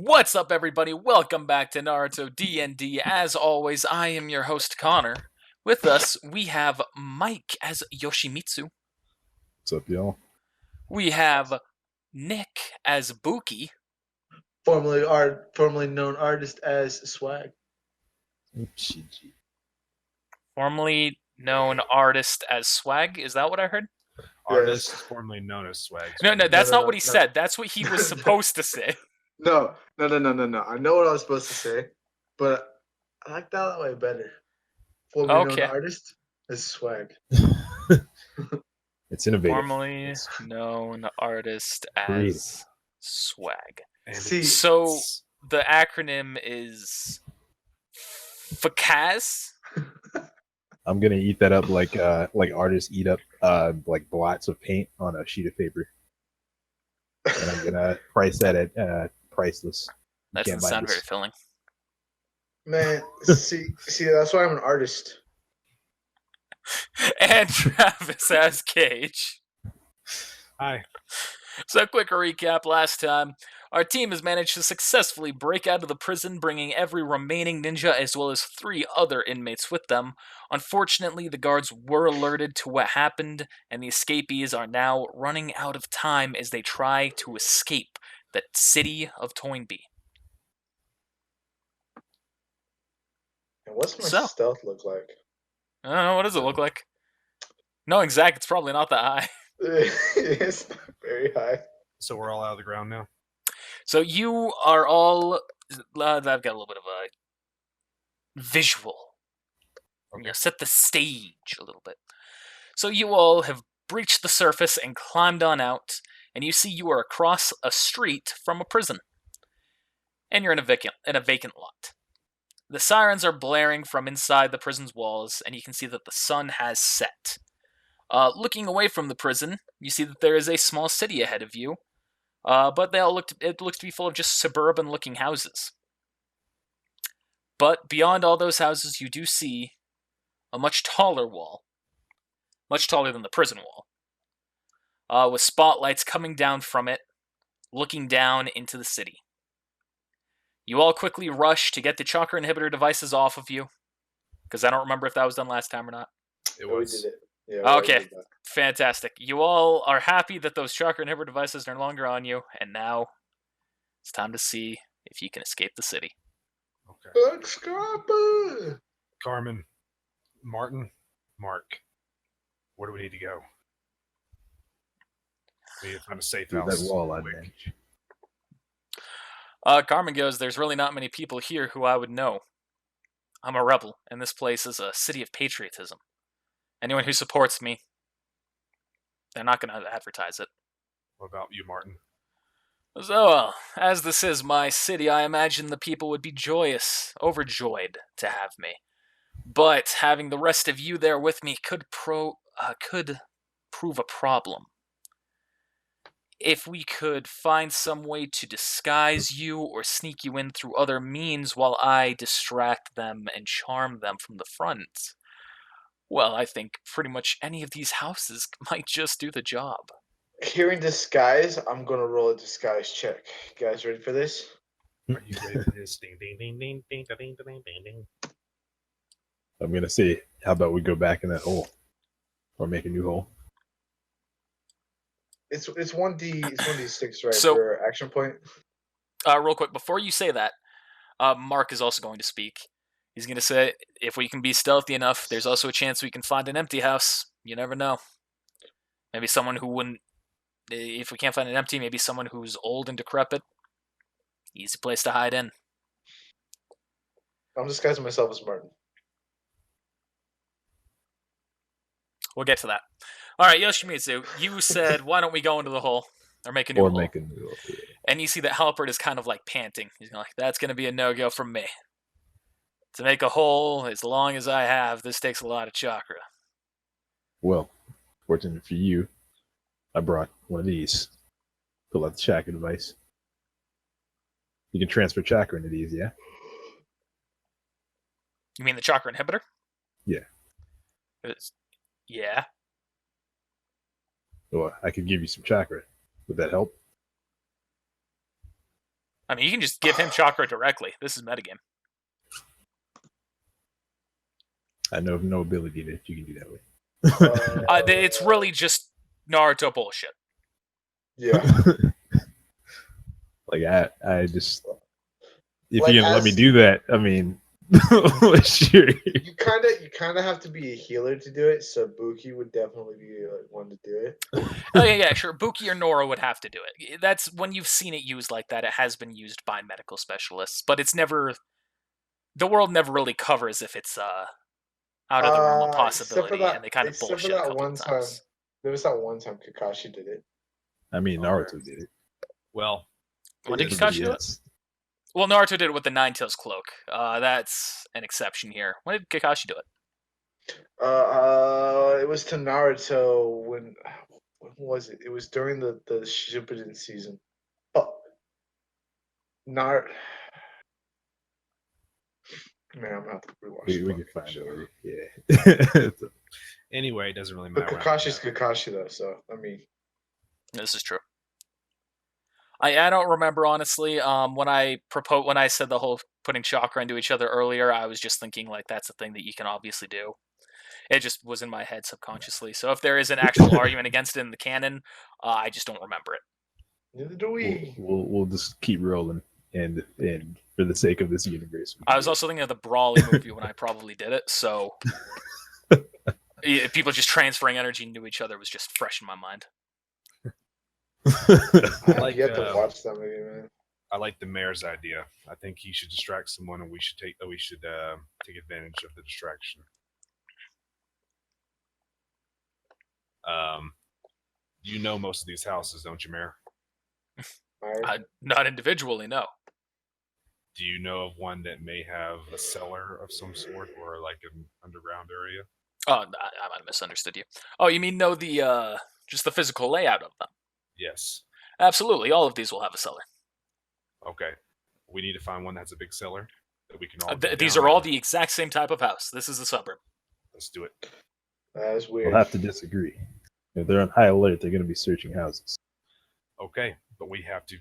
What's up, everybody? Welcome back to Naruto D&D. As always, I am your host, Connor. With us, we have Mike as Yoshimitsu. What's up, y'all? We have Nick as Buki. Formerly known artist as Swag. Formerly known artist as Swag. Is that what I heard? Artist Yes. formerly known as Swag. No, that's No, not what he no. said. That's what he was supposed to say. No. I know what I was supposed to say, but I like that way better. Formerly known Okay. artist as Swag. It's innovative. Formerly known artist Creative. as Swag. See, So the acronym is FCAS? I'm gonna eat that up like artists eat up like blots of paint on a sheet of paper, and I'm gonna price that at priceless. That doesn't sound very filling. man, see, that's why I'm an artist. And Travis as Cage. Hi. So, quick recap last time. Our team has managed to successfully break out of the prison, bringing every remaining ninja as well as 3 other inmates with them. Unfortunately, the guards were alerted to what happened, and the escapees are now running out of time as they try to escape the city of Toynbee. And what's my So. stealth look like? I don't know, what does it look like? Knowing Zach, it's probably not that high. It's very high. So we're all out of the ground now? So you are all... I've got a little bit of a visual. Okay. Set the stage a little bit. So you all have breached the surface and climbed on out, and you see you are across a street from a prison. And you're in a vacant lot. The sirens are blaring from inside the prison's walls, and you can see that the sun has set. Looking away from the prison, you see that there is a small city ahead of you, but it looks to be full of just suburban-looking houses. But beyond all those houses, you do see a much taller wall, much taller than the prison wall, with spotlights coming down from it, looking down into the city. You all quickly rush to get the chakra inhibitor devices off of you, because I don't remember if that was done last time or not. It We was. did it. Yeah, Okay, fantastic. You all are happy that those chakra inhibitor devices are no longer on you, and now it's time to see if you can escape the city. Okay. Escape! Carmen, Martin, Mark, where do we need to go? We need to find a safe Through house. that wall, I quick. think. Carmen goes, there's really not many people here who I would know. I'm a rebel, and this place is a city of patriotism. Anyone who supports me, they're not going to advertise it. What about you, Martin? So, as this is my city, I imagine the people would be overjoyed to have me. But having the rest of you there with me could prove a problem. If we could find some way to disguise you or sneak you in through other means while I distract them and charm them from the front, well, I think pretty much any of these houses might just do the job. Hearing disguise, I'm gonna roll a disguise check. You guys ready for this? Are you ready for this? Ding, ding, ding, ding, ding, ding, ding, ding, ding. I'm gonna say, how about we go back in that hole, or make a new hole? It's 1d6, right? So- for action point. Real quick, before you say that, Mark is also going to speak. He's going to say, if we can be stealthy enough, there's also a chance we can find an empty house. You never know. Maybe someone who wouldn't... If we can't find an empty, maybe someone who's old and decrepit. Easy place to hide in. I'm disguising myself as Martin. We'll get to that. All right, Yoshimitsu, you said, why don't we go into the hole? Or make a new Or hole. make a new hole. Yeah. And you see that Halpert is kind of like panting. He's like, that's going to be a no-go from me. To make a hole, as long as I have, this takes a lot of chakra. Well, fortunate for you, I brought one of these. Pull out the chakra device. You can transfer chakra into these, yeah? You mean the chakra inhibitor? Yeah. Yeah. Or I could give you some chakra. Would that help? I mean, you can just give him chakra directly. This is metagame. I know of no ability that you can do that with. It's really just Naruto bullshit. Yeah. Like I just if Like, you're gonna let me as- do that, I mean, sure. You kind of have to be a healer to do it. So Buki would definitely be like one to do it. Oh yeah, sure. Buki or Nora would have to do it. That's when you've seen it used like that. It has been used by medical specialists, but it's never. The world never really covers if it's out of the realm of possibility, and they kind of except for bullshit a that couple one of time. times. There was that one time Kakashi did it. I mean, Naruto did it. Well, When did It is Kakashi do it? Yes. Well, Naruto did it with the Nine Tails cloak. That's an exception here. When did Kakashi do it? It was to Naruto when was it? It was during the Shippuden season. Oh, Man, I'm gonna have to rewatch. We the can fucking find show. it. Yeah. anyway, it doesn't really But matter. Kakashi's Kakashi though, so I mean, This is true. I don't remember honestly. When I said the whole putting chakra into each other earlier, I was just thinking like that's a thing that you can obviously do. It just was in my head subconsciously. So if there is an actual argument against it in the canon, I just don't remember it. neither do we. We'll just keep rolling, and for the sake of this universe, I was also thinking of the Brawly movie when I probably did it. So people just transferring energy into each other was just fresh in my mind. I like, have to watch that movie, man. I like the mayor's idea. I think he should distract someone, and we should take take advantage of the distraction. You know most of these houses, don't you, Mayor? Not individually, no. Do you know of one that may have a cellar of some sort, or like an underground area? Oh, I might have misunderstood you. Oh, you mean know the just the physical layout of them? Yes. Absolutely, all of these will have a cellar. Okay. We need to find one that has a big cellar that we can all. These go are down all in. the exact same type of house. This is a suburb. Let's do it. That is weird. We'll have to disagree. If they're on high alert, they're going to be searching houses. Okay, but we have to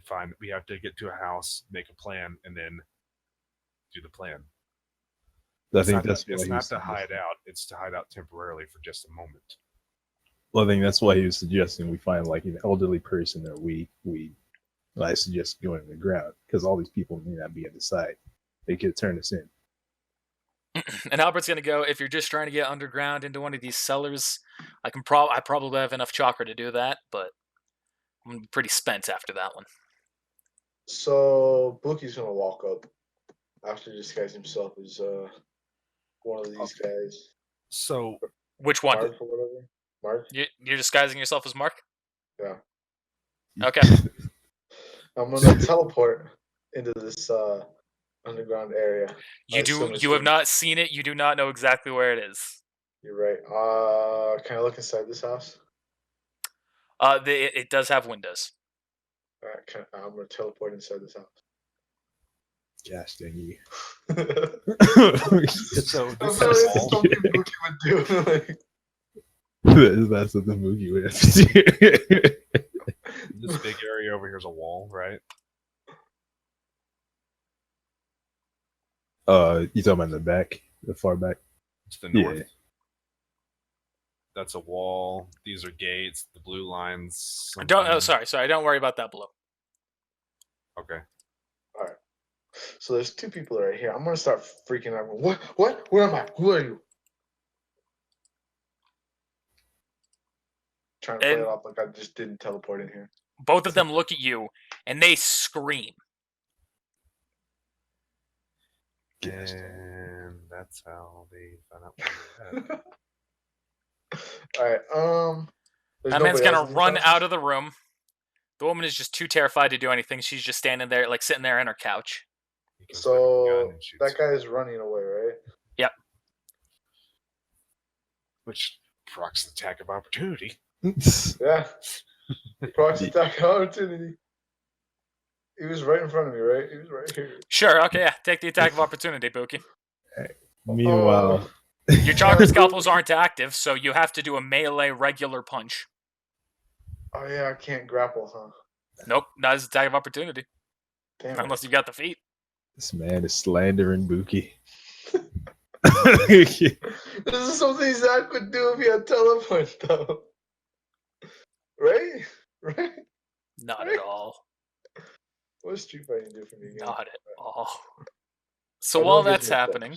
get to a house, make a plan, and then do the plan. I think It's that's why not to hide out. It's to hide out temporarily for just a moment. Well, I think that's why he was suggesting we find like an elderly person that I suggest going to the ground because all these people may not be on the side. They could turn us in. And Albert's gonna go. If you're just trying to get underground into one of these cellars, I probably have enough chakra to do that, but I'm gonna be pretty spent after that one. So Bookie's gonna walk up after disguising himself as one of these guys. So Which one? Mark or whatever. Mark? You're disguising yourself as Mark? Yeah. Okay. I'm gonna teleport into this underground area. You have not seen it. You do not know exactly where it is. You're right. Can I look inside this house? It does have windows. Alright, I'm gonna teleport inside this house. Gosh dang you. so I'm this telling you, is it's all, something Bookie would do. Like, That's something Mookie would have to do. this big area over here is a wall, right? You talking about in the back, the far back? It's the north. Yeah. That's a wall. These are gates. The blue lines. Sorry. Don't worry about that below. Okay. Alright. So there's two people right here. I'm gonna start freaking out. What? Where am I? Who are you? Trying to play it off like I just didn't teleport in here. Both of them look at you and they scream. And that's how they found out where we're at. Alright, That man's gonna run out of the room. The woman is just too terrified to do anything. She's just standing there, like sitting there in her couch. He comes back with a gun So and shoots that guy is running away, right? Yep. which procs attack of opportunity. Yeah. Prox attack opportunity. He was right in front of me, right? He was right here. Sure, okay, yeah. Take the attack of opportunity, Buki. Meanwhile, Your chakra scalpels aren't active, so you have to do a melee regular punch. Oh yeah, I can't grapple, huh? Nope, not as attack of opportunity. Damn it. Unless you got the feet. This man is slandering Buki. This is something Zach would do if he had teleport, though. Right? Right? Not at all. What's Street Fighting different again? Not at all. So Everyone while gives that's me a happening,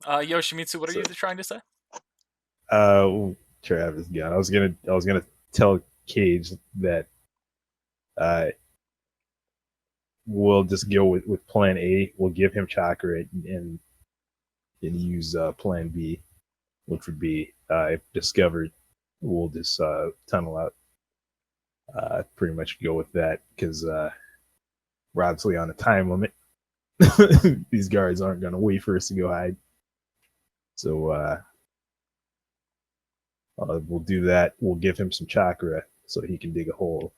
bonus. Yoshimitsu, what are So- you trying to say? Travis gun. I was gonna tell Cage that we'll just go with plan A. We'll give him chakra and use plan B, which would be if discovered, we'll just tunnel out. Pretty much go with that because we're obviously on a time limit. These guards aren't gonna wait for us to go hide. So we'll do that. We'll give him some chakra so he can dig a hole.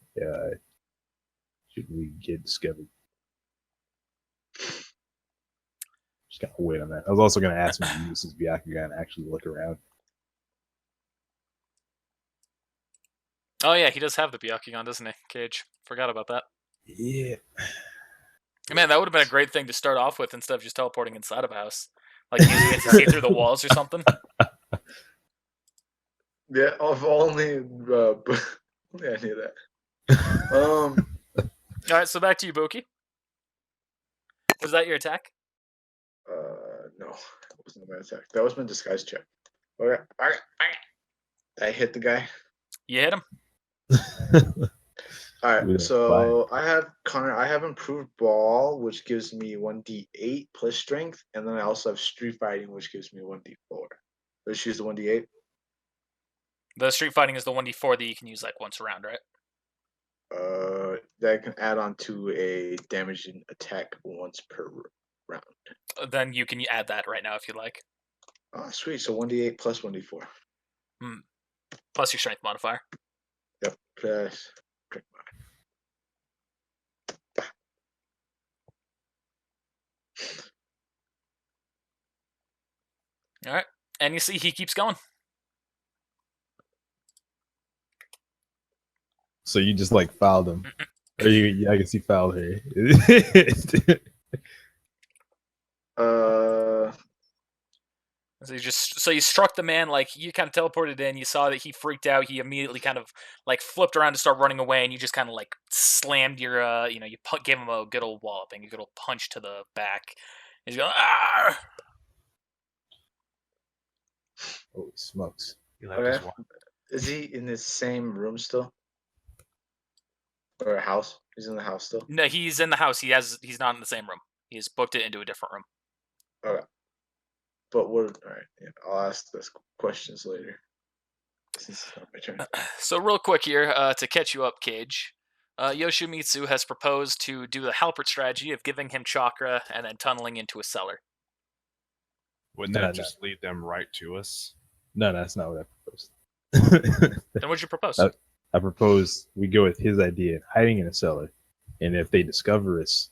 Should we get discovered? Just gotta wait on that. I was also gonna ask him to use his Byakugan and actually look around. Oh yeah, he does have the Byakugan, doesn't he, Cage? Forgot about that. Yeah. Man, that would have been a great thing to start off with instead of just teleporting inside of a house. Like using it to see through the walls or something. Yeah, if only. Yeah, I knew that. Alright, so back to you, Buki. Was that your attack? No, that wasn't my attack. That was my disguise check. Okay. I hit the guy. You hit him. All right, Yeah, so I have Connor. I have improved ball, which gives me 1d8 plus strength, and then I also have street fighting, which gives me 1d4. Let's use the 1d8. The street fighting is the 1d4 that you can use like once around, right? That can add on to a damaging attack once per round. Then you can add that right now if you like. Oh, sweet. So 1d8 plus 1d4. Plus your strength modifier. Yep. Plus strength Alright. And you see he keeps going. So you just like fouled him. Or yeah, I can see foul here. So you struck the man, like you kind of teleported in. You saw that he freaked out. He immediately kind of like flipped around to start running away, and you just kind of like slammed your, you gave him a good old walloping, a good old punch to the back. He's going, ah! Holy smokes! He left Okay. his wife. Is he in the same room still? Or a house? He's in the house still? No, he's in the house. He's not in the same room. He's booked it into a different room. Okay. But we're alright. Yeah, I'll ask those questions later. Since it's not my turn. So real quick here, to catch you up, Cage. Yoshimitsu has proposed to do the Halpert strategy of giving him chakra and then tunneling into a cellar. Wouldn't No, that no. just lead them right to us? No, that's not what I proposed. Then what'd you propose? I propose we go with his idea, hiding in a cellar, and if they discover us,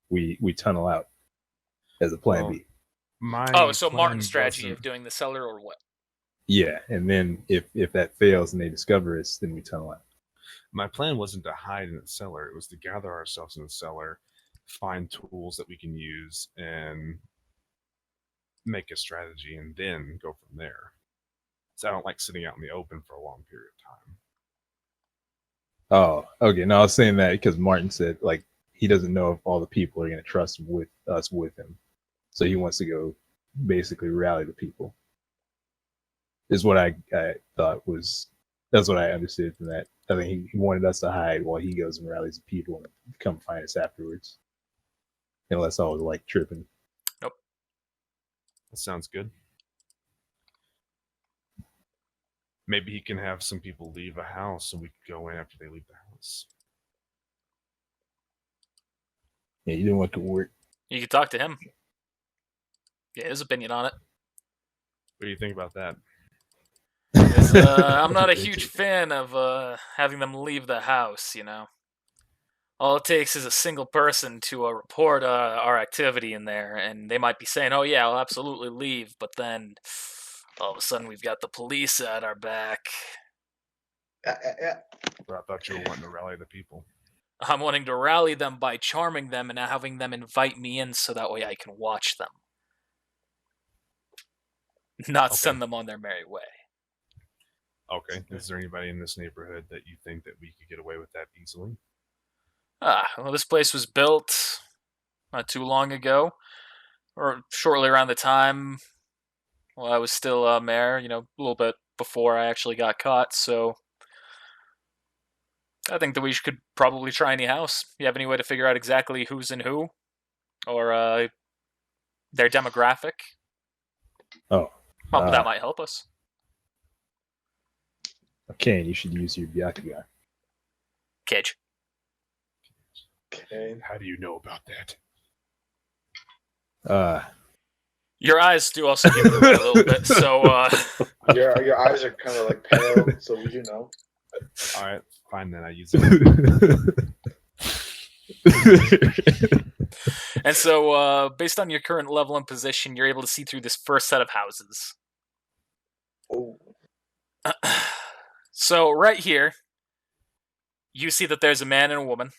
we tunnel out as a plan Well, B. So plan Martin's strategy wasn't- of doing the cellar or what? Yeah, and then if that fails and they discover us, then we tunnel out. My plan wasn't to hide in the cellar. It was to gather ourselves in the cellar, find tools that we can use, and make a strategy, and then go from there. So I don't like sitting out in the open for a long period of time. Oh, okay. No, I was saying that because Martin said like he doesn't know if all the people are going to trust with us with him, so he wants to go basically rally the people. Is what I thought was. That's what I understood from that. I think he wanted us to hide while he goes and rallies the people and come find us afterwards. Unless I was like tripping. Nope. That sounds good. Maybe he can have some people leave a house and we could go in after they leave the house. Yeah, you didn't want to work. You could talk to him. Yeah, his opinion on it. What do you think about that? 'Cause, I'm not a huge fan of having them leave the house, you know. All it takes is a single person to report our activity in there, and they might be saying, oh yeah, I'll absolutely leave, but then all of a sudden we've got the police at our back. Yeah. But I thought you were wanting to rally the people. I'm wanting to rally them by charming them and having them invite me in so that way I can watch them. Not Okay. send them on their merry way. Okay. Is there anybody in this neighborhood that you think that we could get away with that easily? Well, this place was built not too long ago, or shortly around the time I was still mayor, a little bit before I actually got caught, so I think that we could probably try any house. You have any way to figure out exactly who's in who? Or their demographic? Oh, That might help us. okay. You should use your Byakugan. Cage. Okay. How do you know about that? Your eyes do also give it away a little bit, so Your eyes are kind of like pale, so we do know. All right, fine then. I use it. and so based on your current level and position, you're able to see through this first set of houses. Oh. So right here, you see that there's a man and a woman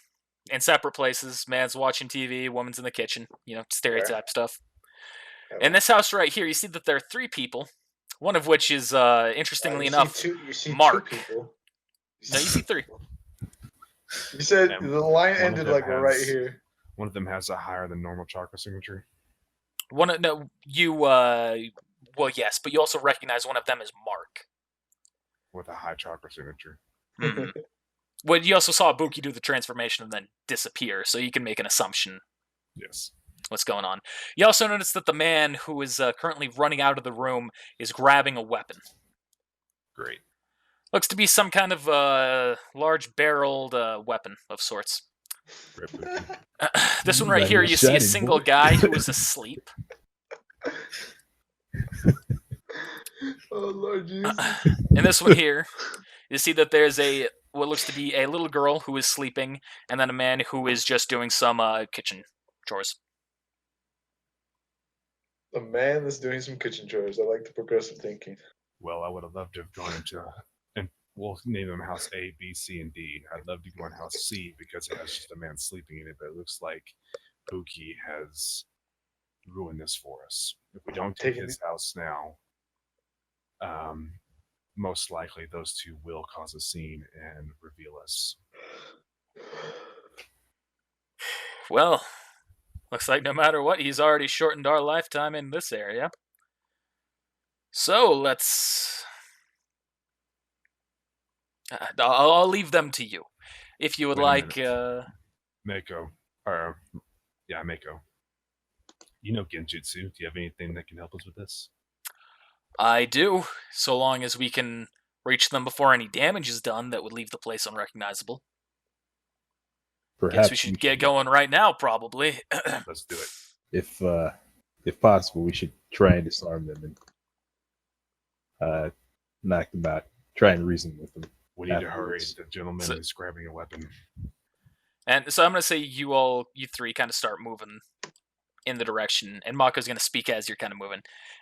in separate places. Man's watching TV, woman's in the kitchen, stereotype stuff. In this house right here, you see that there are 3 people, one of which is, interestingly enough, you see Mark. 2 people. No, you see 3. You said And the line one of ended them like right has- here. One of them has a higher than normal chakra signature. Well, yes, but you also recognize one of them as Mark. With a high chakra signature. Mhm. Well, you also saw Buki do the transformation and then disappear, so you can make an assumption Yes. what's going on. You also notice that the man who is currently running out of the room is grabbing a weapon. Great. Looks to be some kind of large-barreled weapon of sorts. Great Buki. This one right That here, is you see a shining, single boy. guy who is asleep. Oh Lord Jesus! In this one here, you see that there's what looks to be a little girl who is sleeping, and then a man who is just doing some kitchen chores. A man that's doing some kitchen chores. I like the progressive thinking. Well, I would have loved to have gone into, and we'll name them house A, B, C, and D. I'd love to go in house C because it has just a man sleeping in it, but it looks like Buki has ruined this for us. If we don't take Taking his house now, most likely those 2 will cause a scene and reveal us. Well, looks like no matter what, he's already shortened our lifetime in this area. So let's... I'll leave them to you. If you would Wait a like... Mako. Mako. You know Genjutsu. Do you have anything that can help us with this? I do, so long as we can reach them before any damage is done that would leave the place unrecognizable. Perhaps Guess we should get going right now, probably. Let's do it. If possible, we should try and disarm them and knock them out. Try and reason with them. We need to hurry. Afterwards. The gentleman So- is grabbing a weapon. And so I'm going to say you 3 kind of start moving in the direction, and Mako's going to speak as you're kind of moving.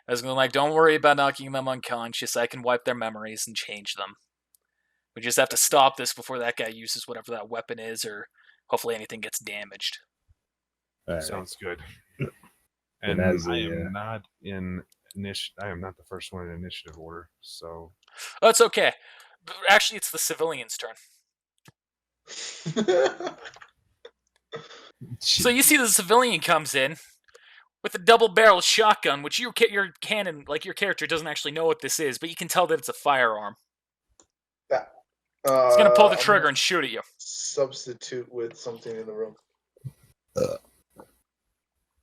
I was going to like, don't worry about knocking them unconscious. I can wipe their memories and change them. We just have to stop this before that guy uses whatever that weapon is, or hopefully anything gets damaged. All right. Sounds good. And And as I a, am not in I am not the first one in initiative order, so Oh, it's okay. Actually, it's the civilian's turn. So you see the civilian comes in with a double-barreled shotgun, which your cannon, like your character, doesn't actually know what this is, but you can tell that it's a firearm. It's gonna pull the I'm trigger gonna and shoot at you. Substitute with something in the room. Uh.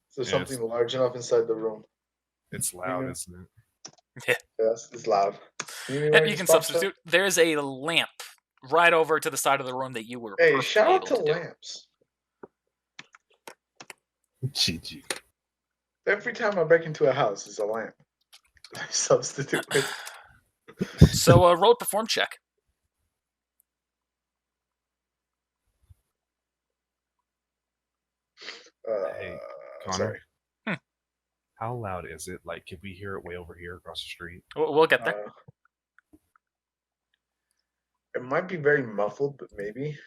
So Yeah, something large enough inside the room. it's loud, Yeah. isn't it? Yes, it's loud. And you can substitute. There's a lamp right over to the side of the room that you were Hey, perfectly shout out to able to do. lamps. GG. Every time I break into a house, it's a lamp. I substitute with. So roll a perform check. Hey, Connor. Sorry. How loud is it? Like, could we hear it way over here across the street? We'll get there. It might be very muffled, but maybe.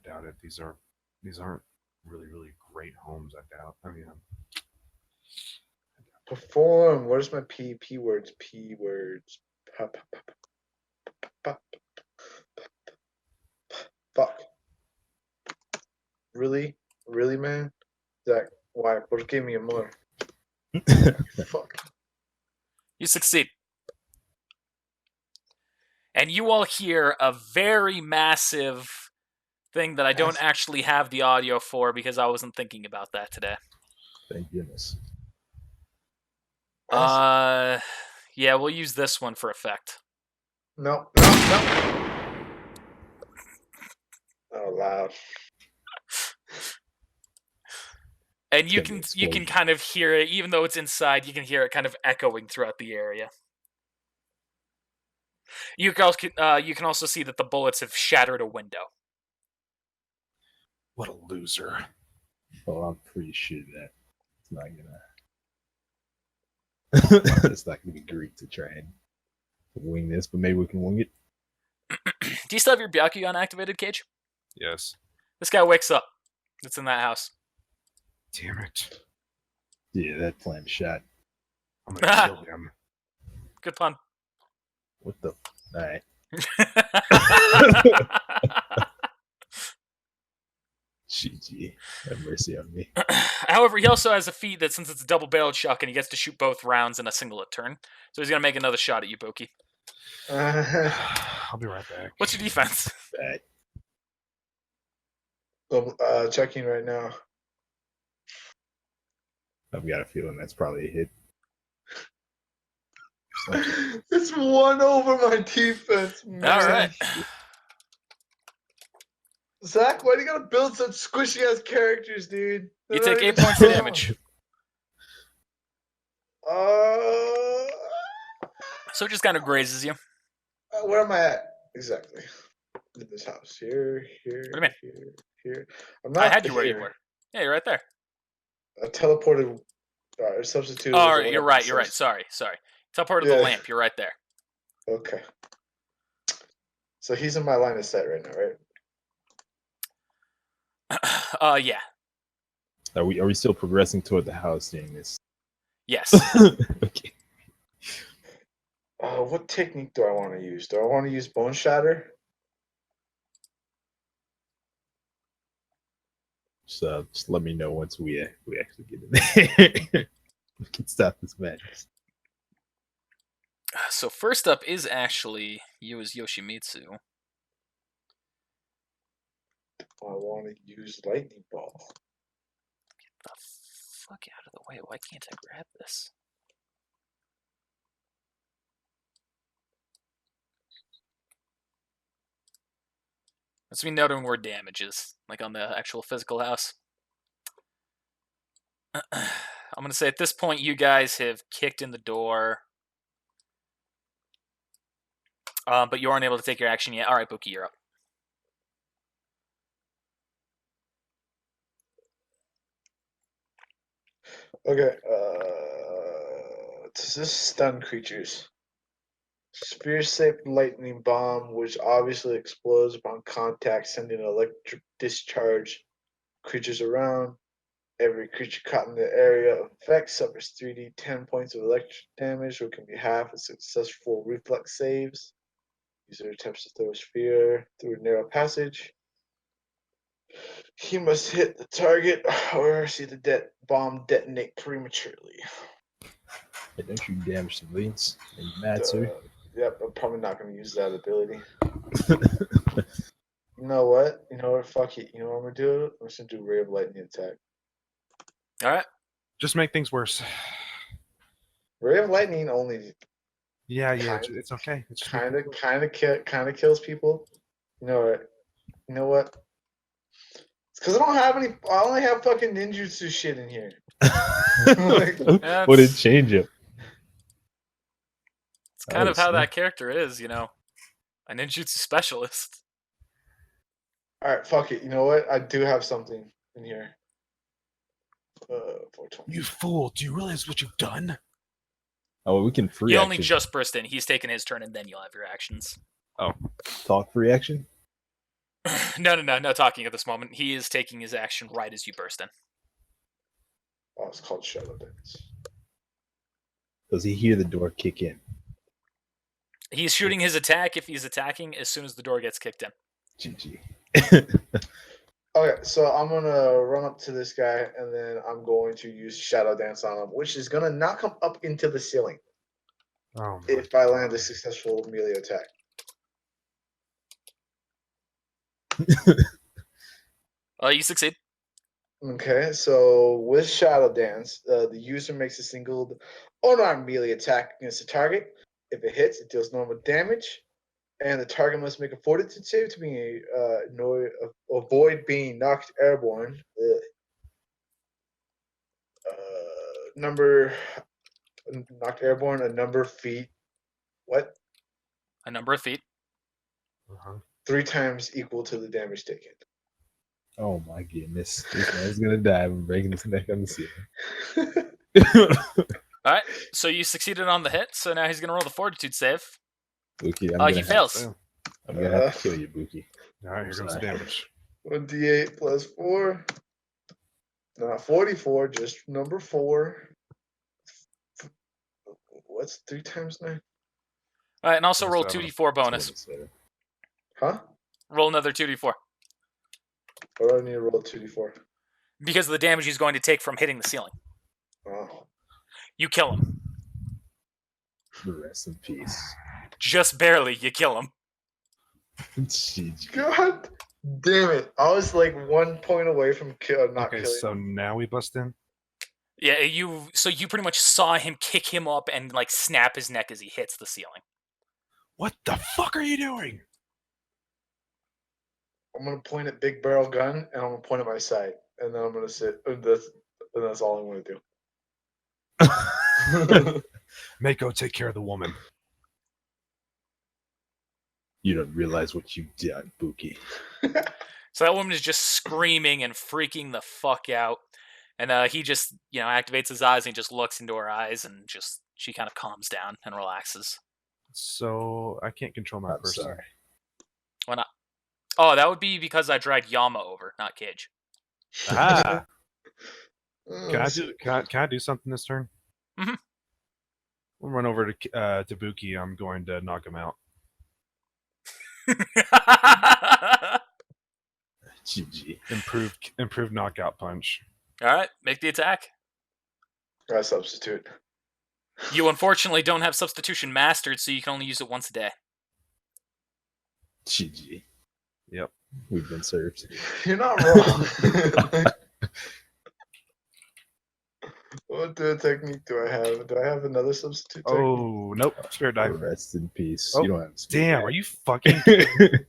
doubt it. These aren't really great homes. I doubt. I mean, Perform. Where's my P words? P words. Fuck. Really? Really, man? Zach, why? What gave me a more? Fuck. You succeed. And you all hear a very massive thing that I don't actually have the audio for because I wasn't thinking about that today. Thank goodness. Yeah, we'll use this one for effect. No. Oh, loud. And It's you gonna be can explosion. kind of hear it, even though it's inside. You can hear it kind of echoing throughout the area. You can also see that the bullets have shattered a window. what a loser. Well, I'm pretty sure that it's not gonna be great to try and wing this, but maybe we can wing it. Do you still have your Byakugan activated, Cage? Yes. This guy wakes up. It's in that house. Damn it. Yeah, that plan shot. I'm gonna kill him. Good pun. What the? All right. GG. Have mercy on me. However, he also has a feat that since it's a double-barreled shotgun, he gets to shoot both rounds in a single turn. So he's gonna make another shot at you, Boki. I'll be right back. What's your defense? I'm checking right now. I've got a feeling that's probably a hit. It's one over my defense, man. All right. Zach, why do you gotta build such squishy ass characters, dude? You They're take not 8 even points of strong. damage. So it just kind of grazes you. Where am I at? Exactly. In this house. Here, What do you mean? here. I'm not I had you where you here. were. Yeah, you're right there. I teleported or substituted. Oh, with the you're lamp right. You're right. access. Sorry. Teleport to the Yeah. lamp. You're right there. Okay. So he's in my line of sight right now, right? Yeah. Are we still progressing toward the house doing this? Yes. Okay. What technique do I want to use? Do I want to use Bone Shatter? Just let me know once we actually get in there. We can stop this madness. So first up is actually you as Yoshimitsu. I want to use Lightning Ball. Get the fuck out of the way. Why can't I grab this? Let's be noting where damage is, like on the actual physical house. I'm going to say at this point, you guys have kicked in the door. But you aren't able to take your action yet. All right, Buki, you're up. Okay. Does this stun creatures? Spear-shaped lightning bomb, which obviously explodes upon contact, sending an electric discharge creatures around. Every creature caught in the area of effect suffers 3d 10 points of electric damage, which can be half of successful reflex saves. User attempts to throw a sphere through a narrow passage. He must hit the target or see the bomb detonate prematurely. Hey, don't you damage civilians. Are you mad, sir? Yep, I'm probably not going to use that ability. You know what? Fuck it. You know what I'm going to do? I'm just going to do Ray of Lightning attack. All right. Just make things worse. Ray of Lightning only Yeah, Kind- it's okay. It's just kind of kills people. You know what? It's because I don't have any. I only have fucking ninjutsu shit in here. What did change it? It's kind of how that character is, a ninjutsu specialist. All right, fuck it. You know what? I do have something in here. 420. You fool! Do you realize what you've done? Oh, we can free You action. only just burst in. He's taken his turn, and then you'll have your actions. Talk free action? No talking at this moment. He is taking his action right as you burst in. Oh, it's called Shadow Dance. Does he hear the door kick in? He's shooting his attack if he's attacking as soon as the door gets kicked in. GG. Okay, so I'm gonna run up to this guy and then I'm going to use Shadow Dance on him, which is gonna knock him up into the ceiling Oh, my if I land a God. successful melee attack. You succeed. Okay, so with Shadow Dance, the user makes a single unarmed melee attack against the target. If it hits, it deals normal damage, and the target must make a fortitude save to avoid being knocked airborne. Number knocked airborne a number of feet. What? A number of feet. 3 times equal to the damage taken. Oh my goodness. This man's gonna die from breaking his neck on the ceiling. All right. So you succeeded on the hit. So now he's going to roll the fortitude save. Buki, He fails. I'm gonna have to kill you, Buki. All right, here comes the damage. 1d8 plus 4. Not 44, just number 4. What's 3 times 9? All right, and also roll 27. 2d4 bonus. 27. Huh? Roll another 2d4 Or do I need to roll 2d4? because of the damage he's going to take from hitting the ceiling. Oh. You kill him. Rest in peace. Just barely, you kill him. GG. God damn it. I was like 1 point away from not Okay, killing. so now we bust in. Yeah, so you pretty much saw him kick him up and like snap his neck as he hits the ceiling. What the fuck are you doing? I'm going to point at big barrel gun and I'm going to point at my side. And then I'm going to sit. And that's all I'm going to do. Mako, take care of the woman. You don't realize what you've done, Buki. So that woman is just screaming and freaking the fuck out. And he just, activates his eyes and he just looks into her eyes and just, she kind of calms down and relaxes. So I can't control my I'm person. sorry. Why not? Oh, that would be because I dragged Yama over, not Cage. Ah, Oh, can I shit. do? Can I do something this turn? Mhm. We'll run over to Buki. I'm going to knock him out. GG. Improved knockout punch. All right, make the attack. I substitute. You unfortunately don't have substitution mastered, so you can only use it once a day. GG. Yep. We've been served. You're not wrong. What technique do I have? Do I have another substitute technique? Oh nope. Spirit dive. Rest in peace. Oh, You don't have to Damn, are you fucking?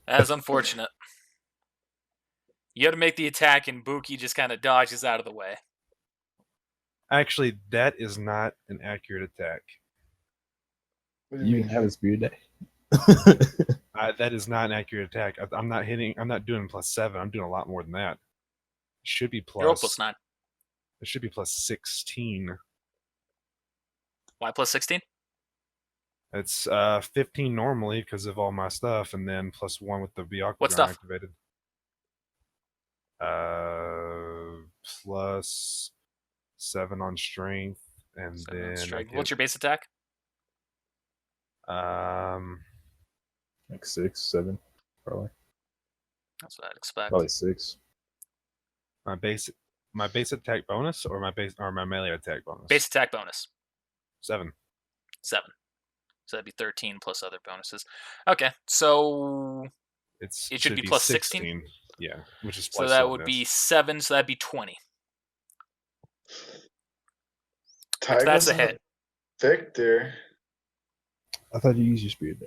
That's unfortunate. You have to make the attack, and Buki just kind of dodges out of the way. Actually, that is not an accurate attack. What do you You mean? can have a spear day. That is not an accurate attack. I'm not hitting. I'm not doing +7. I'm doing a lot more than that. It should be You're plus 9. It should be +16. Why plus 16? It's 15 normally because of all my stuff, and then +1 with the Byakugan What stuff? activated. +7 on strength, and then I get, What's your base attack? Like 6, 7, probably. That's what I'd expect. Probably 6. my base attack bonus or my melee attack bonus. Base attack bonus. 7. 7. So that'd be 13 plus other bonuses. Okay, so it should be plus 16? Yeah, which is So plus that would be 7, so that'd be 20. That's a hit. Victor. I thought you used your spear day.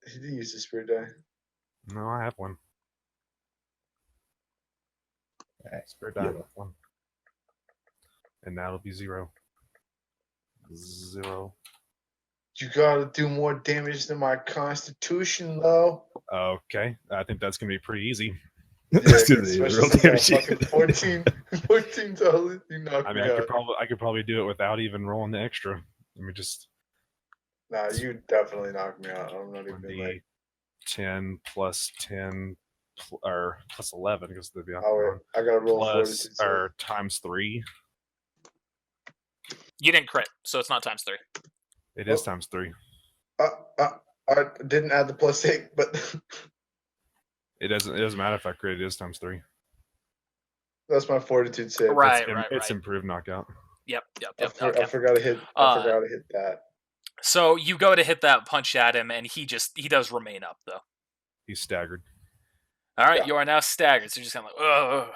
He did use the spirit die. No, I have one. Spirit die. Yeah. 1. And that'll be 0. 0. You gotta do more damage than my constitution, though. Okay, I think that's gonna be pretty easy. Yeah, That's gonna be especially real since I damage. fucking 14 totally you knocked I me mean, out. I could probably do it without even rolling the extra. Let me just Nah, you definitely knocked me out. I'm not even 1d8. like 10 plus 10 or plus 11 because the Oh wait, I gotta roll plus fortitude save. or times 3. You didn't crit, so it's not times 3. It is Oh. times 3. I didn't add the +8, but It doesn't matter if I crit. It is times 3. that's my fortitude save. Right, It's improved knockout. Yep. I Okay. forgot to hit. I forgot to hit that. So you go to hit that punch at him, and he does remain up though. He's staggered. All right, Yeah. you are now staggered. So you're just kind of like, ugh.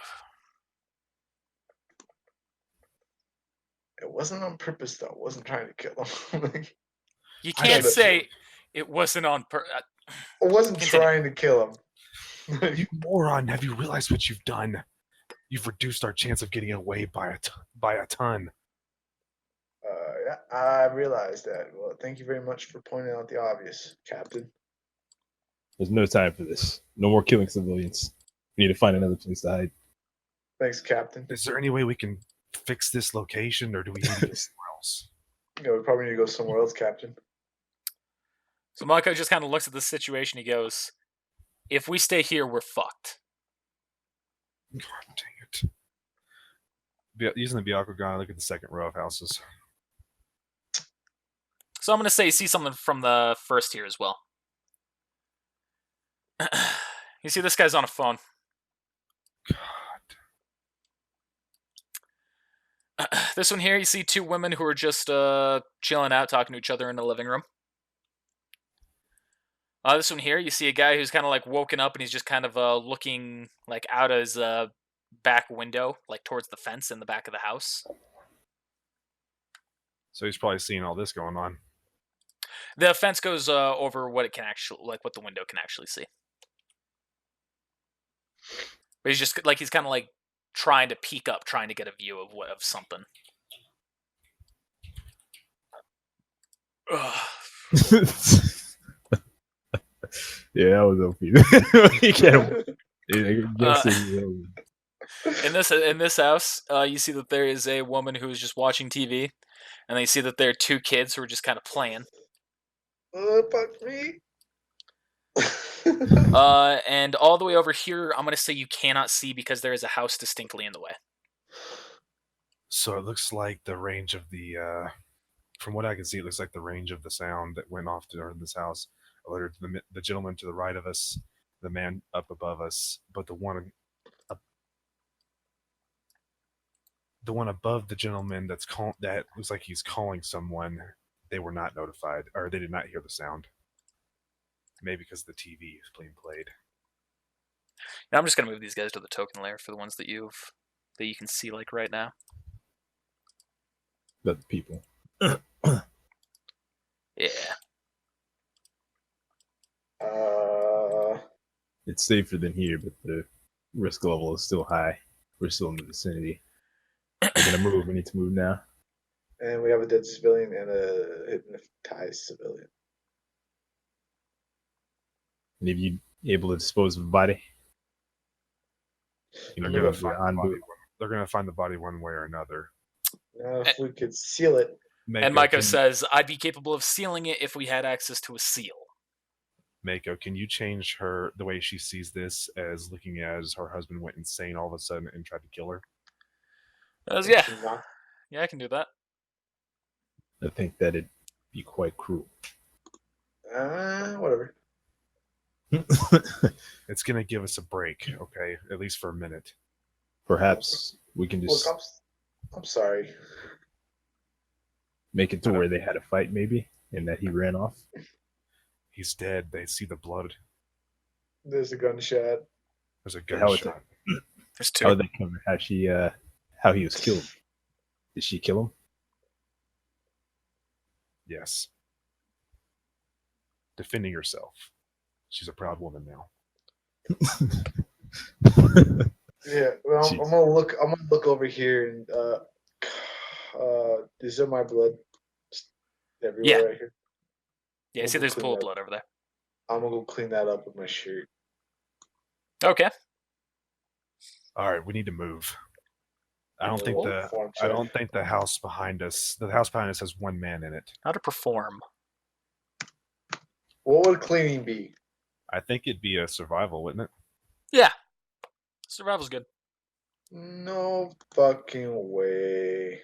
It wasn't on purpose though. I wasn't trying to kill him. You I can't should've- say it wasn't on purpose. I wasn't Continue. trying to kill him. You moron! Have you realized what you've done? You've reduced our chance of getting away by a ton. Yeah, I realized that. Well, thank you very much for pointing out the obvious, Captain. There's no time for this. No more killing civilians. We need to find another place to hide. Thanks, Captain. Is there any way we can fix this location, or do we need to go somewhere else? Yeah, we probably need to go somewhere else, Captain. So Mako just kind of looks at the situation. He goes, "If we stay here, we're fucked." God dang it! Using the Byakugan, look at the second row of houses. So I'm gonna say you see something from the first here as well. You see this guy's on a phone. God. This one here, you see two women who are just chilling out, talking to each other in the living room. This one here, you see a guy who's kind of like woken up and he's just kind of looking like out of his back window, like towards the fence in the back of the house. So he's probably seeing all this going on. The fence goes over what it can actually, like what the window can actually see. But he's just like he's kind of like trying to peek up, trying to get a view of something. Yeah, that was OP. You can't. In this house, you see that there is a woman who is just watching TV, and then you see that there are two kids who are just kind of playing. Fuck me. And all the way over here, I'm gonna say you cannot see because there is a house distinctly in the way. So it looks like the range of the, from what I can see, it looks like the range of the sound that went off during this house alerted the gentleman to the right of us, the man up above us, but the one above the gentleman that looks like he's calling someone. They were not notified, or they did not hear the sound. Maybe because the TV is being played. Now I'm just gonna move these guys to the token layer for the ones that you can see like right now. The people. Yeah. It's safer than here, but the risk level is still high. We're still in the vicinity. We're gonna move. We need to move now. And we have a dead civilian and a hypnotized civilian. Any of you able to dispose of a body? They're going to find the body one way or another. Now, if we could seal it. And Mako says, "I'd be capable of sealing it if we had access to a seal." Mako, can you change the way she sees this as looking as her husband went insane all of a sudden and tried to kill her? Yeah, I can do that. I think that'd be quite cruel. Whatever. It's going to give us a break, okay? At least for a minute. Perhaps we can just Look, I'm sorry. make it to where they had a fight, maybe, and that he ran off. He's dead. They see the blood. There's a gunshot. There's a gunshot. There's two. How did they cover? How he was killed? Did she kill him? Yes. Defending herself. She's a proud woman now. Yeah, well, I'm gonna look over here and is there my blood everywhere right here? Yeah, see there's a pool of blood over there. I'm gonna go clean that up with my shirt. Okay. All right, we need to move. I don't think the house behind us. The house behind us has one man in it. How to perform? What would cleaning be? I think it'd be a survival, wouldn't it? Yeah. Survival's good. No fucking way.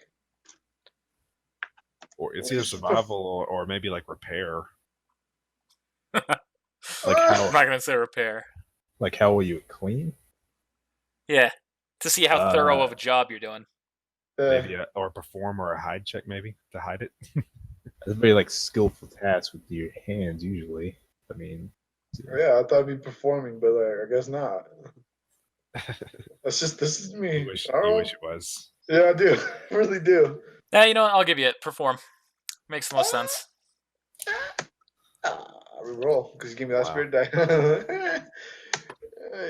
Or it's We either should survival or maybe like repair. Like I'm how not gonna say repair. will you clean? Yeah. To see how thorough of a job you're doing. Maybe or perform or a hide check maybe to hide it. That's very like skillful tasks with your hands usually. I mean, Yeah, I thought I'd be performing, but like, I guess not. This is me. You wish I don't know. it was. Yeah, I do. I really do. Yeah, you know what? I'll give you it. Perform. Makes the most sense. Reroll because you gave me that Wow. spirit die.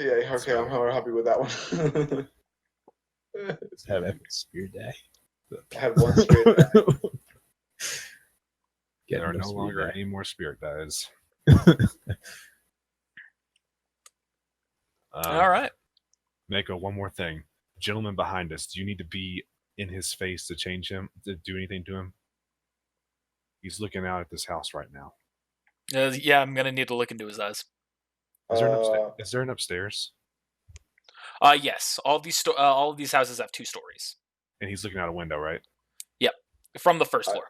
Yeah, okay, I'm happy with that one. just have epic spear die. I had one spirit die. Get There are no no spear longer die. any more spirit dies. All right. Mako, one more thing. Gentleman behind us, do you need to be in his face to change him, to do anything to him? He's looking out at this house right now. Yeah, I'm gonna need to look into his eyes. Is there an upstairs? Yes. All of these houses have 2 stories. And he's looking out a window, right? From the first floor.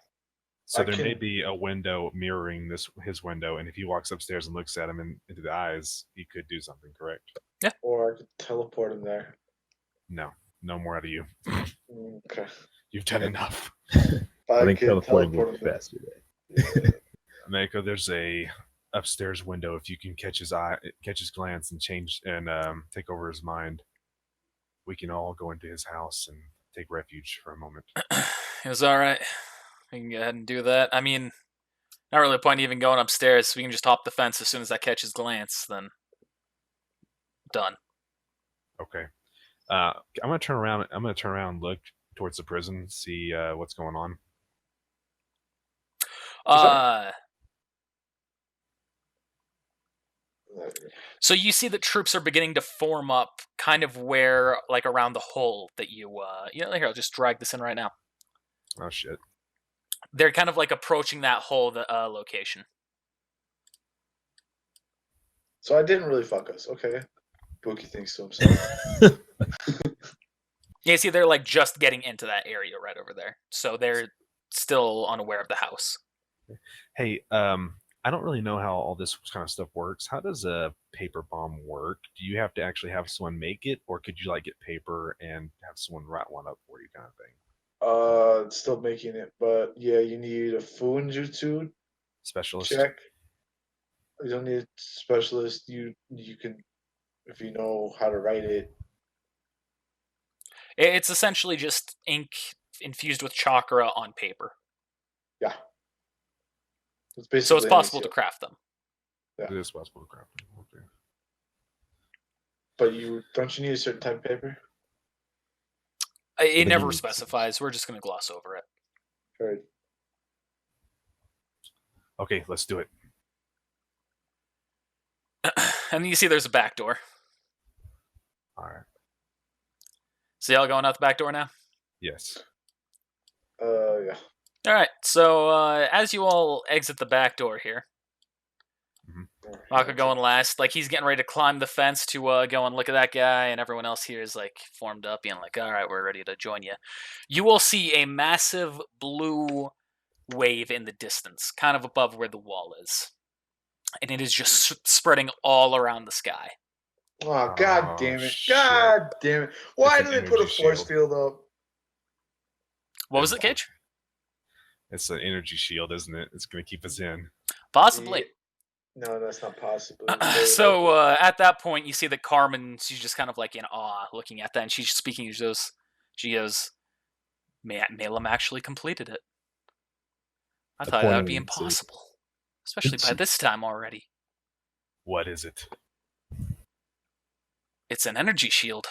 So I there may can- be a window mirroring his window, and if he walks upstairs and looks at him into the eyes, he could do something, correct? Or I could teleport him there. No more out of you. Okay. You've done enough. I think could teleporting teleport would him be there. faster. Right? Mako, there's a upstairs window. If you can catch his glance and change and take over his mind, we can all go into his house and take refuge for a moment. It was all right. We can go ahead and do that. I mean, not really a point even going upstairs. We can just hop the fence as soon as I catch his glance. Then done. Okay. I'm gonna turn around. And look towards the prison, see what's going on. So you see that troops are beginning to form up, kind of where, like around the hole that you here. I'll just drag this in right now. Oh shit. They're kind of like approaching that hole, the location. So I didn't really fuck us. Okay. Bookie thinks to himself. Yeah, see, they're like just getting into that area right over there, so they're still unaware of the house. Hey, I don't really know how all this kind of stuff works. How does a paper bomb work? Do you have to actually have someone make it, or could you like get paper and have someone write one up for you, kind of thing? Still making it, but yeah, you need a Funjutsu Specialist. check. You don't need a specialist. You can, if you know how to write it. It's essentially just ink infused with chakra on paper, Yeah. It's so it's basically possible to anything. craft them. It is possible to craft them. Okay. But you need a certain type of paper. It think never you need- specifies. We're just going to gloss over it. Right. Okay, let's do it. And then you see there's a back door. All right. So y'all going out the back door now? Yes. Yeah. All right. So as you all exit the back door here, Mako going last. Like, he's getting ready to climb the fence to go and look at that guy, and everyone else here is like formed up, being like, "All right, we're ready to join you." You will see a massive blue wave in the distance, kind of above where the wall is, and it is just spreading all around the sky. Oh, god damn it. Shit. God damn it. Why It's do an they put a energy force shield. field up? What was it, Cage? It's an energy shield, isn't it? It's going to keep us in. Possibly. No, that's not possible. So at that point, you see that Carmen, she's just kind of like in awe looking at that, and she's speaking. She goes, Malum actually completed it. I thought that would be impossible, especially by this time already. What is it? It's an energy shield.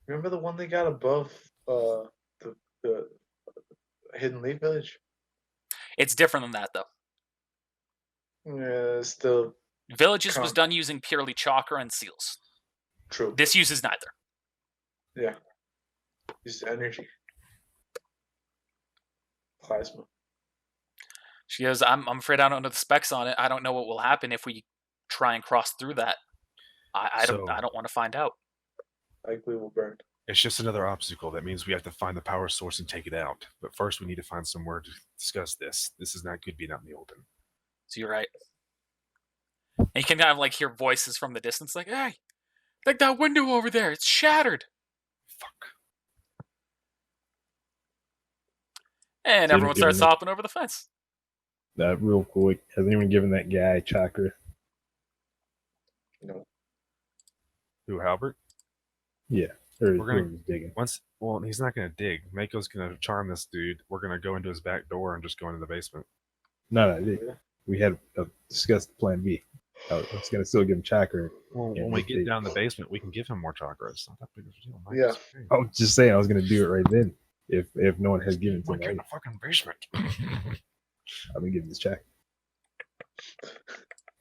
Remember the one they got above the Hidden Leaf Village? It's different than that, though. Yeah, it's still Villages was done using purely chakra and seals. true. This uses neither. Yeah. It's energy. Plasma. She goes, I'm afraid I don't know the specs on it. I don't know what will happen if we try and cross through that. I don't want to find out. Likely will burn. It's just another obstacle. That means we have to find the power source and take it out. But first, we need to find somewhere to discuss this. This is not good being out in the open. So you're right. And you can kind of like hear voices from the distance, like, "Hey, like that window over there, it's shattered." Fuck. And So everyone you're starts giving hopping over the fence. Real quick, has anyone given that guy chakra? No. Who, Halbert? Yeah, or We're gonna- whoever's digging. Well, he's not going to dig. Mako's going to charm this dude. We're going to go into his back door and just go into the basement. No, we had discussed Plan B. I was gonna still give him chakra. Well, Yeah, when we they- get down the basement, we can give him more chakra. It's not that big of a deal. Mike. Yeah. It's okay. I was just saying I was gonna do it right then. If no one has given it to We're me, getting a fucking basement. I'm gonna give this check.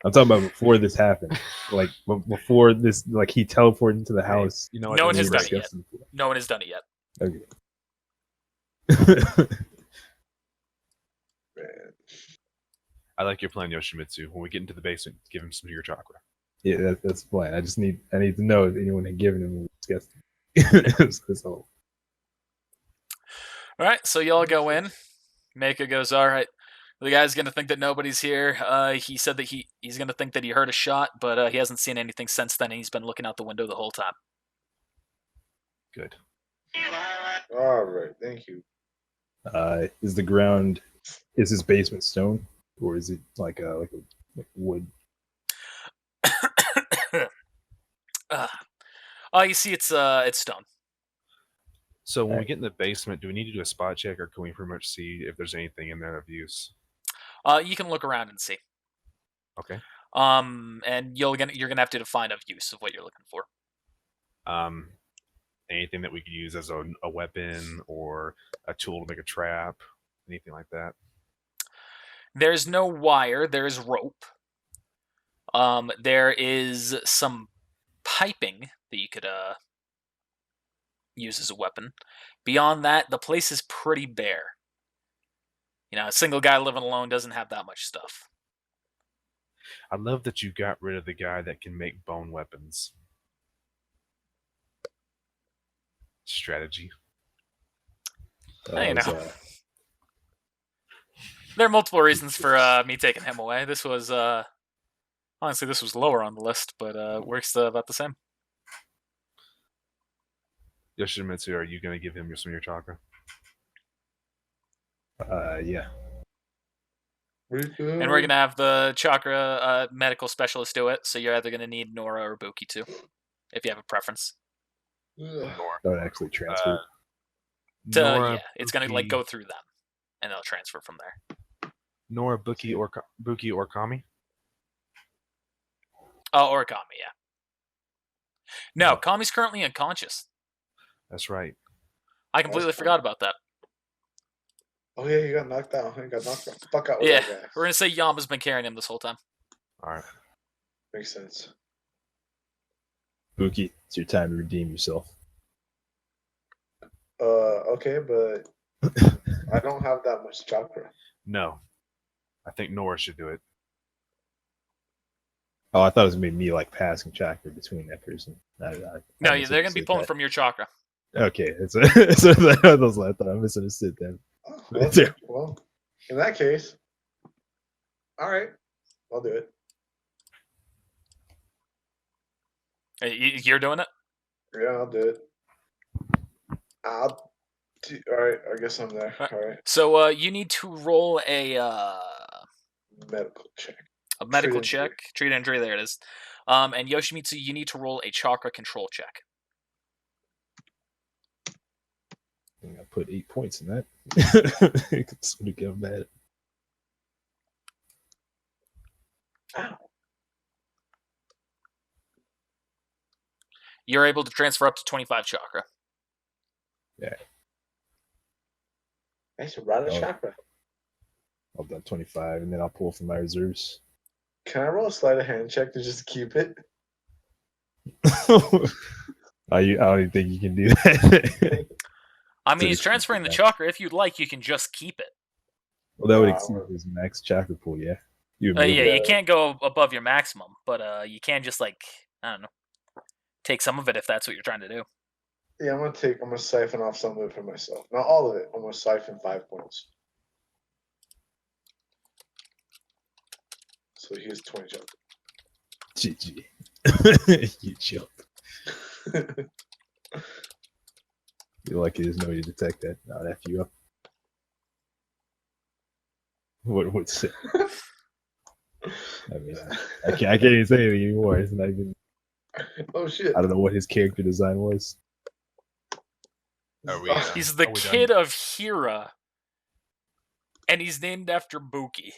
I'm talking about before this happened. Like before this, like he teleported into the house. You know No one and has we done it yet. discussed it. No one has done it yet. Okay. Man. I like your plan, Yoshimitsu. When we get into the basement, give him some of your chakra. Yeah, that's the plan. I need to know if anyone had given him and we discussed it. That's all. All right, so y'all go in. Mako goes, "All right, the guy's gonna think that nobody's here. He said that he's gonna think that he heard a shot, but he hasn't seen anything since then. And he's been looking out the window the whole time." Good. All right, thank you. Is the ground his basement stone or is it like wood? You see, it's stone. So when we Alright. get in the basement, do we need to do a spot check, or can we pretty much see if there's anything in there of use? You can look around and see. Okay. And you're gonna have to define a use of what you're looking for. Anything that we could use as a weapon or a tool to make a trap, anything like that. There's no wire. There's rope. There is some piping that you could use as a weapon. Beyond that, the place is pretty bare. You know, a single guy living alone doesn't have that much stuff. I love that you got rid of the guy that can make bone weapons. Strategy. Hey, Was, now. There are multiple reasons for me taking him away. This was honestly, this was lower on the list, but works about the same. Yoshimitsu, are you going to give him some of your chakra? yeah. And we're gonna have the chakra medical specialist do it. So you're either gonna need Nora or Buki too, if you have a preference. Ugh. That would actually transfer. Yeah, it's gonna like Buki- go through them, and they'll transfer from there. Nora, Buki, or Kami? Oh, or Kami, yeah. No, Kami's currently unconscious. That's right. I completely forgot about that. Oh yeah, he got knocked out. He got knocked the fuck out with Yeah, that guy. we're gonna say Yama's been carrying him this whole time. All right. Makes sense. Buki, it's your time to redeem yourself. Okay, but I don't have that much chakra. No. I think Nora should do it. Oh, I thought it was gonna be me like passing chakra between that person. No, they're gonna be pulling from your chakra. Okay, so that was what I thought. I misunderstood then. Oh, well, well, in that case, all right, I'll do it. You're doing it? Yeah, I'll do it. All right, I guess I'm there. Alright. All right, So you need to roll a medical check. medical Treat check. injury. Treat injury, there it is. And Yoshimitsu, you need to roll a chakra control check. I think I put 8 points in that. It's gonna get bad. Ow. You're able to transfer up to 25 chakra. Nice, right of Oh. chakra. I'll done 25, and then I'll pull from my reserves. Can I roll a sleight of hand check to just keep it? I don't even think you can do that. I mean, So he's it's- transferring the chakra. If you'd like, you can just keep it. Well, that would Wow. exceed his max chakra pool, yeah. You Yeah, move it. you can't go above your maximum, but you can just like I don't know, take some of it if that's what you're trying to do. Yeah, I'm gonna siphon off some of it for myself. Not all of it. I'm gonna siphon 5 points. So he has 20 chocolate. GG. You choked. You're lucky there's no way to detect that. I'll F you up. What's it? I mean, I can't even say anything anymore. It's not even. Oh shit. I don't know what his character design was. Are we, He's the are we kid done? of Hira, and he's named after Buki.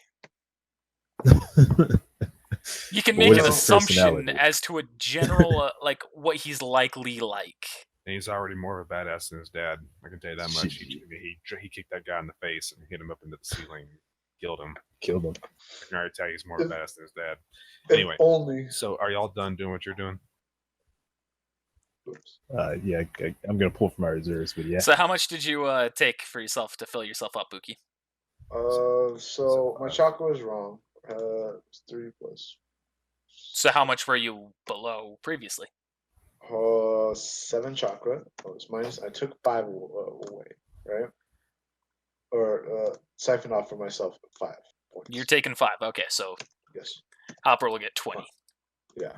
You can But make what an is his assumption personality? as to a general like what he's likely like. And he's already more of a badass than his dad. I can tell you that much. He kicked that guy in the face and hit him up into the ceiling, killed him. Killed him. I can already tell you he's more of a badass than his dad. If Anyway, only. so are y'all done doing what you're doing? Oops. Yeah, I'm gonna pull from my reserves, but yeah. So how much did you take for yourself to fill yourself up, Buki? So my chocolate was wrong. It's 3 plus. So how much were you below previously? 7 chocolate. Was minus. I took 5 away, right? Or siphon off for myself 5 points. You're taking 5. Okay, so Yes. Hopper will get 20. Yeah.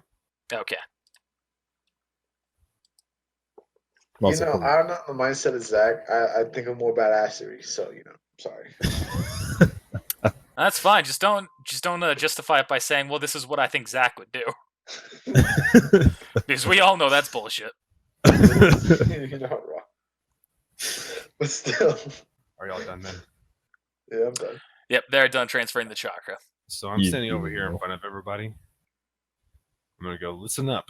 Okay. I'm also I'm pulling- not in the mindset of Zach. I think I'm more badassery. So sorry. That's fine. Just don't justify it by saying, "Well, this is what I think Zach would do," because we all know that's bullshit. You're not wrong. But still. Are y'all done then? Yeah, I'm done. Yep, they're done transferring the chakra. So I'm You- standing over you here in know. front of everybody. I'm gonna go. Listen up.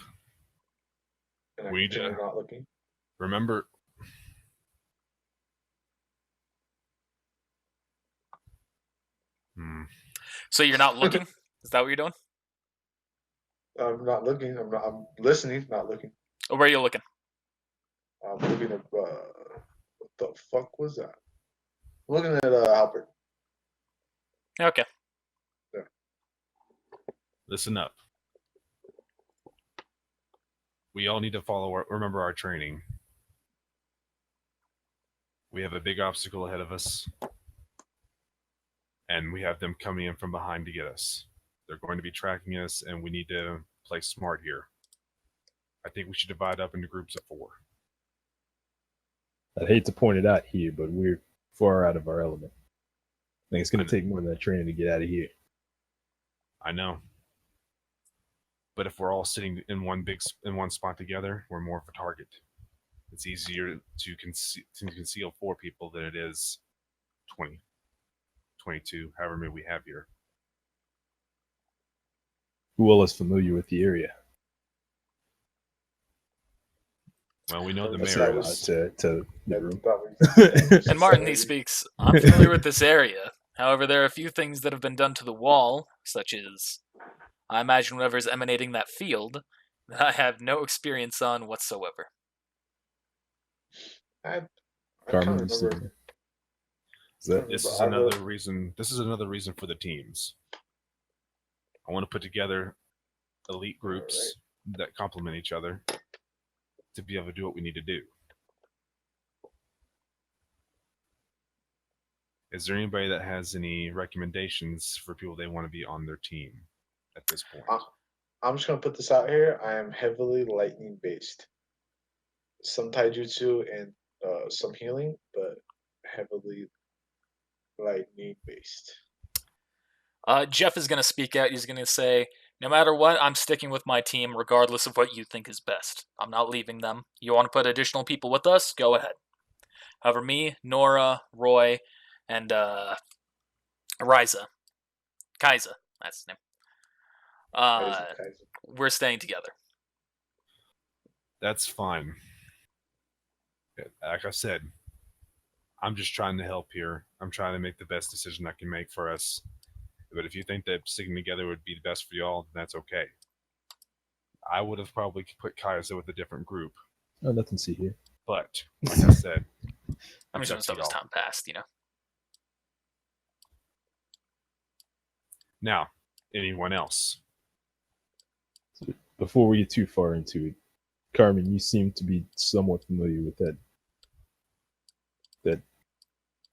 And I We continue do. not looking. Remember. So you're not looking? Is that what you're doing? I'm not looking. I'm listening, not looking. Or where are you looking? I'm looking at what the fuck was that? I'm looking at Albert. Okay. Listen up. We all need to remember our training. We have a big obstacle ahead of us, and we have them coming in from behind to get us. They're going to be tracking us, and we need to play smart here. I think we should divide up into groups of 4. I'd hate to point it out here, but we're far out of our element. I think it's gonna take more than that training to get out of here. I know. But if we're all sitting in one spot together, we're more of a target. It's easier to conceal 4 people than it is 20, 22, however many we have here. Who all is familiar with the area? Well, we know the That's mayor not is. To the room. And Martin, he speaks, "I'm familiar with this area. However, there are a few things that have been done to the wall, such as, I imagine whatever is emanating that field, that I have no experience on whatsoever." I can't Carmen, remember. is that This is I another wrote- reason. This is another reason for the teams. I want to put together elite groups that complement each other to be able to do what we need to do. Is there anybody that has any recommendations for people they want to be on their team at this point? I'm just gonna put this out here. I am heavily lightning based. Some taijutsu and some healing, but heavily lightning based. Jeff is going to speak out. He's going to say, "No matter what, I'm sticking with my team regardless of what you think is best. I'm not leaving them. You want to put additional people with us? Go ahead. However, me, Nora, Roy, and Kaisa, that's his name. Kaiser. We're staying together." That's fine. Like I said, I'm just trying to help here. I'm trying to make the best decision I can make for us. But if you think that sticking together would be the best for y'all, then that's okay. I would have probably put Kaiser with a different group. Oh, nothing to see here. But, like I said, I'm it's just up going to to stuff as y'all. time passed, Now, Anyone else? Before we get too far into it, Carmen, you seem to be somewhat familiar with that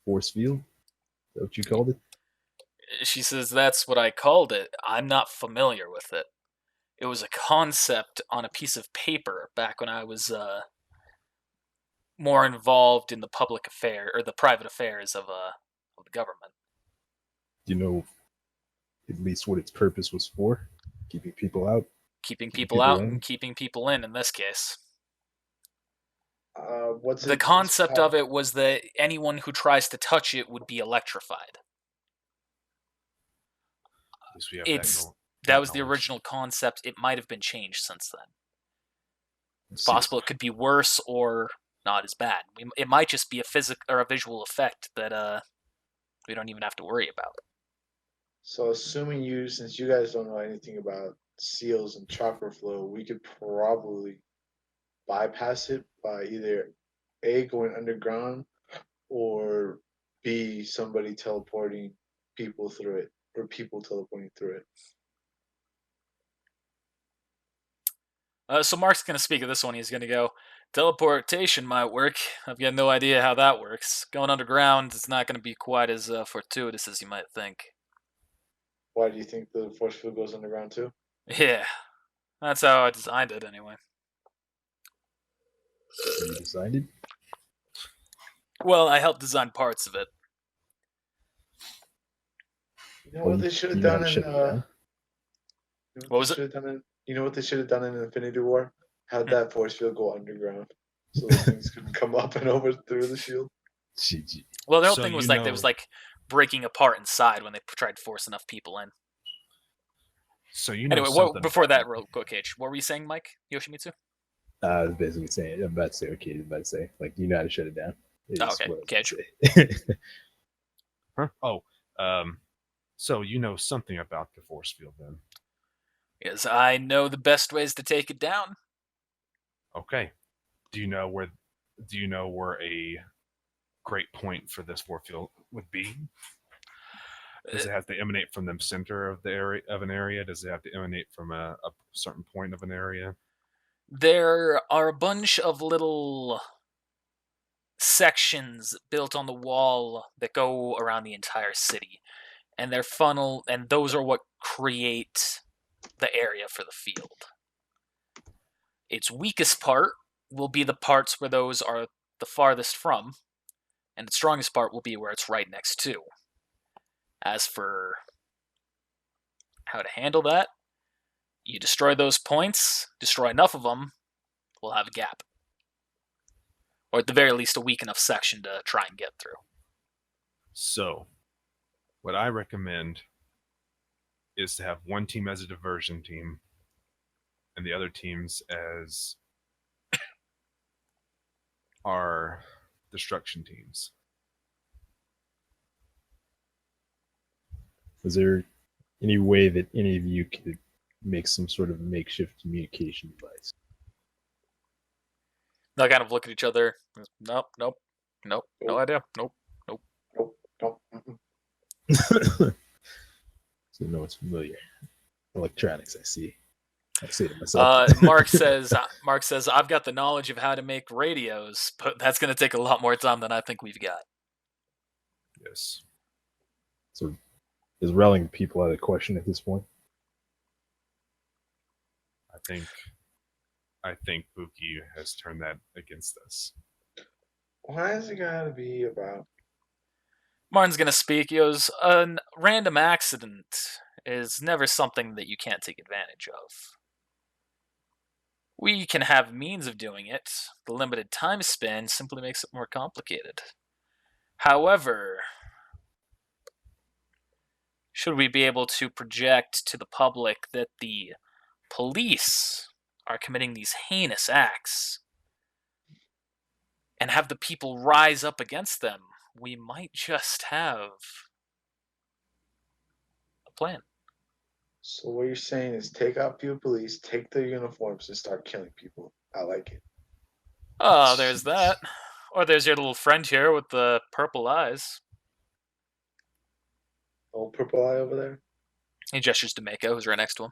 force field. Is that what you called it? She says, that's what I called it. I'm not familiar with it. It was a concept on a piece of paper back when I was more involved in the public affair or the private affairs of the government. Do you know at least what its purpose was for? Keeping people out? Keeping Keeping people people out in? and keeping people in this case. What's The its concept power? of it was that anyone who tries to touch it would be electrified. At least we have That was the knowledge. original concept. It might have been changed since then. It's See, possible it could be worse or not as bad. It might just be a physical or a visual effect that we don't even have to worry about. So assuming since you guys don't know anything about seals and chakra flow, we could probably bypass it by either A, going underground, or B, somebody teleporting people through it, or people teleporting through it. So Mark's going to speak of this one. He's going to go, teleportation might work. I've got no idea how that works. Going underground is not going to be quite as fortuitous as you might think. Why do you think the force field goes underground too? Yeah, that's how I designed it anyway. you decided? Well, I helped design parts of it. You know what they should have You know how done to in shut it down? What was it? You know what they should have done in Infinity War? Had that force field go underground, so those things couldn't come up and over through the shield. GG. Well, the whole So thing was you like there know- was like breaking apart inside when they tried to force enough people in. So you know Anyway, something before about that, real quick, H, what were you saying, Mike Yoshimitsu? I was basically saying, I'm about to say, okay, I was about to say, like, you know how to shut it down. Is Oh, okay. what I was Catch. gonna say. Huh? Oh, so you know something about the force field then? Because I know the best ways to take it down. Okay. Do you know where a great point for this force field would be? Does it have to emanate from the center of an area? Does it have to emanate from a certain point of an area? There are a bunch of little sections built on the wall that go around the entire city, and they're funnel, and those are what create the area for the field. Its weakest part will be the parts where those are the farthest from, and its strongest part will be where it's right next to. As for how to handle that, you destroy those points, destroy enough of them, we'll have a gap. Or at the very least, a weak enough section to try and get through. So, what I recommend is to have one team as a diversion team and the other teams as our destruction teams. Is there any way that any of you could make some sort of makeshift communication device? They'll kind of look at each other. Nope, no idea. Nope. Nope, nope. So no one's familiar. Electronics, I see. I say to myself. Mark says, I've got the knowledge of how to make radios, but that's going to take a lot more time than I think we've got. Yes. So is rallying people out of the question at this point? I think Buki has turned that against us. Why is it gotta be about? Martin's going to speak. He goes, a random accident is never something that you can't take advantage of. We can have means of doing it. The limited time span simply makes it more complicated. However, should we be able to project to the public that the police are committing these heinous acts and have the people rise up against them, we might just have a plan. So what you're saying is take out few police, take their uniforms, and start killing people. I like it. Oh, there's that. Or there's your little friend here with the purple eyes. Old purple eye over there. He gestures to Mako, who's right next to him.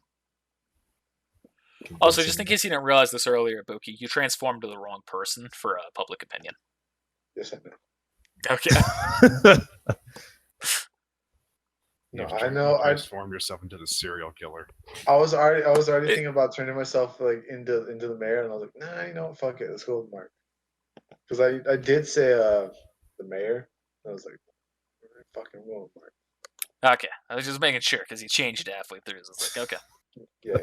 Convince Also, just him in case you didn't realize this earlier, Buki, you transformed to the wrong person for public opinion. Yes, I know. Okay. No, You I know. I transformed yourself into the serial killer. was already thinking about turning myself like into the mayor, and I was like, nah, you know what? Fuck it. Let's go with Mark. Because I did say the mayor. And I was like, fucking roll with Mark. Okay. I was just making sure because he changed it halfway through. So it's like, okay. Yeah,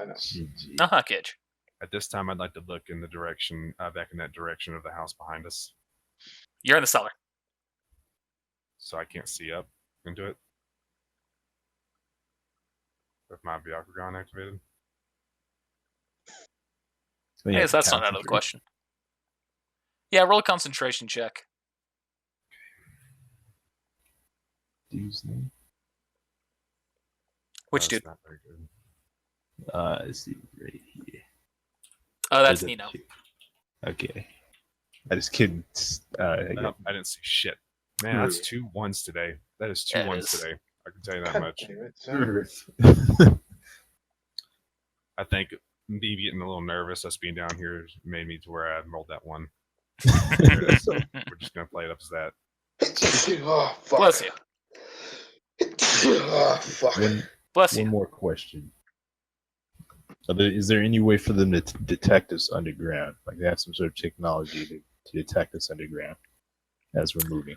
I know. GG. Uh-huh, Kidge. At this time, I'd like to look in the direction, back in that direction of the house behind us, You're in the cellar. so I can't see up into it. With my Byakugan activated. So, I guess that's not out of the question. Yeah, roll a concentration check. Dude's name. Which That's dude? not very good. Let's see right here. Oh, that's There's a Nino. kid. Okay. I just kidding. No, I didn't see shit. Man, that's 2 1s today. That is 2 Yeah, it 1s is. today. I can tell you that God much. damn it, son. I think me getting a little nervous, us being down here, made me to where I rolled that 1. So we're just gonna play it up as that. Oh, fuck. Bless you. Oh, fuck. Bless One you. more question. Is there any way for them to detect us underground? Like they have some sort of technology to detect us underground as we're moving?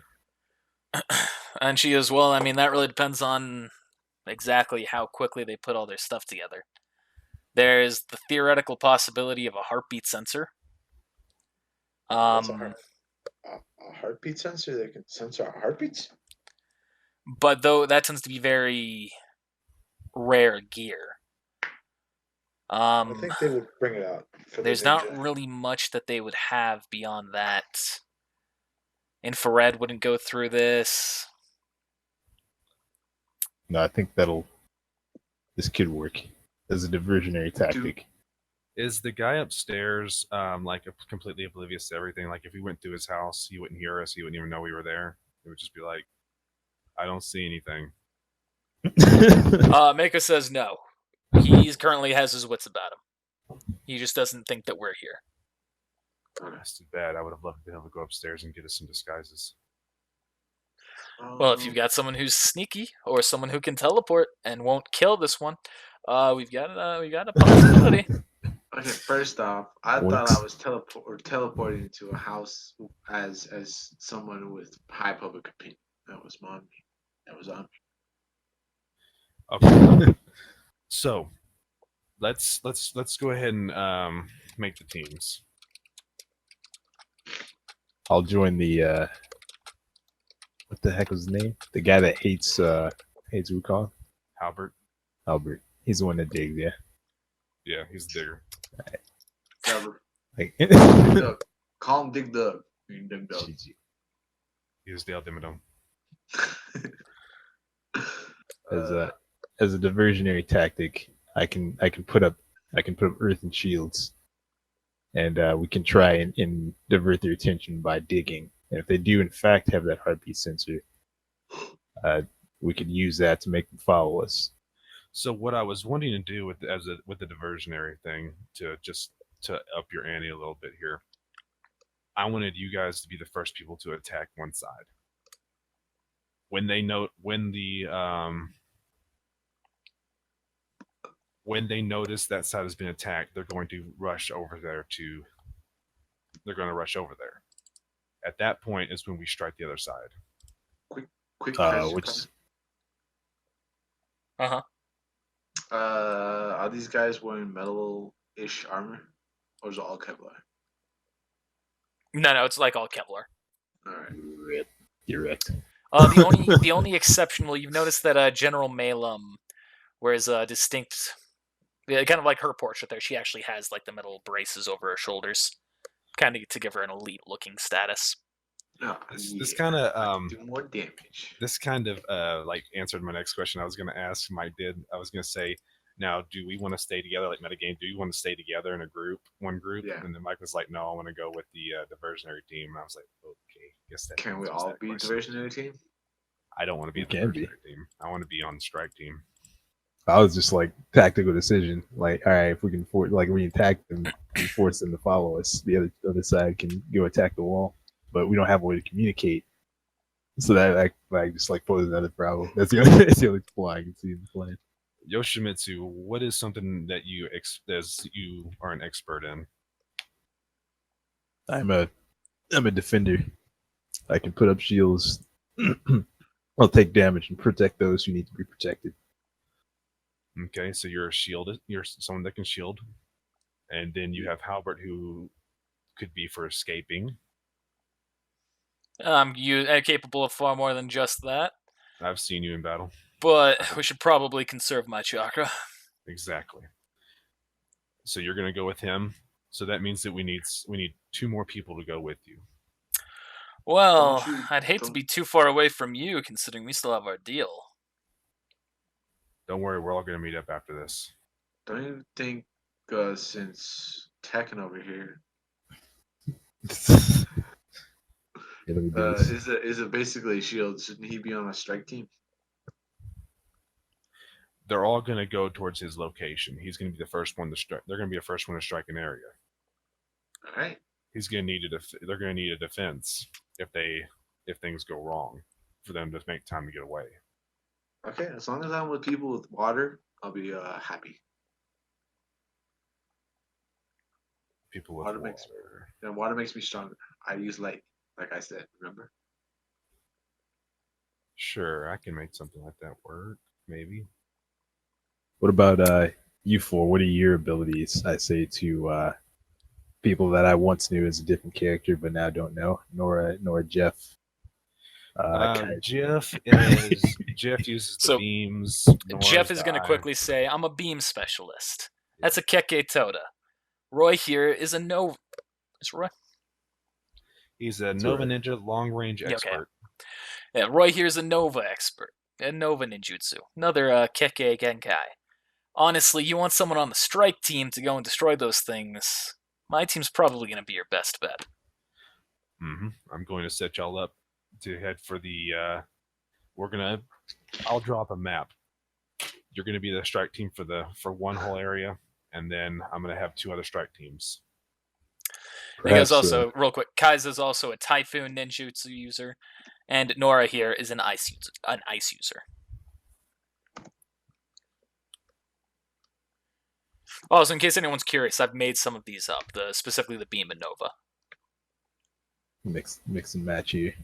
And she as well. I mean, that really depends on exactly how quickly they put all their stuff together. There's the theoretical possibility of a heartbeat sensor. What's a heartbeat sensor that can sense our heartbeats? But though that tends to be very rare gear. I think they would bring it out for There's the ninja. not really much that they would have beyond that. Infrared wouldn't go through this. No, I think this could work as a diversionary tactic. Is the guy upstairs like completely oblivious to everything? Like if we went through his house, he wouldn't hear us. He wouldn't even know we were there. It would just be like, I don't see anything. Mako says no. He currently has his wits about him. He just doesn't think that we're here. That's too bad. I would have loved to be able to go upstairs and get us some disguises. Well, if you've got someone who's sneaky or someone who can teleport and won't kill this one, we've got a possibility. Okay, first off, I thought I was teleporting to a house as someone with high public opinion. That was on me. That was on me. Okay. So let's go ahead and make the teams. I'll join the what the heck was his name? The guy that hates Wukong? Halbert. Albert. He's the one that digs, yeah. Yeah, he's the digger. Never. Like, Doug. Call him Dig Dug. Dig Dug. GG. He's Dale Dimmadome. As a diversionary tactic, I can put up earthen shields, and we can try and divert their attention by digging. And if they do in fact have that heartbeat sensor, we could use that to make them follow us. So what I was wanting to do with the diversionary thing to up your ante a little bit here, I wanted you guys to be the first people to attack one side. When they notice that side has been attacked, they're going to rush over there. At that point is when we strike the other side. Quick question. Are these guys wearing metal-ish armor, or is it all Kevlar? No, it's like all Kevlar. All right. You're right. The only exception, well, you've noticed that General Malum wears a distinct, kind of like her portrait there. She actually has like the metal braces over her shoulders, kind of to give her an elite-looking status. This kind of do more damage. This kind of like answered my next question. I was going to ask. Mike did. I was going to say, now, do we want to stay together like metagame? Do you want to stay together in one group? Yeah. And then Mike was like, no, I want to go with the diversionary team. And I was like, okay, guess that. Can we all be diversionary team? I don't want to be It the can first be. strike team. I want to be on the strike team. I was just like tactical decision. Like, all right, if we can we attack them, we force them to follow us. The other side can go attack the wall, but we don't have a way to communicate. So that just like poses another problem. That's the only that's the only flaw I can see in the plan. Yoshimitsu, what is something that you are an expert in? I'm a defender. I can put up shields. I'll take damage and protect those who need to be protected. Okay, so you're a shield. You're someone that can shield, and then you have Halbert, who could be for escaping. You are capable of far more than just that, I've seen you in battle. but we should probably conserve my chakra. Exactly. So you're going to go with him. So that means that we need 2 more people to go with you. Well, Don't you- I'd hate to don't- be too far away from you, considering we still have our deal. Don't worry, we're all going to meet up after this. Don't you think since Tekken over here Yeah, let me do this. is it basically Shield? Shouldn't he be on a strike team? They're all going to go towards his location. He's going to be the first one to strike. They're going to be the first one to strike an area. All right. He's going to need they're going to need a defense if things go wrong, for them to make time to get away. Okay. As long as I'm with people with water, I'll be happy. People with Water water. makes- And water makes me stronger. I use light, like I said. Remember? Sure, I can make something like that work. Maybe. What about you four? What are your abilities? I say to people that I once knew as a different character, but now don't know. Nora, Jeff. Jeff uses the So, beams. Jeff Nora's is going to dive. quickly say, I'm a beam specialist. That's a Keke Toda. Roy here is a Nova. Is Roy? He's a That's Nova right. Ninja long range Yeah, okay. expert. Yeah, Roy here is a Nova expert. A Nova ninjutsu. Another Keke Genkai. Honestly, you want someone on the strike team to go and destroy those things. My team's probably going to be your best bet. I'm going to set y'all up to head for the. I'll draw up a map. You're going to be the strike team for one whole area, and then I'm going to have 2 other strike teams. You guys Perhaps, also, real quick, Kaiza's also a Typhoon ninjutsu user, and Nora here is an ice user. Also, in case anyone's curious, I've made some of these up, specifically the Beam and Nova. mix and match here.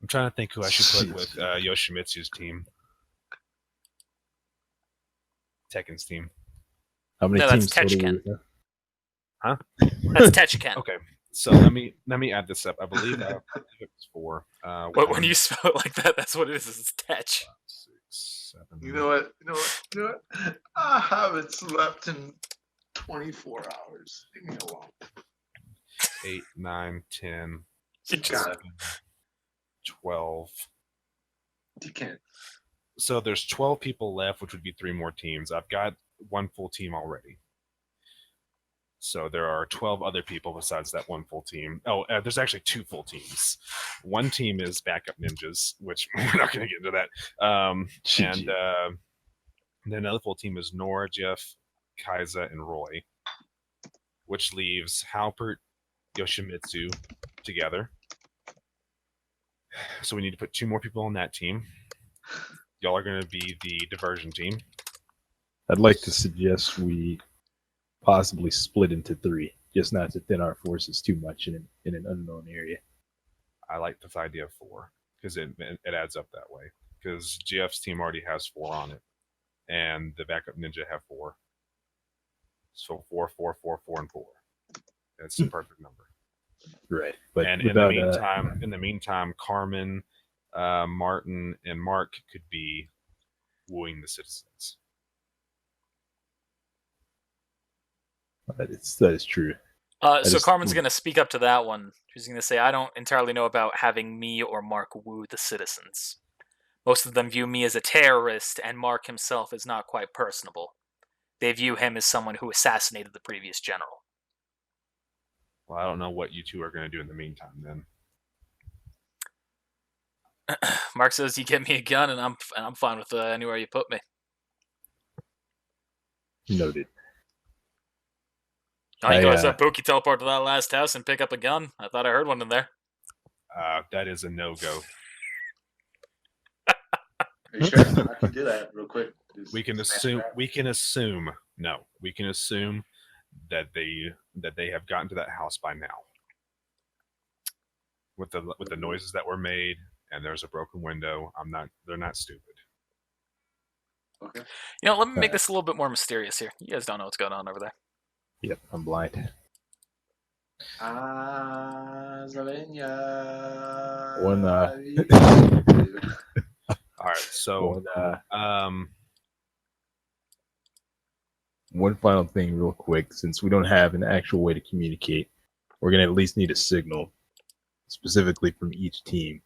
I'm trying to think who I should put with Yoshimitsu's team. Tekken's team. How many No, that's teams total? Tetchken. Huh? That's Tetchken. Okay, so let me add this up. I believe it was 4. But when you spell it like that, that's what it is. It's Tetch. 6, 7. You know what? I haven't slept in 24 hours. Leave me alone. 8, 9, 10, You just- 11, 12. You can't. So there's 12 people left, which would be 3 more teams. I've got 1 full team already. So there are 12 other people besides that 1 full team. Oh, there's actually 2 full teams. One team is backup ninjas, which we're not going to get into that. And then another full team is Nora, Jeff, Kaiza, and Roy, which leaves Halpert, Yoshimitsu together. So we need to put 2 more people on that team. Y'all are going to be the diversion team. I'd like to suggest we possibly split into 3, just not to thin our forces too much in an unknown area. I like the idea of 4 because it adds up that way. Because GF's team already has 4 on it, and the backup ninja have 4. So 4, 4, 4, 4, and 4. That's the perfect number. Right, but And without, in the meantime, Carmen, Martin, and Mark could be wooing the citizens. that is true. So just- Carmen's going to speak up to that one. She's going to say, I don't entirely know about having me or Mark woo the citizens. Most of them view me as a terrorist, and Mark himself is not quite personable. They view him as someone who assassinated the previous general. Well, I don't know what you two are going to do in the meantime. Then Mark says you get me a gun, and I'm fine with anywhere you put me. Noted. Oh, you guys have Pookie teleport to that last house and pick up a gun? I thought I heard one in there. that is a no-go. Are you sure? I can do that real quick. Just We can smash assume. that. We can assume. No, we can assume that they have gotten to that house by now. With the noises that were made, and there's a broken window. They're not stupid. Okay. You know, let me make this a little bit more mysterious here. You guys don't know what's going on over there. Yep, I'm blind. Slovenia. One, All right, so one final thing, real quick, since we don't have an actual way to communicate, we're gonna at least need a signal, specifically from each team,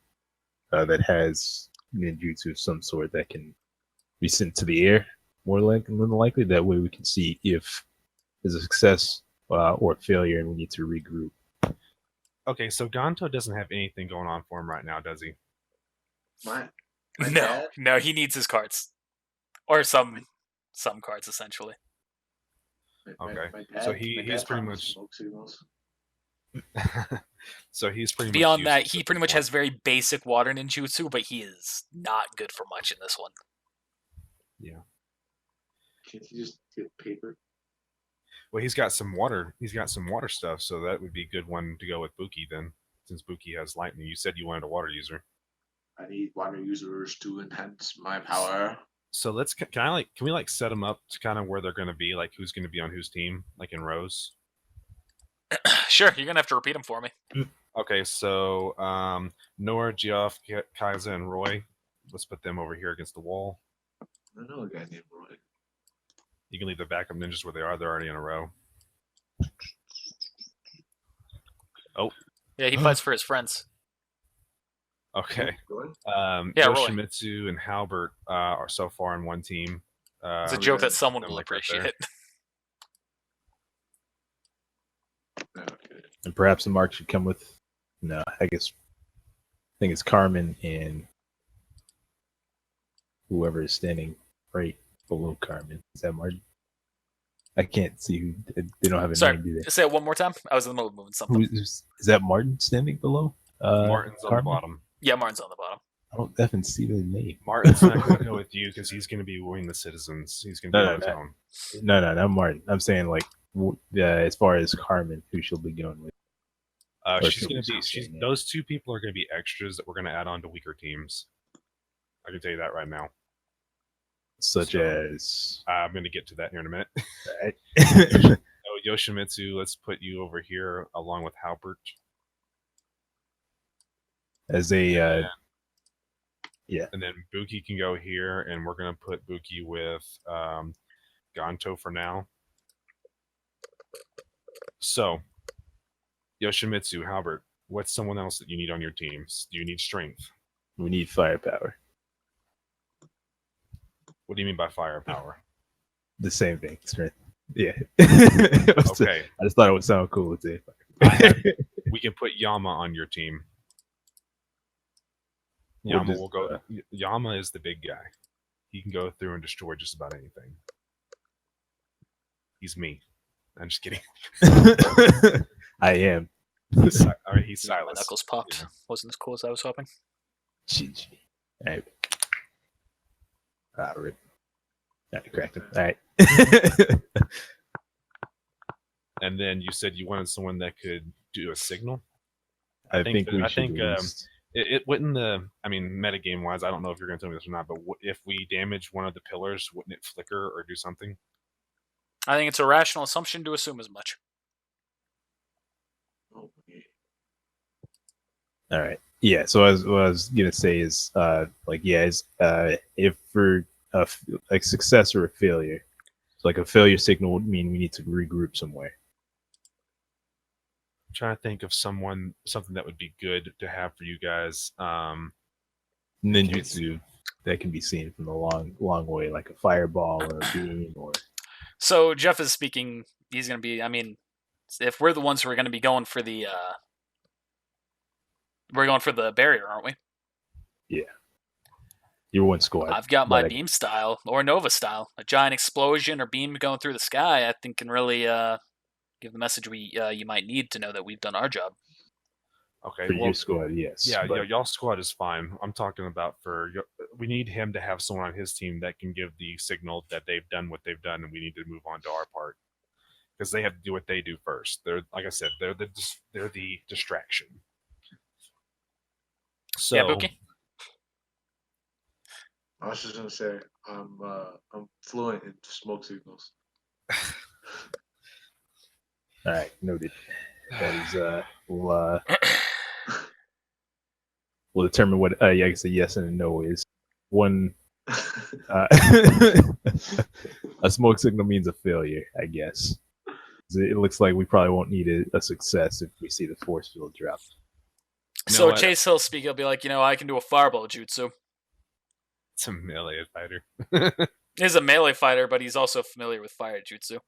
that has ninjutsu of some sort that can be sent to the air. More than likely, that way we can see if there's a success or a failure, and we need to regroup. okay, so Ganto doesn't have anything going on for him right now, does he? My No, dad? no, he needs his cards, or some cards essentially. Okay, My dad, so my he's dad pretty taught me much. smoke signals. So he's pretty Beyond much that, useless he at pretty this much point. has very basic water ninjutsu, but he is not good for much in this one. Can't you just get paper? Well, he's got some water. He's got some water stuff, so that would be a good one to go with Buki then, since Buki has lightning. You said you wanted a water user. I need water users to enhance my power. So can we set them up to kind of where they're going to be, like who's going to be on whose team, like in rows? Sure, you're gonna have to repeat them for me. Okay, so Nora, Geoff, Kaiza, and Roy. Let's put them over here against the wall. I know a guy named Roy. You can leave the backup ninjas where they are. They're already in a row. Yeah, he fights for his friends. Okay. Roy? Yeah, Roy. Yoshimitsu and Halbert are so far on one team. It's a we joke got that someone them will like right appreciate. Okay. And perhaps the mark should come with, no, I think it's Carmen and whoever is standing right below Carmen. Is that Martin? I can't see who. They don't have a Sorry, name, do they? say it one more time. I was in the middle of moving something. Is that Martin standing below? Martin's on the Carmen? bottom. Yeah, Martin's on the bottom. I don't definitely see the name. Martin's not going to go with you because he's going to be wooing the citizens. He's going to be No, on his no. own. No, not Martin. I'm saying like as far as Carmen, who she'll be going with. Or She's going to be. something, yeah. Those two people are going to be extras that we're going to add on to weaker teams. I can tell you that right now. Such So, as I'm going to get to that here in a minute. right? So Yoshimitsu, let's put you over here along with Halbert. as a And then Buki can go here, and we're going to put Buki with Ganto for now. So, Yoshimitsu, Halbert, what's someone else that you need on your teams? Do you need strength? we need firepower. What do you mean by firepower? The same thing, strength. Yeah. Okay, I just thought it would sound cool to we can put Yama on your team. We'll Yama just, will go. Yama is the big guy. He can go through and destroy just about anything. He's me. I'm just kidding. I am. He's My Silas. knuckles popped. Yeah. Wasn't as cool as I was hoping. GG. All right. Rip. I cracked him. All right. And then you said you wanted someone that could do a signal. I think we I should think, at least- It wouldn't metagame wise, I don't know if you're going to tell me this or not, but if we damage one of the pillars, wouldn't it flicker or do something? I think it's a rational assumption to assume as much. Oh, okay. All right. Yeah. So what I was gonna say is, if for a success or a failure, so like a failure signal would mean we need to regroup somewhere. I'm trying to think of something that would be good to have for you guys. Ninjutsu that can be seen from a long way, like a fireball or a beam or. So Jeff is speaking. He's going to be, if we're the ones who are going to be going for the we're going for the barrier, aren't we? You're one squad. I've got my but beam style or Nova style. A giant explosion or beam going through the sky, I think, can really give the message you might need to know that we've done our job. Okay, for well, your squad, yes. yeah, but y'all squad is fine. I'm talking about we need him to have someone on his team that can give the signal that they've done what they've done, and we need to move on to our part because they have to do what they do first. They're like I said, they're the distraction. So Yeah, Buki? I was just gonna say I'm fluent in smoke signals. all right, noted. That is we'll determine what I guess a yes and a no is. One a smoke signal means a failure, I guess. It looks like we probably won't need a success if we see the force field drop. So what? Chase Hill speak. He'll be like, I can do a fireball jutsu. It's a melee fighter. He's a melee fighter, but he's also familiar with fire jutsu.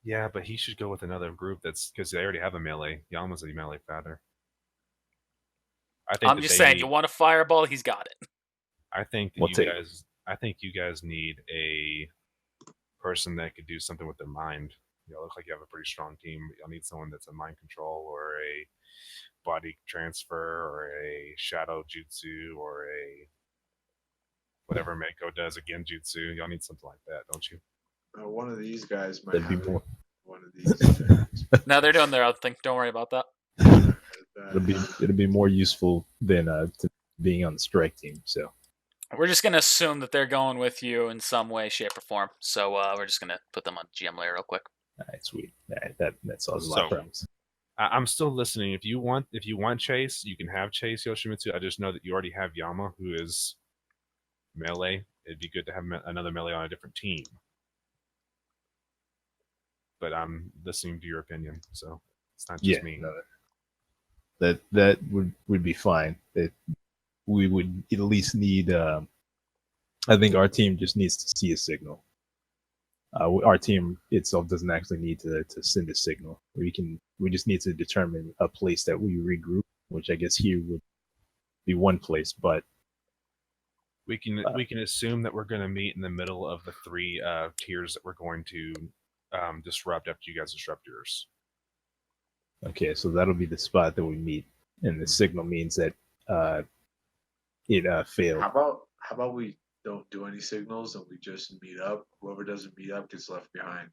Yeah, but he should go with another group that's because they already have a melee. Yama's a melee fighter. I think I'm just saying, you want a fireball, he's got it. I think that We'll you take guys. I think you guys need a person that could do something with their mind. You look like you have a pretty strong team, but you'll need someone that's a mind control or a body transfer or a shadow jutsu or a whatever Mako does, a genjutsu. Y'all need something like that, don't you? One of these guys might That'd be have more. one of these. No, they're doing their own thing. Don't worry about that. It'll be more useful than being on the strike team. So We're just going to assume that they're going with you in some way, shape, or form. So we're just going to put them on GM layer real quick. all right, sweet. All right, that solves a lot So- of problems. I'm still listening. If you want Chase, you can have Chase Yoshimitsu. I just know that you already have Yama, who is melee. It'd be good to have another melee on a different team. But I'm listening to your opinion, so it's not just me. No, that would be fine. We would at least need. I think our team just needs to see a signal. Our team itself doesn't actually need to send a signal. We just need to determine a place that we regroup, which I guess here would be one place. But We can assume that we're going to meet in the middle of the three tiers that we're going to disrupt after you guys disrupt yours. okay, so that'll be the spot that we meet, and the signal means that it failed. How about we don't do any signals and we just meet up? Whoever doesn't meet up gets left behind.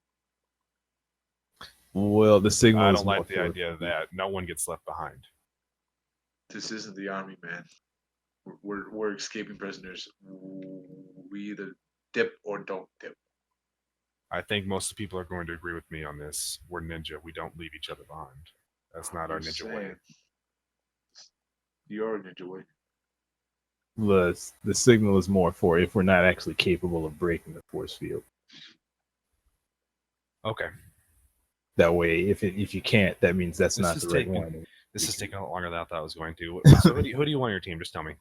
Well, the signal. I is don't more like the for- idea of that. No one gets left behind. This isn't the army, man. We're escaping prisoners. We either dip or don't dip. I think most of the people are going to agree with me on this. We're ninja. We don't leave each other behind. That's not our I'm ninja saying, way. Your ninja way. The signal is more for if we're not actually capable of breaking the force field. Okay. That way, if you can't, that means that's This not is the right taking- one. This is taking a lot longer than I thought it was going to. So who do you want on your team? Just tell me.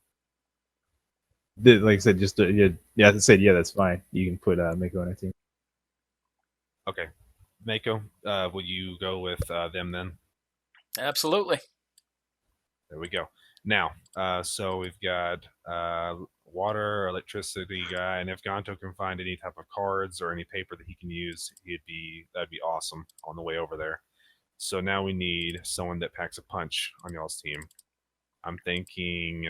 Like I said, just yeah, I said yeah, that's fine. You can put Mako on our team. Okay. Mako, will you go with them then? Absolutely. There we go. Now, so we've got water, electricity guy, and if Gonto can find any type of cards or any paper that he can use, that'd be awesome on the way over there. So now we need someone that packs a punch on y'all's team. I'm thinking.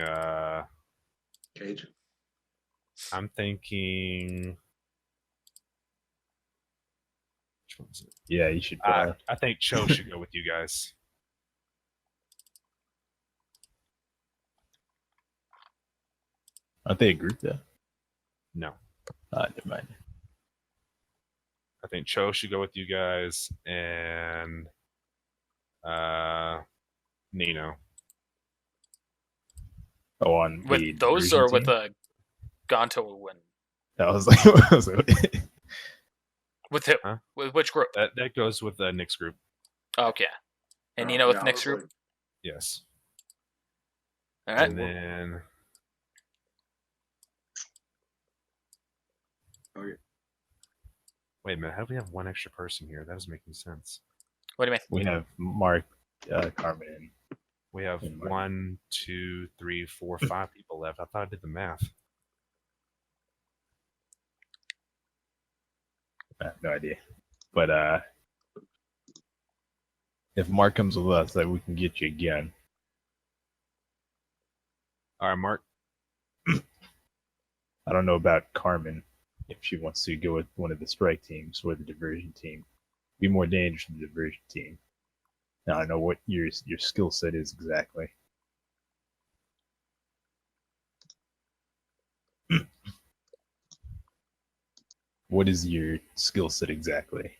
Cage. I'm thinking. Which one's it? Yeah, you should. I think Cho should go with you guys. Aren't they a group though? No, Never mind. I think Cho should go with you guys and Nino. Oh, on With the those Eurasian or with team? a Gonto win? I was like, I was like With who? Huh? With which group? That goes with Nick's group. Okay. And Oh, Nino with yeah, I Nick's was group? like, Yes. All right. And then okay. wait a minute, how do we have one extra person here? That doesn't make any sense. What do you mean? We have Mark, Carmen, and We have And Martin. 1, 2, 3, 4, 5 people left. I thought I did the math. I have no idea. But if Mark comes with us, like, we can get you a gun. All right, Mark. I don't know about Carmen if she wants to go with one of the strike teams or the diversion team. Be more dangerous for the diversion team. Now, I don't know what your skill set is exactly. What is your skill set exactly?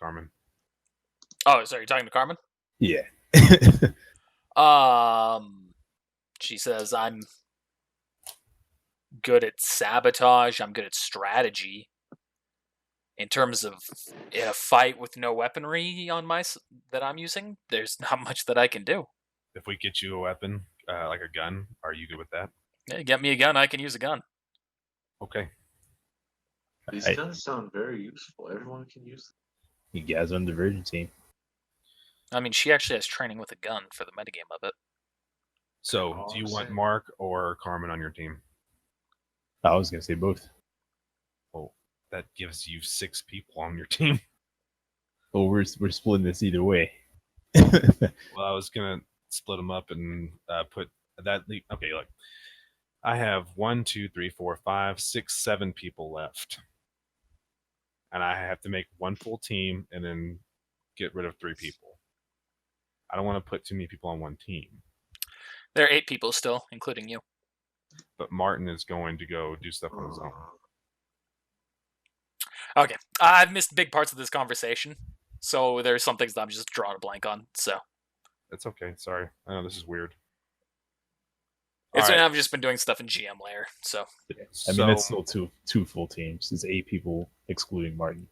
Carmen. Oh, sorry, you're talking to Carmen? Yeah. She says I'm good at sabotage. I'm good at strategy. In terms of in a fight with no weaponry on that I'm using, there's not much that I can do. If we get you a weapon, like a gun, are you good with that? Yeah, get me a gun, I can use a gun. Okay. These Right. guns sound very useful. Everyone can use them. You guys on the diversion team. I mean, she actually has training with a gun for the metagame of it. So, Oh, do you I'm want saying- Mark or Carmen on your team? I was gonna say both. Well, that gives you 6 people on your team. Well, we're splitting this either way. Well, I was gonna split them up and put that. Okay, look, I have 1, 2, 3, 4, 5, 6, 7 people left, and I have to make one full team and then get rid of 3 people. I don't want to put too many people on one team. There are 8 people still, including you. But Martin is going to go do stuff on his own. Okay, I've missed big parts of this conversation, so there's some things that I'm just drawing a blank on. So It's okay. Sorry, I know this is weird. it's Alright. I've just been doing stuff in GM layer. So I mean, that's still two full teams. It's 8 people excluding Martin.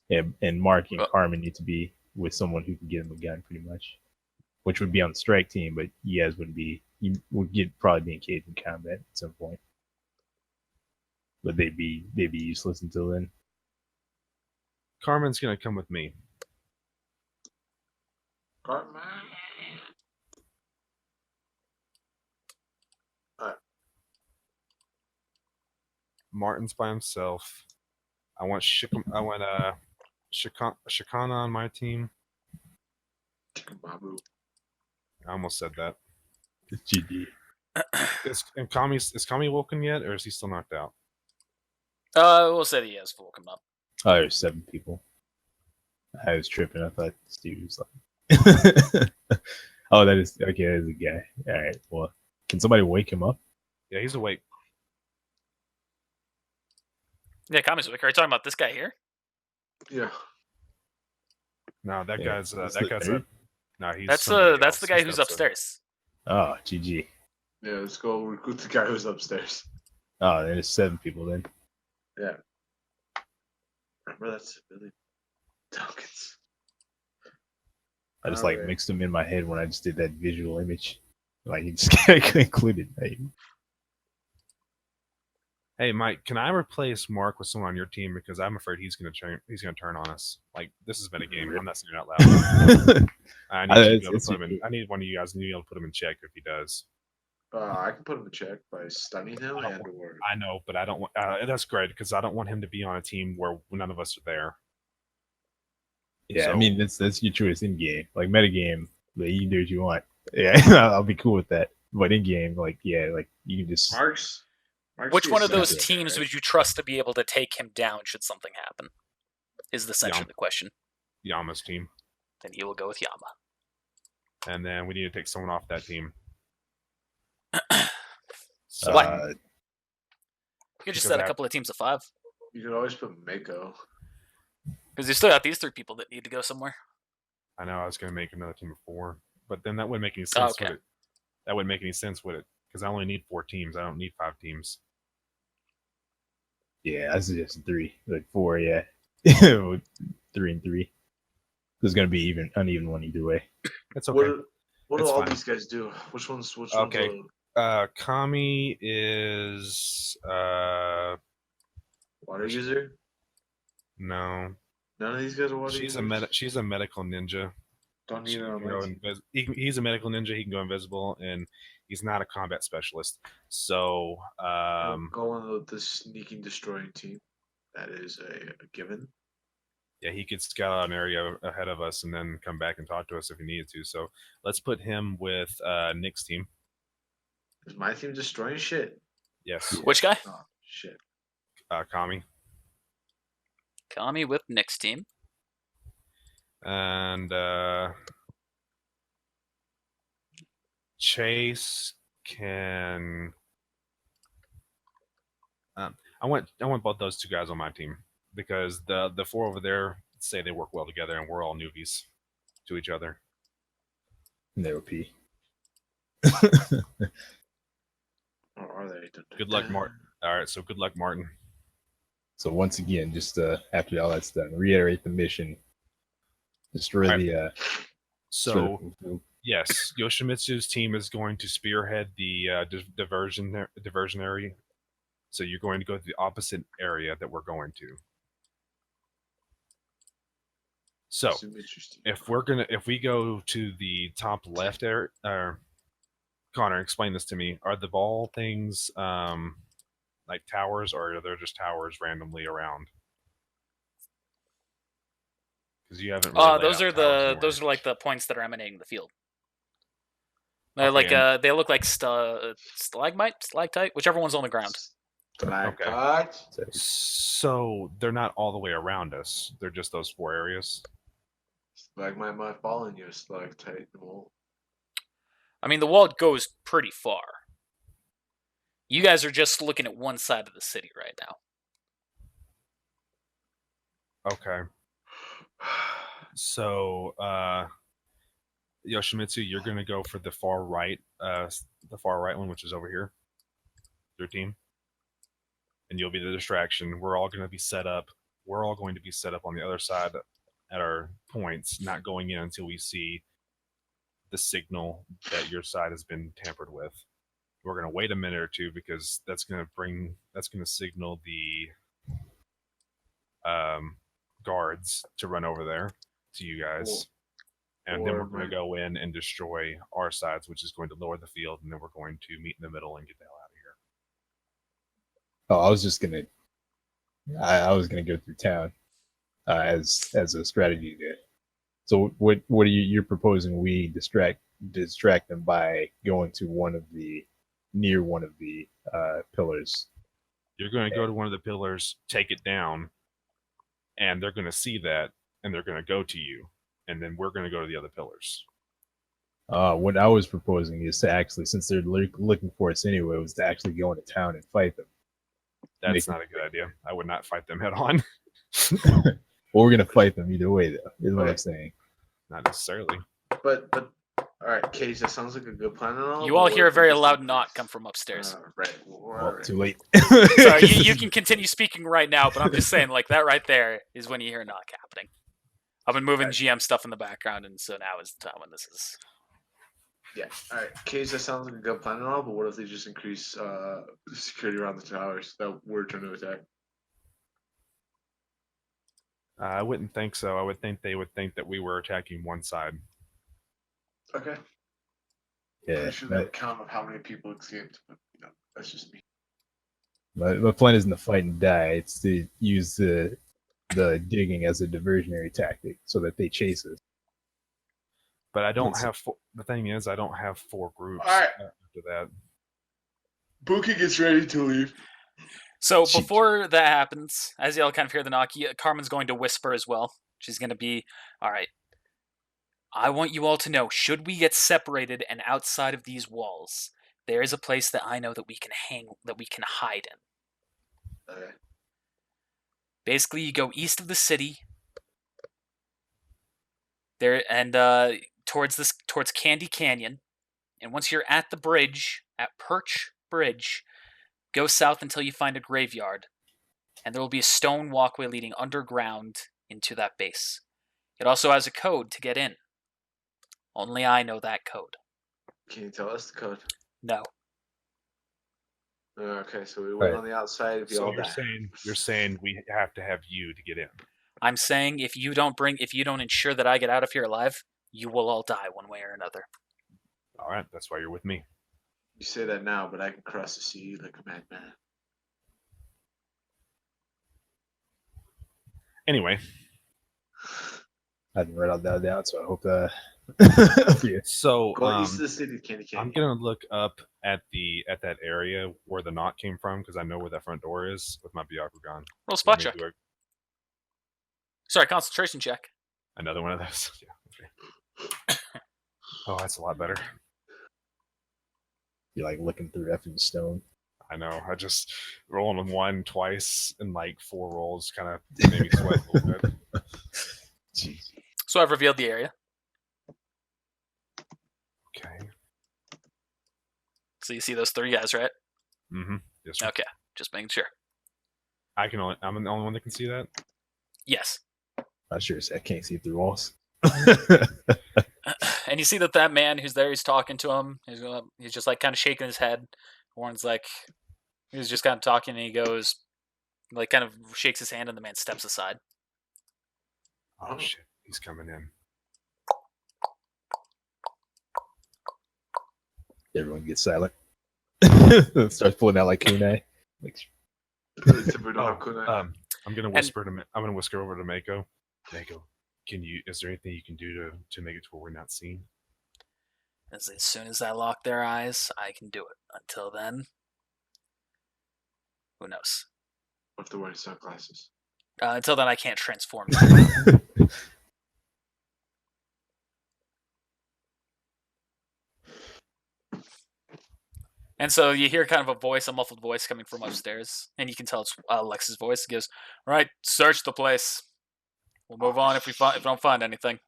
And Mark and Carmen need to be with someone who can get him a gun, pretty much, which would be on the strike team. But you guys wouldn't be. You would probably be engaged in combat at some point. But they'd be useless until then. Carmen's gonna come with me. Cartman. Martin's by himself. I want Shikana on my team. Chicken Babu. I almost said that. It's GD. Is Kami woken yet, or is he still knocked out? we'll say that he has full come up. Oh, there's 7 people. I was tripping. I thought Steve was like. Oh, that is okay. That is a guy. All right. Well, can somebody wake him up? Yeah, he's awake. Yeah, comments. Are you talking about this guy here? Yeah. No, that Yeah, guy's that's that the guy's third? no, he's That's somebody the else. guy He's who's got upstairs. Oh, GG. Yeah, let's go recruit the guy who's upstairs. Oh, there's 7 people then. Yeah. Remember that civilian tokens. I just Alright. mixed them in my head when I just did that visual image. Like he just got included. Like, Hey, Mike, can I replace Mark with someone on your team because I'm afraid he's gonna turn on us. Like this has been a game. I'm not saying it out loud. I need you to be able to put him in. I need one of you guys to be able to put him in check if he does. I can put him in check by stunning him I and don't or I know, but I don't want. That's great because I don't want him to be on a team where none of us are there. yeah, So- I mean that's your choice in game. Like metagame, like, you can do what you want. Yeah, I'll be cool with that. But in game, like you can just Mark's Which the one of those assassin, teams right? would you trust to be able to take him down should something happen? Is essentially Yama. the question. Yama's team, Then he will go with Yama. and then we need to take someone off that team. uh, What? You could just because set a I- couple of teams of 5. You could always put Mako. Because you still got these 3 people that need to go somewhere. I know I was going to make another team of 4, but then that wouldn't make any sense. okay. Would it? That wouldn't make any sense, would it? Because I only need 4 teams. I don't need 5 teams. yeah, I suggested 3, like 4, yeah. 3 and 3. There's gonna be uneven one either way. It's okay. What do It's all fine. these guys do? Which ones? Okay. Kami is Water user? no. None of these guys are water She's a users? she's a medical ninja. Don't need She it on can my go team. he's a medical ninja. He can go invisible, and he's not a combat specialist. So I'll go on the sneaking, destroying team. That is a given. yeah, he could scout out an area ahead of us and then come back and talk to us if he needed to. So let's put him with Nick's team. Is my team destroying shit? Yes, Which guy? Oh, shit. Kami. Kami with Nick's team. And Chase can. I want both those two guys on my team because the four over there say they work well together, and we're all newbies to each other. No P. Or are they? Good luck, Martin. All right, so good luck, Martin. So once again, just after all that's done, reiterate the mission. Destroy Right. the. So yes, Yoshimitsu's team is going to spearhead the diversionary. So you're going to go to the opposite area that we're going to. So if we go to the top left area, Connor, explain this to me. Are the ball things like towers, or are there just towers randomly around? Because you haven't. Really Those are like the points that are emanating the field. They're Okay, they look like stalagmite, whichever one's on the ground. Okay. So they're not all the way around us. They're just those 4 areas. Stalagmite might fall in you, stalactite won't. I mean, the wall goes pretty far. You guys are just looking at one side of the city right now. Okay. So, Yoshimitsu, you're going to go for the far right one, which is over here. Your team. And you'll be the distraction. We're all going to be set up. We're all going to be set up on the other side at our points, not going in until we see the signal that your side has been tampered with. We're going to wait a minute or two because that's going to signal the guards to run over there to you guys. And then we're going to go in and destroy our sides, which is going to lower the field, and then we're going to meet in the middle and get the hell out of here. Oh, I was gonna go through town as a strategy there. So what are you're proposing? We distract them by going to near one of the pillars. You're going to go to one of the pillars, take it down, and they're going to see that, and they're going to go to you, and then we're going to go to the other pillars. What I was proposing is to actually, since they're looking for us anyway, was to actually go into town and fight them. That's not a good idea. I would not fight them head on. Well, we're gonna fight them either way, though. Is what I'm saying. Not necessarily. But all right, Cage. That sounds like a good plan and all. You all hear a very loud knock come from upstairs. Right. Well, too late. Sorry, you can continue speaking right now, but I'm just saying, like, that right there is when you hear a knock happening. I've been moving GM stuff in the background, and so now is the time when this is. Yeah. All right, Cage. That sounds like a good plan and all. But what if they just increase security around the towers that we're trying to attack? I wouldn't think so. I would think they would think that we were attacking one side. Okay. Yeah. Pretty sure that count of how many people escaped, but that's just me. My plan isn't to fight and die. It's to use the digging as a diversionary tactic so that they chase us. But I don't have. The thing is, I don't have 4 groups. All right. After that, Buki gets ready to leave. So before that happens, as y'all kind of hear the knock, Carmen's going to whisper as well. She's going to be, all right, I want you all to know, should we get separated and outside of these walls, there is a place that I know that we can hide in. Okay. Basically, you go east of the city, there and towards Candy Canyon, and once you're at the bridge, at Perch Bridge, go south until you find a graveyard, and there will be a stone walkway leading underground into that base. It also has a code to get in. Only I know that code. Can you tell us the code? No. Okay, so we went on the outside. If so y'all you're die. saying we have to have you to get in. I'm saying if you don't ensure that I get out of here alive, you will all die one way or another. All right, that's why you're with me. You say that now, but I can cross the sea like a madman. Anyway, I didn't write all that down, so I hope that. Yeah. so Go east of the city, Candy I'm Canyon. gonna look up at that area where the knot came from because I know where that front door is with my Byakugan. Roll a spot Let me check. do Sorry, concentration check. another one of those. Yeah. Okay. Oh, that's a lot better. You're like looking through effing stone. I know. I just rolling one twice in like 4 rolls kind of made me sweat a little bit. Jeez. So I've revealed the area. Okay. So you see those 3 guys, right? Mm-hmm. Yes, sir. Okay, just making sure. I'm the only one that can see that. Yes. I sure as I can't see through walls. And you see that man who's there, he's talking to him. He's just like kind of shaking his head. Warren's like, he's just kind of talking, and he goes, like, kind of shakes his hand, and the man steps aside. Oh shit, he's coming in. Everyone gets silent. Starts pulling out like kunai. Like, I'm gonna whisper I'm gonna whisper over to Mako. Mako, is there anything you can do to make it to where we're not seen? As soon as I lock their eyes, I can do it. Until then, who knows? What if they're wearing sunglasses? Until then, I can't transform. And so you hear kind of a muffled voice coming from upstairs, and you can tell it's Lex's voice. He goes, "All right, search the place. We'll move on if we don't find anything."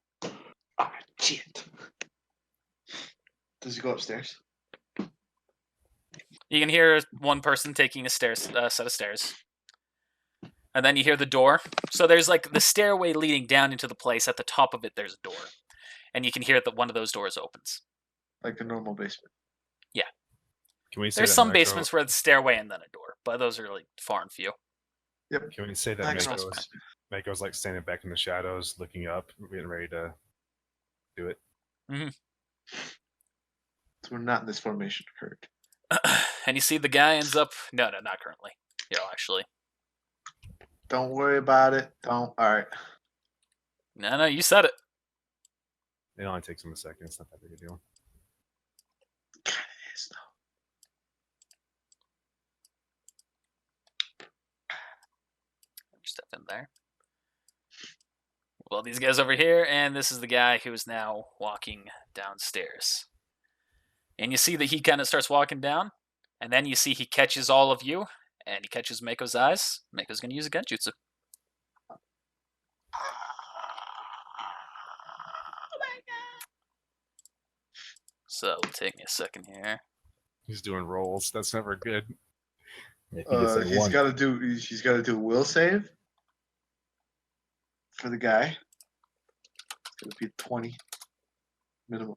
Ah, shit. Does he go upstairs? You can hear one person taking a set of stairs, and then you hear the door. So there's like the stairway leading down into the place. At the top of it, there's a door, and you can hear that one of those doors opens. Like a normal basement. Can we say There's that some Mako, basements where it's stairway and then a door, but those are really far and few. Yep. Can we say that Next Mako's like standing back in the shadows, looking up, getting ready to do it? So we're not in this formation, Kurt. And you see the guy ends up. No, not currently. Actually. Don't worry about it. Don't. All right. No, you said it. It only takes him a second. It's not that big a deal. God, it is though. Step in there. Well, these guys over here, and this is the guy who is now walking downstairs. And you see that he kind of starts walking down, and then you see he catches all of you, and he catches Mako's eyes. Mako's going to use a genjutsu. So, take me a second here. He's doing rolls. That's never good. if he gets like He's one, got to do. He's got to do a will save for the guy. It's gonna be 20 minimum.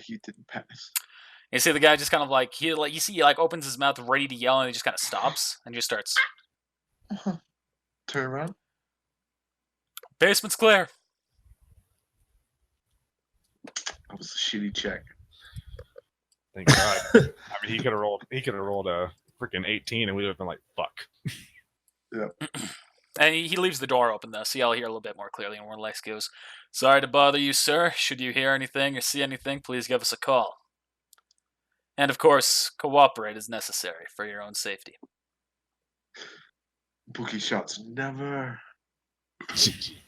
He didn't pass. You see the guy just kind of like he opens his mouth ready to yell, and he just kind of stops and just starts. Turn around. Basement's clear. That was a shitty check. Thank God. I mean, he could have rolled a freaking 18, and we would have been like, "Fuck." And he leaves the door open, though, so y'all hear a little bit more clearly. And where Lex goes, "Sorry to bother you, sir. Should you hear anything or see anything, please give us a call. And, of course, cooperate as necessary for your own safety." Bookie shots never.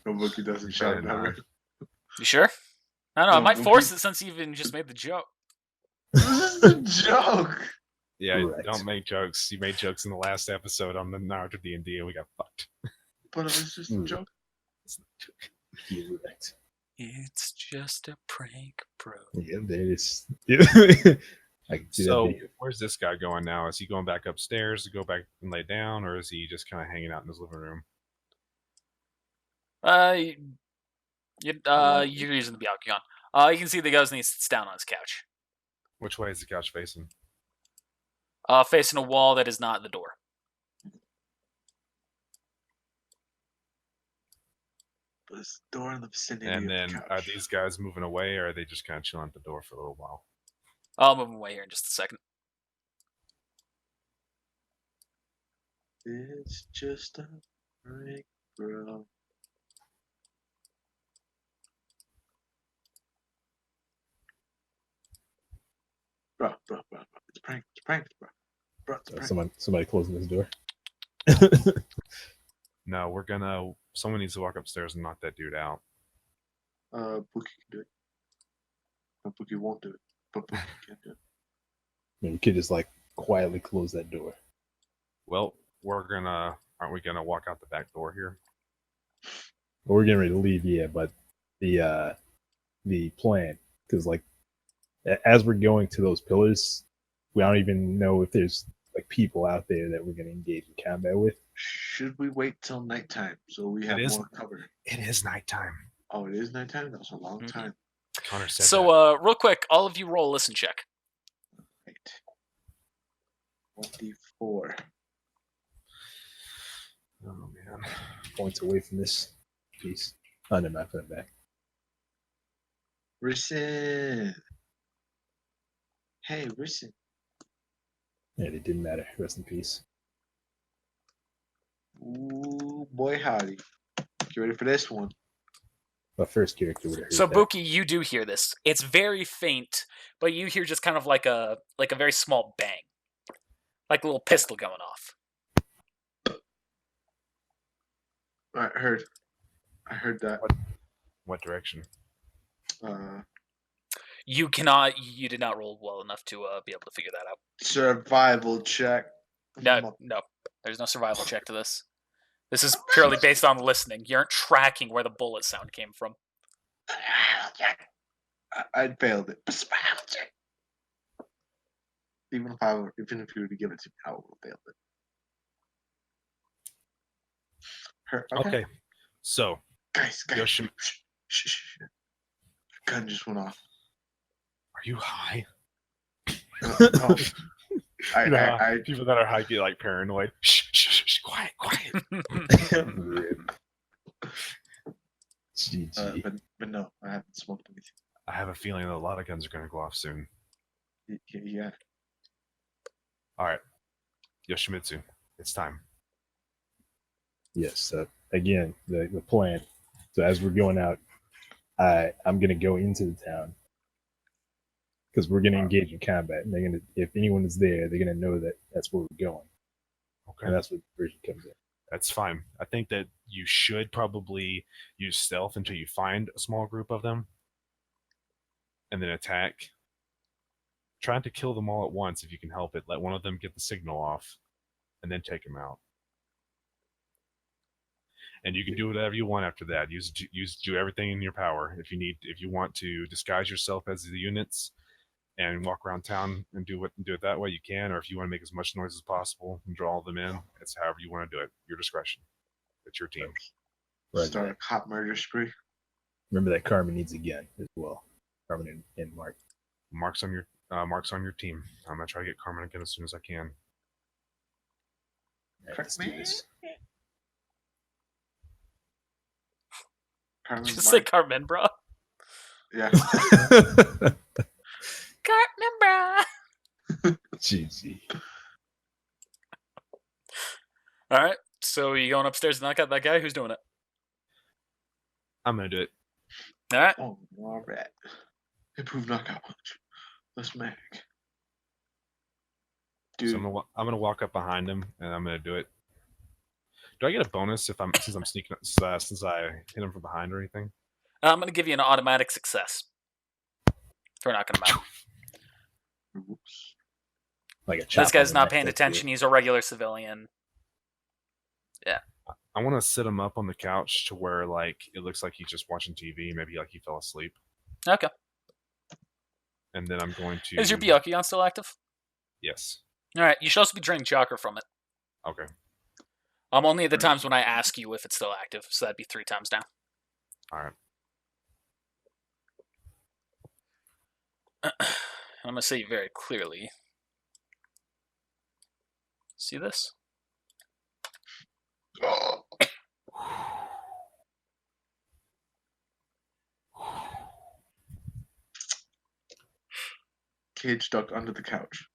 No, Bookie doesn't Better shot not. never. You sure? I don't know. I No, might Mookie- force it since you even just made the joke. This is a joke. Yeah, Correct. don't make jokes. You made jokes in the last episode on the Naruto D&D, and we got fucked. But it was just a Mm. joke. you're right. It's just a prank, bro. Yeah, there it is. I can see So, that video. where's this guy going now? Is he going back upstairs to go back and lay down, or is he just kind of hanging out in his living room? You're using the Byakugan. You can see the guy and he sits down on his couch, Which way is the couch facing? facing a wall that is not the door. but it's the door in the vicinity And of then the are couch. these guys moving away, or are they just kind of chilling at the door for a little while? I'll move away here in just a second. It's just a break, bro. Bro. It's a prank. It's a prank, bro. Bro, it's a prank. Somebody closing this door. No, we're gonna. Someone needs to walk upstairs and knock that dude out. Bookie can do it. But Bookie won't do it. But Bookie can do it. You could just like quietly close that door. Well, aren't we gonna walk out the back door here? Well, we're getting ready to leave, yeah, but the plan, because like as we're going to those pillars, we don't even know if there's like people out there that we're going to engage in combat with. Should we wait till nighttime so we have is- more cover? It is nighttime. Oh, it is nighttime? That was a long Mhm. time. Connor said So, that. real quick, all of you roll a listen check. Right. 24. Oh man. Points away from this piece. Oh, no, not put it back. Listen. Hey, listen. And it didn't matter. Rest in peace. Ooh, boy, howdy. Get ready for this one. My first character would have heard So, that. Buki, you do hear this. It's very faint, but you hear just kind of like a very small bang, like a little pistol going off. I heard that. What direction? You did not roll well enough to be able to figure that out. Survival check. No, there's no survival check to this. This is purely based on listening. You aren't tracking where the bullet sound came from. Survival check. I failed it. Survival check. Even if you were to give it to me, I would have failed it. Okay. So Guys. Yoshi- Shh. Gun just went off. are you high? No. I People that are high get like paranoid. Shh, quiet. GG. but no, I haven't smoked anything. I have a feeling that a lot of guns are gonna go off soon. Yeah. All right, Yoshimitsu, it's time. Yes. Again, the plan. So as we're going out, I'm going to go into the town because we're going to engage in combat, and they're going to, if anyone is there, they're going to know that that's where we're going, Okay, and that's where the version comes in. that's fine. I think that you should probably use stealth until you find a small group of them, and then attack. Trying to kill them all at once if you can help it. Let one of them get the signal off, and then take them out. And you can do whatever you want after that. Do everything in your power. If you want to disguise yourself as the units and walk around town and do it that way, you can. Or if you want to make as much noise as possible and draw them in, it's however you want to do it. Your discretion. It's your team. Right. Start a cop murder spree. Remember that Carmen needs a gun as well. Carmen and Mark. Marks on your team. I'm gonna try to get Carmen again as soon as I can. All right, let's do this. Carmen's Just say Carmen, bro. Yeah. Carmen, bro. GG. All right. So you going upstairs to knock out that guy? Who's doing it? I'm gonna do it. All right. Oh, all right. Improved knockout punch. Let's make. Dude, So I'm gonna walk up behind him and I'm gonna do it. Do I get a bonus since I'm sneaking since I hit him from behind or anything? I'm going to give you an automatic success for knocking him out. oops. Like a chop This guy's on the not neck, paying that's attention. He's a regular civilian. I want to sit him up on the couch to where like it looks like he's just watching TV. Maybe like he fell asleep. Okay. And then I'm going to. Is your Byakugan still active? Yes. All right. You should also be draining chakra from it. Okay. Only at the times when I ask you if it's still active. So that'd be 3 times down. All right. I'm going to say very clearly. See this? Cage ducked under the couch.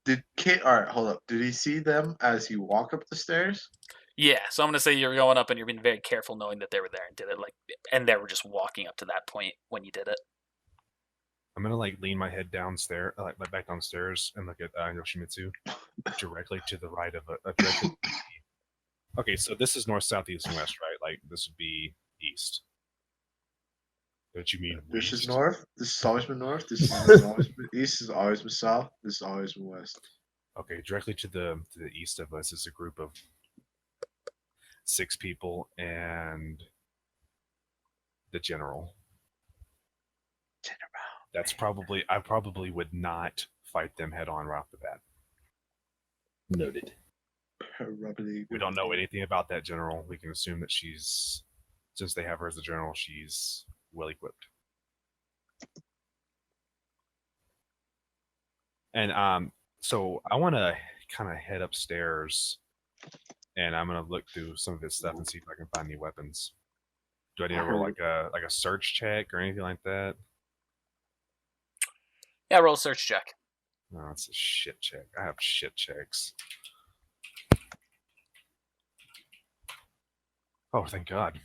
Did Cage? All right, hold up. Did he see them as you walk up the stairs? Yeah, so I'm gonna say you're going up and you're being very careful, knowing that they were there and did it and they were just walking up to that point when you did it. I'm gonna like lean my head downstairs, like back downstairs, and look at Yoshimitsu directly to the right of directly. Okay, so this is north, south, east, and west, right? Like this would be east. Don't you mean This is west? north. This has always been north. This has always been east. This has always been south. This has always been west. Okay, directly to the east of us is a group of 6 people and the general. That's probably I probably would not fight them head on right off the bat. Noted. We don't know anything about that general. We can assume that since they have her as a general, she's well equipped. And so I want to kind of head upstairs, and I'm gonna look through some of his stuff and see if I can find any weapons. Do I need to roll like a search check or anything like that? Yeah, roll a search check. No, it's a shit check. I have shit checks. Oh, thank God.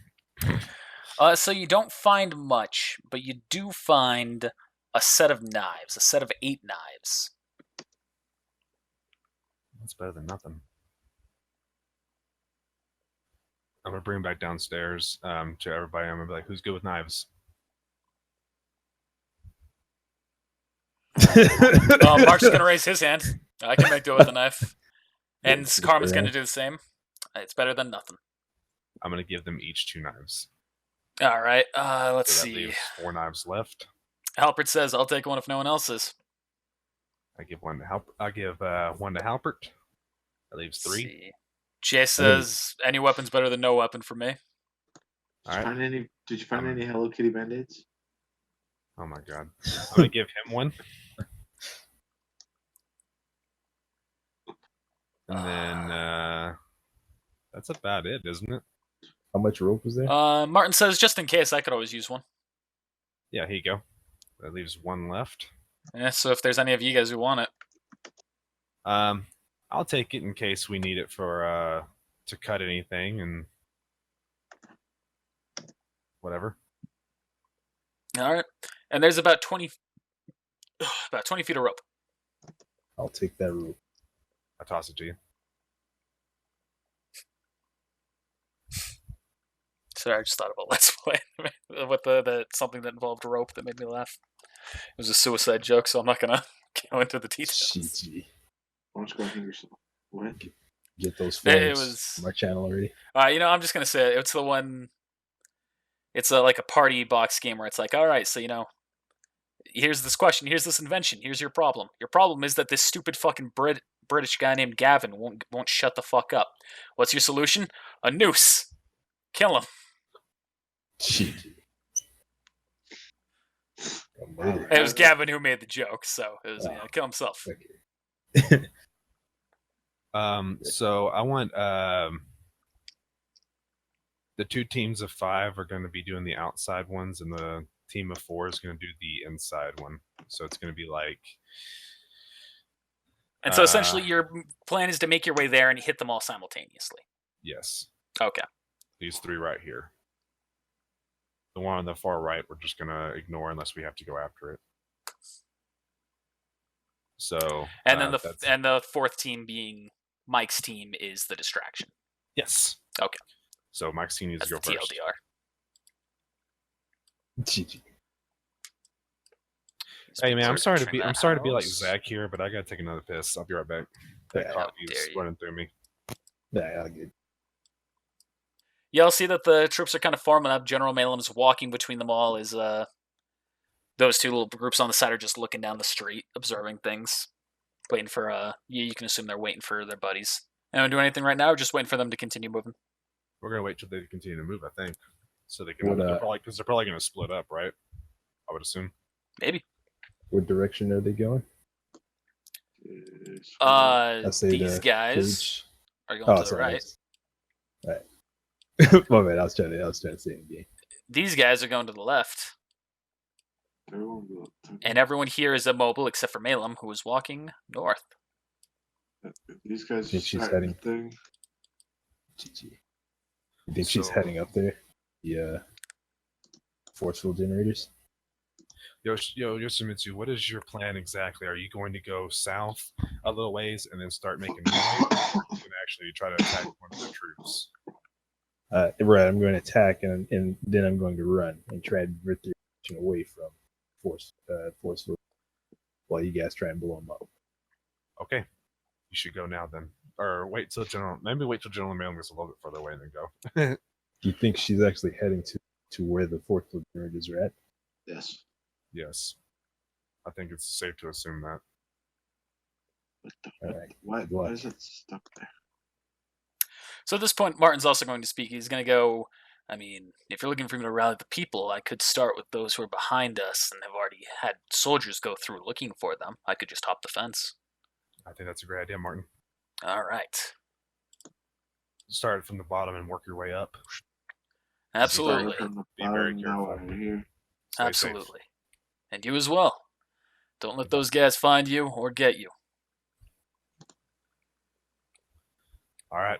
So you don't find much, but you do find a set of knives, a set of 8 knives. That's better than nothing. I'm gonna bring them back downstairs to everybody. I'm gonna be like, "Who's good with knives?" Mark's gonna raise his hand. I can make do with a knife, and Good Karma's for gonna him. do the same. It's better than nothing. I'm gonna give them each 2 knives. All right. Let's So that see. leaves 4 knives left. Halpert says, "I'll take one if no one else is." I give one to one to Halpert. That leaves 3. See. Jay says, "Any weapon's better than no weapon for me." All right. Did you find any Hello Kitty band-aids? Oh my God. I'm gonna give him one. And then that's about it, isn't it? How much rope was there? Martin says, "Just in case, I could always use one." Yeah, here you go. That leaves 1 left. Yeah, so if there's any of you guys who want it. I'll take it in case we need it for to cut anything and whatever. All right. And there's about 20 feet of rope. I'll take that rope. I toss it to you. Sorry, I just thought about Let's Play with the something that involved rope that made me laugh. It was a suicide joke, so I'm not gonna go into the details. GG. Why don't you go hang yourself? What? Get those It flags was- from our channel already. I'm just gonna say it's the one. It's like a party box game where it's like, all right, so here's this question, here's this invention, here's your problem. Your problem is that this stupid fucking British guy named Gavin won't shut the fuck up. What's your solution? A noose. Kill him. GG. It was Gavin who made the joke, so it was kill himself. Okay. So I want the 2 teams of 5 are going to be doing the outside ones, and the team of 4 is going to do the inside one. So it's going to be like. And so essentially, your plan is to make your way there and hit them all simultaneously. Yes. Okay. These 3 right here. The one on the far right, we're just going to ignore unless we have to go after it. So. And then the 4th team being Mike's team is the distraction. Yes. Okay. So Mike's team needs That's to go the first. TLDR. GG. Hey man, I'm sorry to be like house. Zach here, but I gotta take another piss. I'll be right back. Yeah, That how coffee dare is you. running through me. Yeah, good. Y'all see that the troops are kind of forming up. General Malem's walking between them all. Is those 2 little groups on the side are just looking down the street, observing things, waiting for you can assume they're waiting for their buddies. Anyone do anything right now, or just waiting for them to continue moving? We're gonna wait till they continue to move, I think, so they can. What, Because they're probably gonna split up, right? I would assume. Maybe. What direction are they going? I say These the guys cage. are going to the right. Right. My bad. I was trying to say it in game. These guys are going to the left. Everyone go. And everyone here is immobile except for Malum, who is walking north. These guys Think she's starting heading- the thing. GG. You think she's So- heading up there? Yeah. Forceful generators. Yoshimitsu, what is your plan exactly? Are you going to go south a little ways and then start making noise? Or are you going to actually try to attack one of the troops? Right, I'm going to attack and then I'm going to run and try to divert their attention away from forceful while you guys try and blow them up. Okay, you should go now then, or wait till General Mail gets a little bit further away and then go. Do you think she's actually heading to where the forceful generators are at? Yes. Yes, I think it's safe to assume that. What the All fuck? right. Why Good luck. is it stuck there? So at this point, Martin's also going to speak. He's going to go, I mean, if you're looking for me to rally the people, I could start with those who are behind us and have already had soldiers go through looking for them. I could just hop the fence. I think that's a great idea, Martin. All right. Start from the bottom and work your way up. Absolutely. From the Be very bottom, now careful. we're here. Stay safe. Absolutely. And you as well. Don't let those guys find you or get you. All right,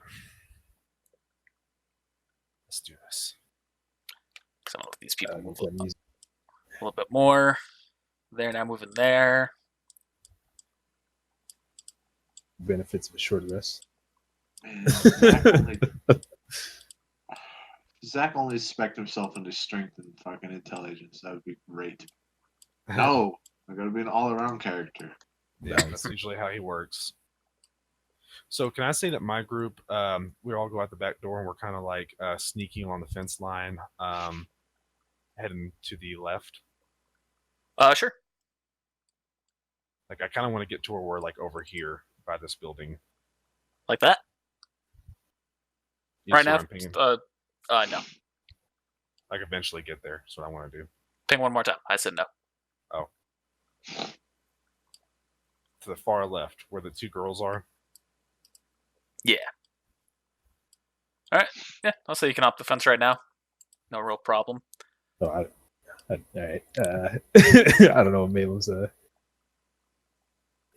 let's do this. So I'm going to let these people move With a that music. little bit more. They're now moving there. Benefits of a short rest. Man, Zach only spec himself into strength and fucking intelligence. That would be great. No, I gotta be an all-around character. Yeah, that's usually how he works. So can I say that my group, we all go out the back door and we're kind of like sneaking on the fence line, heading to the left. Sure. Like I kind of want to get to where we're like over here by this building. Like that? You Right see now? what I'm thinking? No. Like eventually get there. That's what I want to do. Ping one more time. I said no. To the far left, where the two girls are. Yeah. All right. Yeah, I'll say you can hop the fence right now. No real problem. Oh, all right. I don't know. Malum's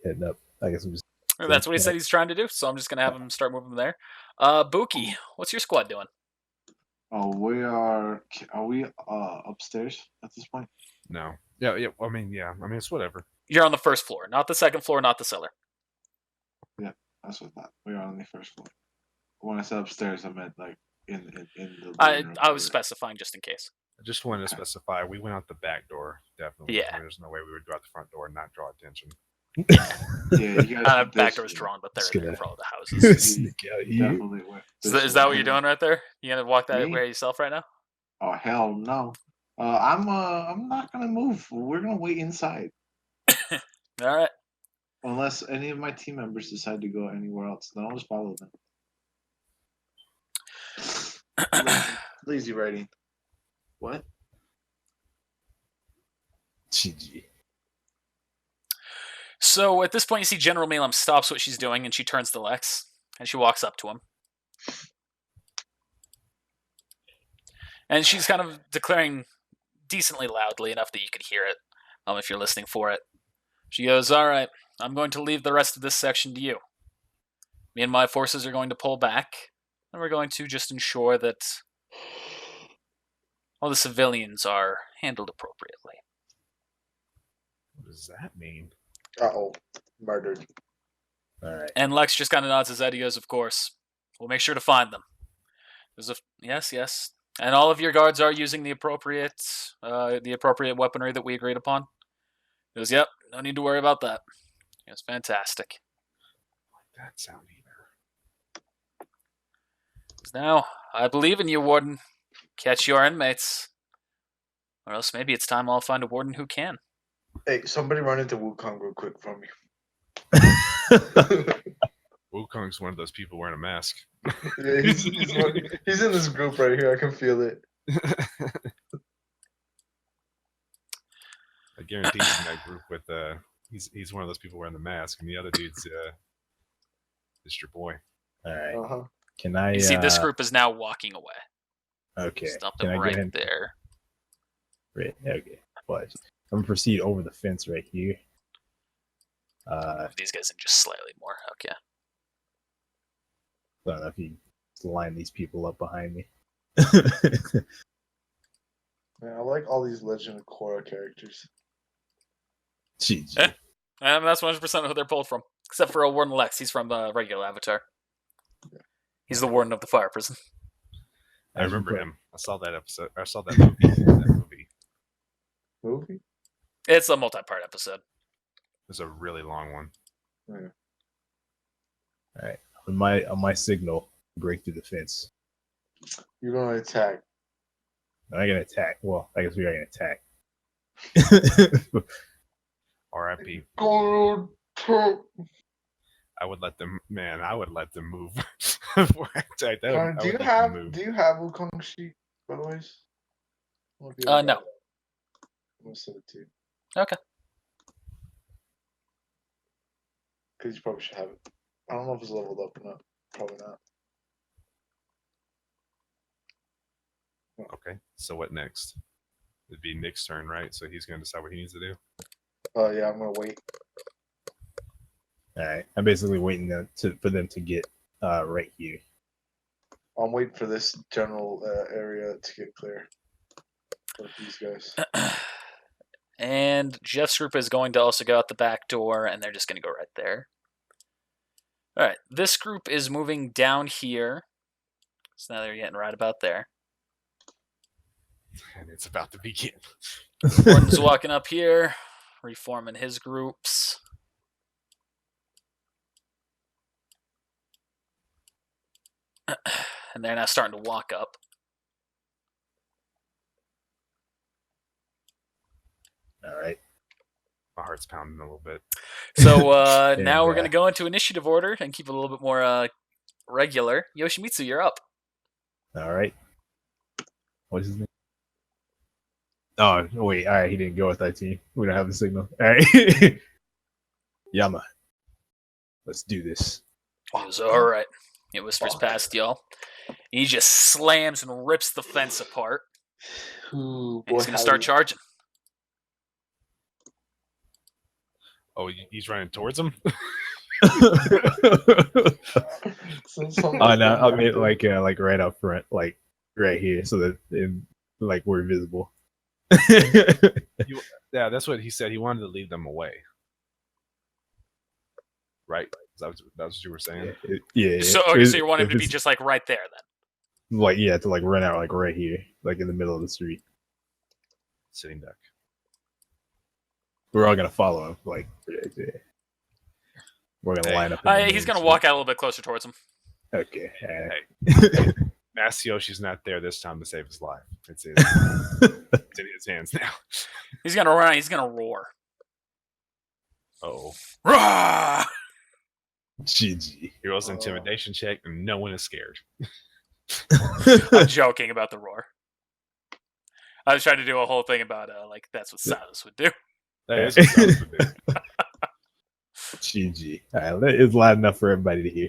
heading up. I guess I'm just. That's what he said he's trying to do, so I'm just going to have him start moving there. Buki, what's your squad doing? Oh, we are. Are we upstairs at this point? No. Yeah. I mean, it's whatever. You're on the first floor, not the second floor, not the cellar. That's what I thought. We are on the first floor. When I said upstairs, I meant like in the. I living room was area. specifying just in case. I just wanted to Okay. specify we went out the back door, definitely. Yeah. I mean, there's no way we would go out the front door and not draw attention. Yeah, you guys. Back door's drawn, but they're Just there gonna- for all the houses. Sneak out here. Definitely went. Is that what you're doing right there? You gonna walk that Me? way yourself right now? Oh hell no! I'm not gonna move. We're gonna wait inside All right. unless any of my team members decide to go anywhere else. Then I'll just follow them. Lazy writing. What? GG. So at this point, you see General Malum stops what she's doing and she turns to Lex and she walks up to him. And she's kind of declaring decently loudly enough that you could hear it if you're listening for it. She goes, all right, I'm going to leave the rest of this section to you. Me and my forces are going to pull back, and we're going to just ensure that all the civilians are handled appropriately. What does that mean? Uh-oh. Murdered. All right. And Lex just kind of nods his head. He goes, of course. We'll make sure to find them. Yes. And all of your guards are using the appropriate weaponry that we agreed upon. He goes, yep, no need to worry about that. It's fantastic. Like that sound either. Now, I believe in you, Warden. Catch your inmates. Or else maybe it's time I'll find a warden who can. Hey, somebody run into Wukong real quick for me. Wukong's one of those people wearing a mask. Yeah, he's in this group right here. I can feel it. I guarantee he's in that group with he's one of those people wearing the mask, and the other dude's just your boy. All right. Uh-huh. Can I? You see, this group is now walking away. Okay. Stop Can them I right get him? there. Right. Okay. But I'm gonna proceed over the fence right here. Move these guys in just slightly more. Okay. I don't know if you line these people up behind me. Man, I like all these Legend of Korra characters. GG. Eh. That's 100% who they're pulled from, except for Warden Lex. He's from the regular Avatar. He's the warden of the fire prison. I remember him. I saw that episode. I saw that movie. Movie? It's a multi-part episode. It's a really long one. Yeah. All right. On my signal, break through the fence. You're gonna attack. I'm not gonna attack. Well, I guess we are gonna attack. R.I.P. Go to. I would let them. Man, I would let them move before I attacked. Do you have Wukong sheet, by the way? No. I'm gonna send it to you. Okay. Because you probably should have it. I don't know if it's leveled up or not. Probably not. Okay. So what next? It'd be Nick's turn, right? So he's going to decide what he needs to do. Yeah, I'm gonna wait. All right. I'm basically waiting for them to get right here. I'm waiting for this general area to get clear. For these guys. And Jeff's group is going to also go out the back door, and they're just going to go right there. All right. This group is moving down here. So now they're getting right about there. And it's about to begin. Warden's walking up here, reforming his groups. And they're now starting to walk up. All right. My heart's pounding a little bit. So And, now we're going to go into initiative order and keep it a little bit more regular. Yoshimitsu, you're up. All right. What's his name? Oh, wait. All right. He didn't go with that team. We don't have the signal. All right. Yama. Let's do this. He goes, all right. He whispers past y'all. He just slams and rips the fence apart. Ooh, And he's going to start charging. Oh, he's running towards him? Oh no! I mean, like right up front, like right here, so that like we're visible. Yeah, that's what he said. He wanted to lead them away. Right? That's what you were saying? Yeah. So, okay, so you want him to be just like right there then? Like, yeah, to like run out like right here, like in the middle of the street. Sitting duck. We're all gonna follow him. Like, yeah. We're gonna line up. He's going to walk out a little bit closer towards him. Okay. Hey. Masayoshi's not there this time to save his life. It's in his hands now. He's going to run. He's going to roar. Oh. Roar! GG. He rolls an intimidation check, and no one is scared. I'm joking about the roar. I was trying to do a whole thing about like that's what Silas would do. That is what Silas would do. GG. All right, it's loud enough for everybody to hear.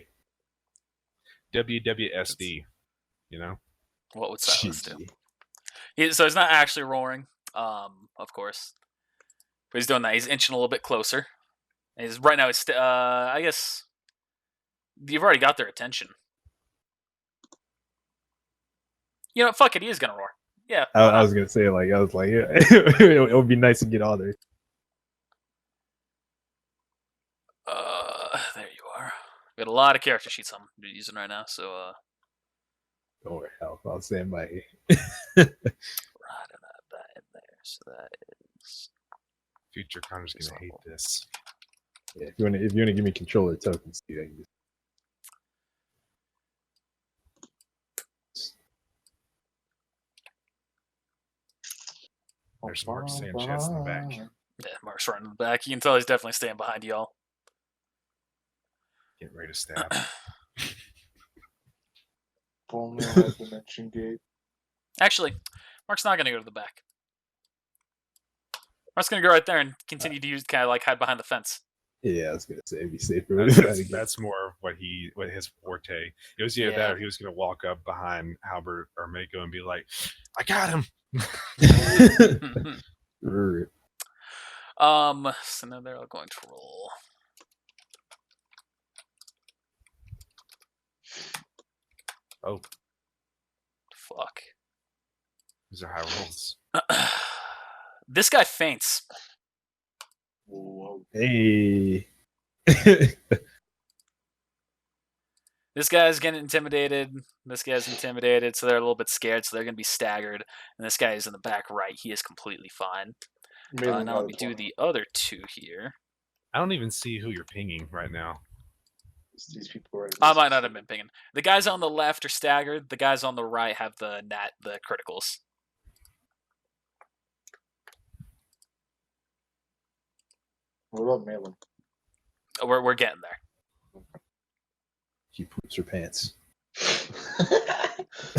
WWSD, you know? What would Silas do? GG. So he's not actually roaring, of course. But he's doing that. He's inching a little bit closer. And he's right now. It's I guess you've already got their attention. You know, fuck it. He is gonna roar. Yeah. I was gonna say yeah, it would be nice to get all there. There you are. We got a lot of character sheets I'm using right now, so Don't worry, I'll stand by here. right that in there. So that is Future Connor's gonna hate this. Yeah, if you wanna give me controller tokens, dude, I can just... There's Mark Sanchez in the back. yeah. Mark's right in the back. You can tell he's definitely staying behind y'all. Getting ready to stab. Only had dimension gate. Actually, Mark's not gonna go to the back. Mark's gonna go right there and continue to use kind of like hide behind the fence. Yeah, I was gonna say it'd be safer. That's more what his forte. It was either that or he was gonna walk up behind Albert or Mako and be like, "I got him." So now they're all going to roll. Oh, Fuck. these are high rolls. This guy faints. Whoa. Hey. This guy's getting intimidated. This guy's intimidated, so they're a little bit scared, so they're going to be staggered. And this guy is in the back right. He is completely fine. Mainly Now got let a me do 20. the other two here. I don't even see who you're pinging right now. It's these people right I might not have been pinging. The guys on the left are staggered. The guys on the right have the criticals. What about Malin? We're getting there. She poops her pants.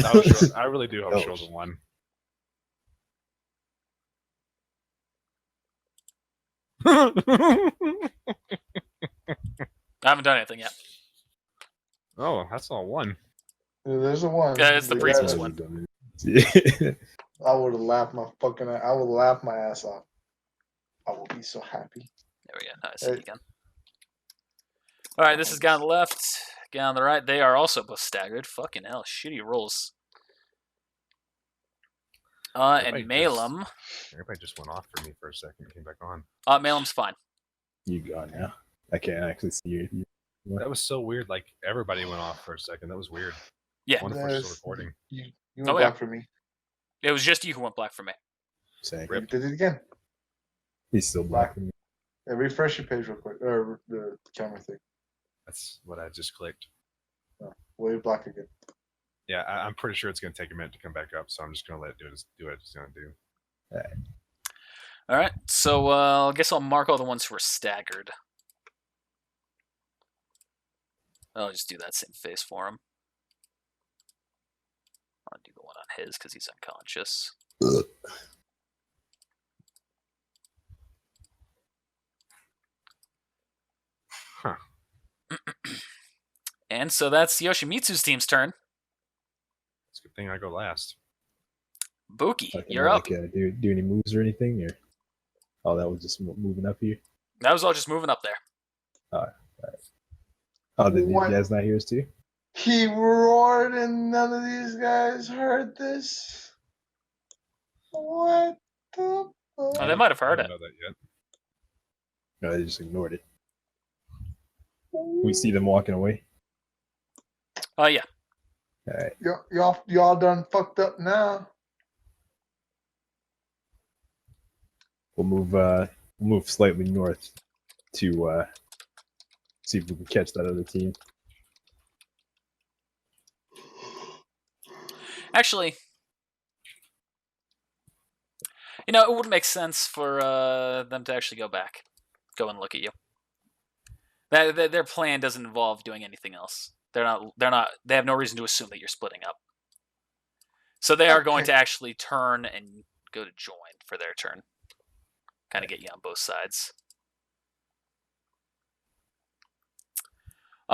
I really do hope Oh. she rolls a 1. I haven't done anything yet. Oh, that's all 1. There's a one. Yeah, it's the You priestess gotta- one. I would have laughed my fucking. I would laugh my ass off. I will be so happy. There we go. Now I see it again. All right, this is guy on the left, guy on the right. They are also both staggered. Fucking hell, shitty rolls. Everybody And Malum. Everybody just went off for me for a second and came back on. Malum's fine. You gone now? I can't actually see you. That was so weird. Like, everybody went off for a second. That was weird. Yeah. I wonder if we're still There's- recording. You Oh, went yeah. back for me. It was just you who went black for me. Saying You did it again. he's still black. Yeah, refresh your page real quick, or the camera thing. That's what I just clicked. Will you black again? Yeah, I'm pretty sure it's going to take a minute to come back up, so I'm just going to let it do what it's going to do. All right, so I guess I'll mark all the ones who are staggered. I'll just do that same face for him. I'll do the one on his because he's unconscious. Huh. And so that's Yoshimitsu's team's turn. It's a good thing I go last. Buki, Like, you're up. do any moves or anything? Or oh, that was just moving up here. That was all just moving up there. Oh, did these What? guys not hear us too? He roared, and none of these guys heard this. What the? Oh, Fuck? they might have I heard don't it. know that yet. No, they just ignored it. We see them walking away. Oh, yeah. All right. Y'all done fucked up now. We'll move slightly north to see if we can catch that other team. Actually, it would make sense for them to actually go back. Go and look at you. Their plan doesn't involve doing anything else. They have no reason to assume that you're splitting up. So they are going Okay. to actually turn and go to join for their turn. Kind of get you on both sides.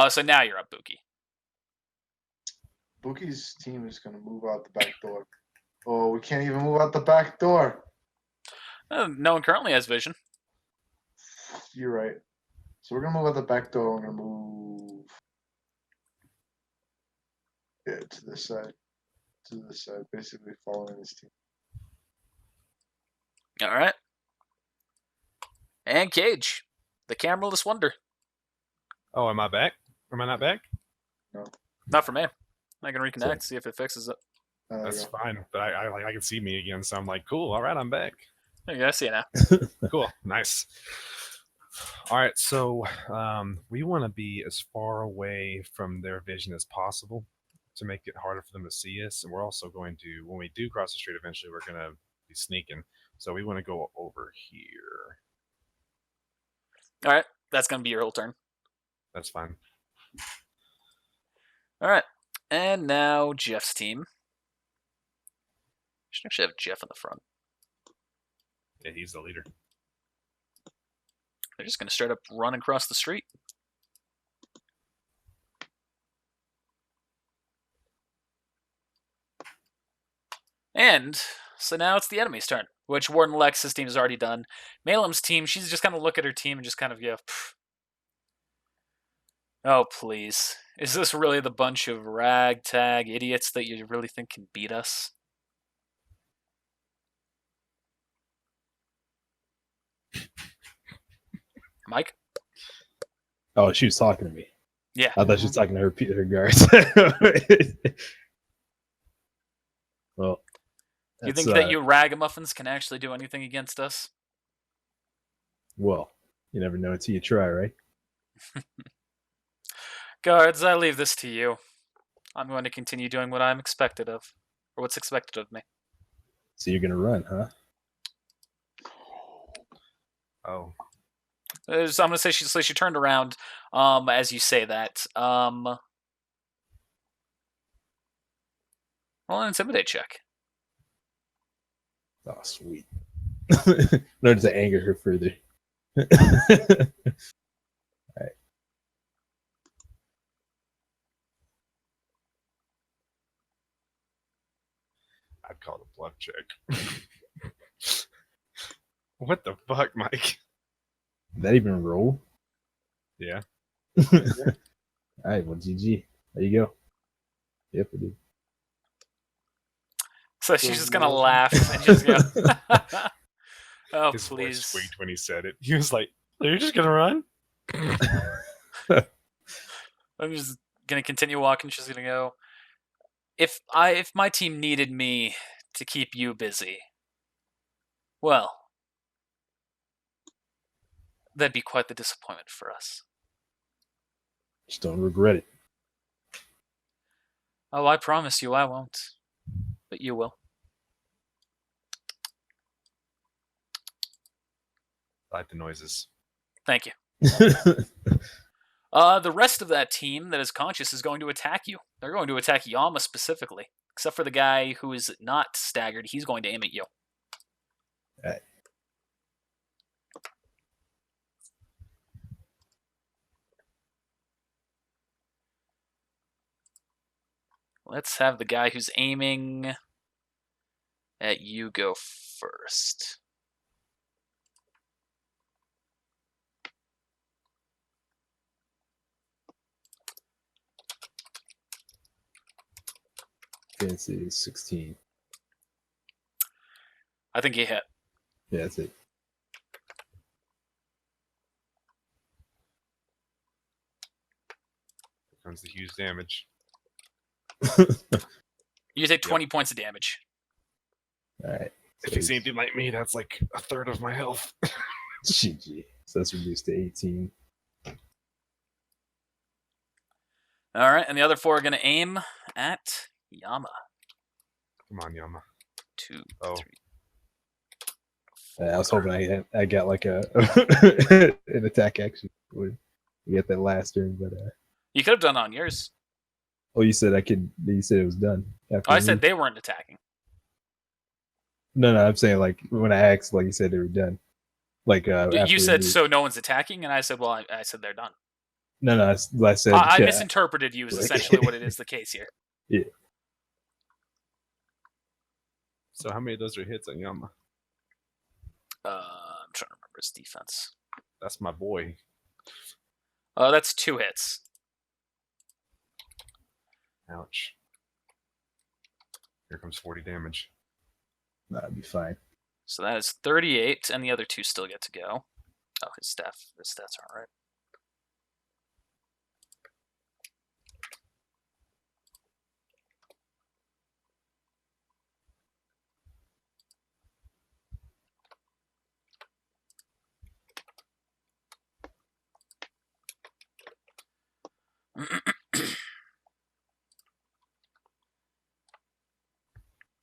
So now you're up, Buki. Bookie's team is gonna move out the back door. Oh, we can't even move out the back door. No one currently has vision. You're right. So we're gonna move out the back door. We're gonna move. Yeah, to this side. To this side, basically following this team. All right. And Cage, the cameraless wonder. Oh, am I back? Am I not back? Not for me. I can reconnect, Sorry. see if it fixes it. There we That's go. fine. But I can see me again, so I'm like, cool. All right, I'm back. There you go, I see it now. Cool. Nice. All right, so we want to be as far away from their vision as possible to make it harder for them to see us. And we're also going to, when we do cross the street eventually, we're going to be sneaking. So we want to go over here. All right, that's going to be your whole turn. That's fine. All right, and now Jeff's team. Should actually have Jeff in the front. Yeah, he's the leader. They're just going to straight up run across the street. And so now it's the enemy's turn. which Warden Lex's team has already done. Malem's team, she's just kind of look at her team and just kind of go, pfft. Oh, please. Is this really the bunch of ragtag idiots that you really think can beat us? Mike? Oh, she was talking to me. Yeah. I thought she was talking to her guards. Well, You that's, think that you ragamuffins can actually do anything against us? well, you never know until you try, right? Guards, I leave this to you. I'm going to continue doing what I'm expected of, or what's expected of me. So you're gonna run, huh? Oh, So I'm going to say she turned around as you say that. Roll an intimidate check. Oh, sweet. In order to anger her further. All right. I'd call it a bluff check. What the fuck, Mike? Did that even roll? Yeah. All right, well, GG. There you go. Yep, it did. So she's just going to laugh and just go, oh, His voice please. squeaked when he said it. He was like, "Are you just gonna run?" I'm just going to continue walking. She's going to go, if my team needed me to keep you busy, well, that'd be quite the disappointment for us. Just don't regret it. Oh, I promise you I won't. But you will. I like the noises. Thank you. The rest of that team that is conscious is going to attack you. They're going to attack Yama specifically. Except for the guy who is not staggered, he's going to aim at you. Right. Let's have the guy who's aiming at you go first. Fancy 16. I think he hit. Yeah, that's it. Here comes the huge damage. You take 20 points of damage. All right. If he's anything like me, that's like a third of my health. GG. So that's reduced to 18. All right, and the other four are going to aim at Yama. Come on, Yama. 2, Oh. 3. I was hoping I got like a an attack action. We get that last turn, but You could have done it on yours. oh, you said I could. You said it was done. After I me. said they weren't attacking. No, I'm saying like when I asked, like you said they were done. Like You after said me. so no one's attacking, and I said, well, I said they're done. No, I said I yeah. misinterpreted you as Like- essentially what it is the case here. Yeah. So how many of those are hits on Yama? I'm trying to remember his defense. That's my boy. That's 2 hits. Ouch. Here comes 40 damage. That'd be fine. So that is 38, and the other 2 still get to go. Oh, his stats aren't right.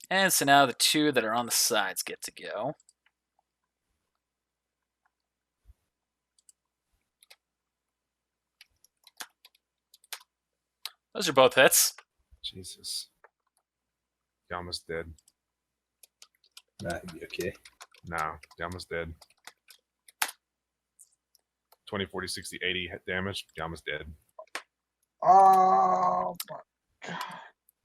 And so now the 2 that are on the sides get to go. Those are both hits. Jesus. Yama's dead. That'd be okay. No, Yama's dead. 20, 40, 60, 80 hit damage. Yama's dead. Oh my god.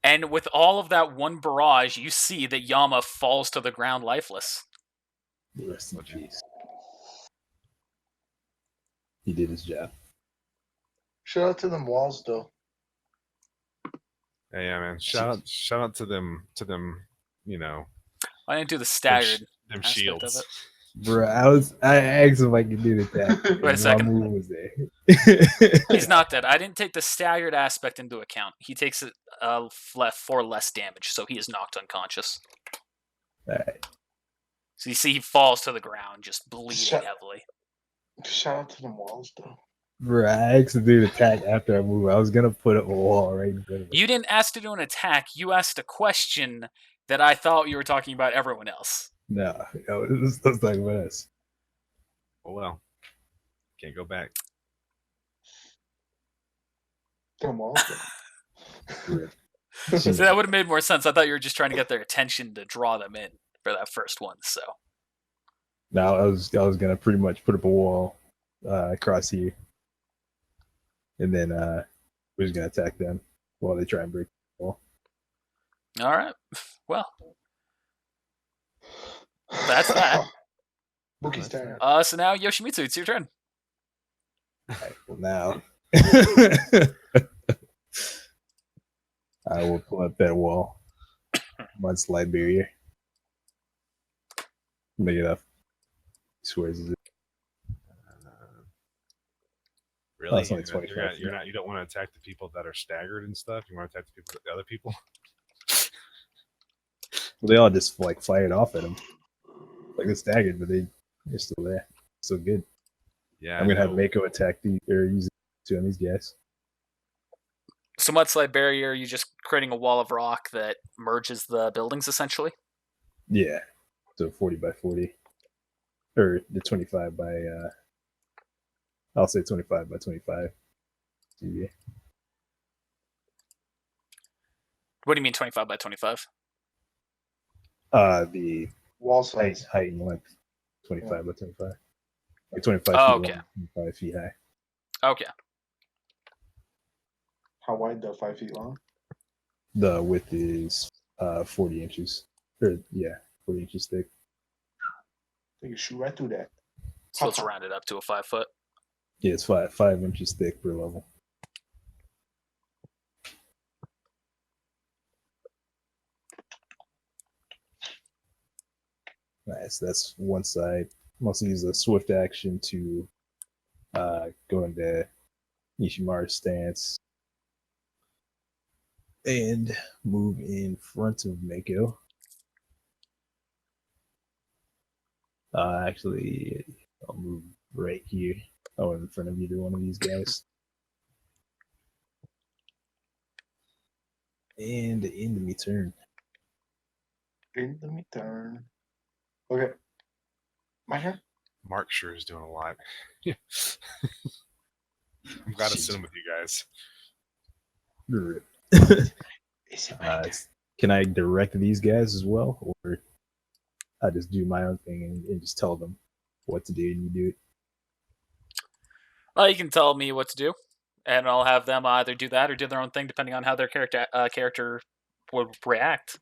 And with all of that one barrage, you see that Yama falls to the ground lifeless. Rest in peace. He did his job. Shout out to them walls though. Hey, yeah, man. Shout out to them. You know, I didn't do the them, staggered them aspect shields. of it. Bro, I asked if I could do the attack. Wait a and second. Mamu was there. He's not dead. I didn't take the staggered aspect into account. He takes it for less damage, so he is knocked unconscious. Alright. So you see he falls to the ground, just bleeding Shut- heavily. Shout out to them walls though. Bro, I asked to do the attack after I moved. I was gonna put up a wall right in front of it. You didn't ask to do an attack. You asked a question that I thought you were talking about everyone else. No, let's talk about us. Oh well, can't go back. Them walls though. So that would have made more sense. I thought you were just trying to get their attention to draw them in for that first one. So Now I was gonna pretty much put up a wall across here, and then we're just gonna attack them while they try and break the wall. all right, well, that's that. Bookie's turn. So now Yoshimitsu, it's your turn. Alright, well now I will pull up that wall. Mudslide barrier. Make it up. Swears is it. Really, it's only 25 feet. you don't want to attack the people that are staggered and stuff. You want to attack the other people. Well, they all just like fired off at him. Like they're staggered, but they're still there. So good. Yeah, I'm gonna I have know. Mako attack or use it on these guys. So mudslide barrier, you just creating a wall of rock that merges the buildings essentially. Yeah. So 40 by 40. Or the 25 by I'll say 25 by 25. Yeah. What do you mean 25 by 25? The Wall size. height and length. 25 by 25. Like 25 Oh, feet okay. long, 25 feet high. Okay. How wide though? 5 feet long. The width is 40 inches. Or yeah, 40 inches thick. They can shoot right through that. So let's round it up to a 5 foot. Yeah, it's 5 inches thick per level. Nice. That's one side. I'm also use a swift action to go into Nishimaru's stance and move in front of Mako. Actually, I'll move right here. Oh, in front of either one of these guys. And end me turn. Let me turn. Okay. My turn. Mark sure is doing a lot. I'm glad to sit in with you guys. Is it my turn? Can I direct these guys as well, or I just do my own thing and just tell them what to do and you do it? Well, you can tell me what to do, and I'll have them either do that or do their own thing, depending on how their character would react.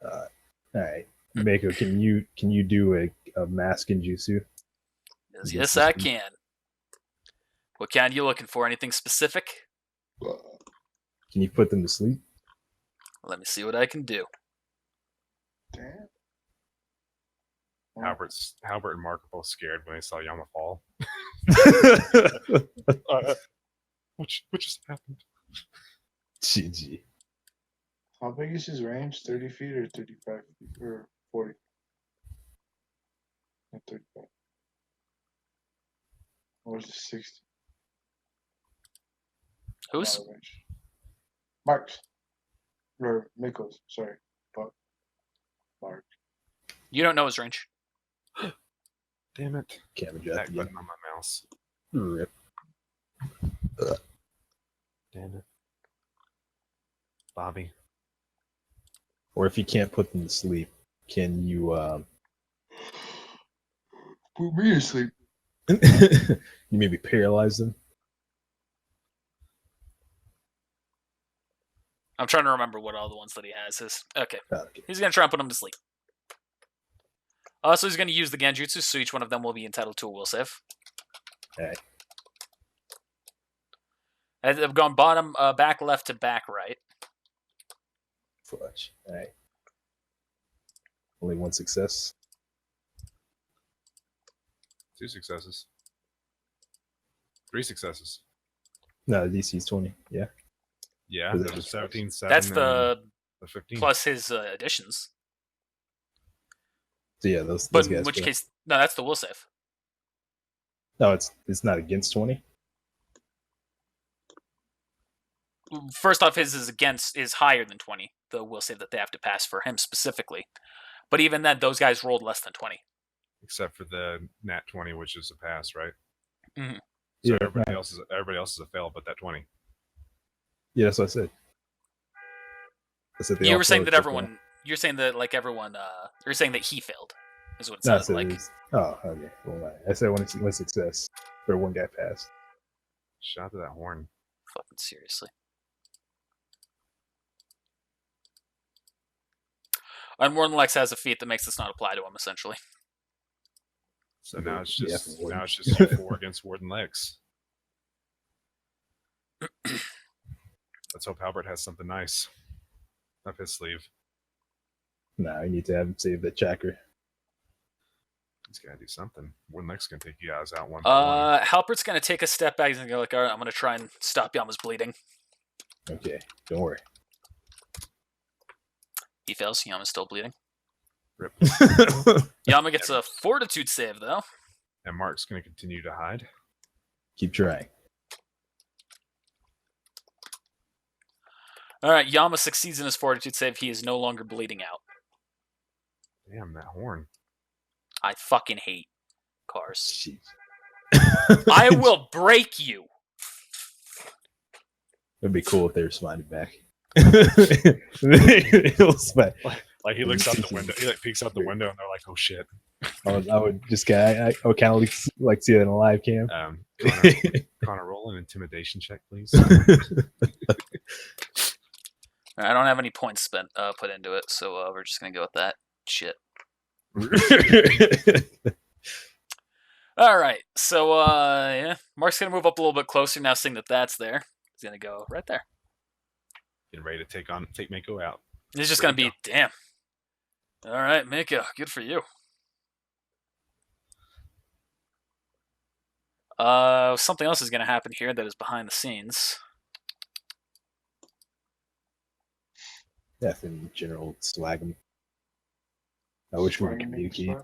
All right, Mako, can you do a mask and jutsu? Yes, I can. What kind are you looking for? Anything specific? Can you put them to sleep? Let me see what I can do. Damn. Halbert and Mark are both scared when they saw Yama fall. What just happened? GG. How big is his range? 30 feet or 35 feet or 40? Not 35. Or is it 60? Who's? Range. Mark's. Or Miko's, sorry. But Mark. You don't know his range. Damn it! Can't That adjust button on my mouse. Rip. Damn it, Bobby. Or if you can't put them to sleep, can you Put me to sleep. you maybe paralyze them? I'm trying to remember what all the ones that he has is. Okay. Okay. He's going to try and put him to sleep. So he's going to use the Genjutsu, so each one of them will be entitled to a will save. Okay. I've gone bottom, back left to back right. Fudge. All right. Only one success. 2 successes. 3 successes. No, DC's 20. Yeah. Yeah, Was it there's a just 17, 7, That's and the the 15. plus his additions. So yeah, those But in guys. which fail. case, no, that's the will save. No, it's not against 20. First off, his is higher than 20. The will save that they have to pass for him specifically. But even then, those guys rolled less than 20. Except for the nat 20, which is a pass, right? Mhm. So Yeah, everybody right. else is a fail, but that 20. Yeah, that's what I said. I said they You all were saying failed that except one. everyone. You're saying that like everyone. You're saying that he failed. Is what it No, I sounded said like. it was. Oh, okay. Well, I said one success for one guy passed. Shout to that horn. Fucking seriously. Unwarned Lex has a feat that makes this not apply to him, essentially. So now it's Yeah, just for Warden. you 4 against Warden Lex. Let's hope Albert has something nice up his sleeve. Nah, I need to have him save the chakra. He's got to do something. Warden Lex can take you guys out one by one. Halpert's gonna take a step back and go like, all right, I'm gonna try and stop Yama's bleeding. Okay, don't worry. He fails. Yama's still bleeding. Rip. Yama gets a fortitude save though. And Mark's going to continue to hide. Keep trying. All right, Yama succeeds in his fortitude save. He is no longer bleeding out. Damn, that horn. I fucking hate cars. Jeez. I will break you. It'd be cool if they responded back. It'll smack. Like he looks out the window. He like peeks out the window, and they're like, "Oh shit!" I would just I would kind of like see that in a live cam. Connor, roll an intimidation check, please. I don't have any points spent put into it, so we're just gonna go with that shit. All right, so yeah, Mark's gonna move up a little bit closer now, seeing that that's there. He's gonna go right there. Getting ready to take Mako out. He's just There gonna you be damn. All right, Mako, good for you. Something else is gonna happen here that is behind the scenes. Yeah, in general, slag them. I wish we could communicate.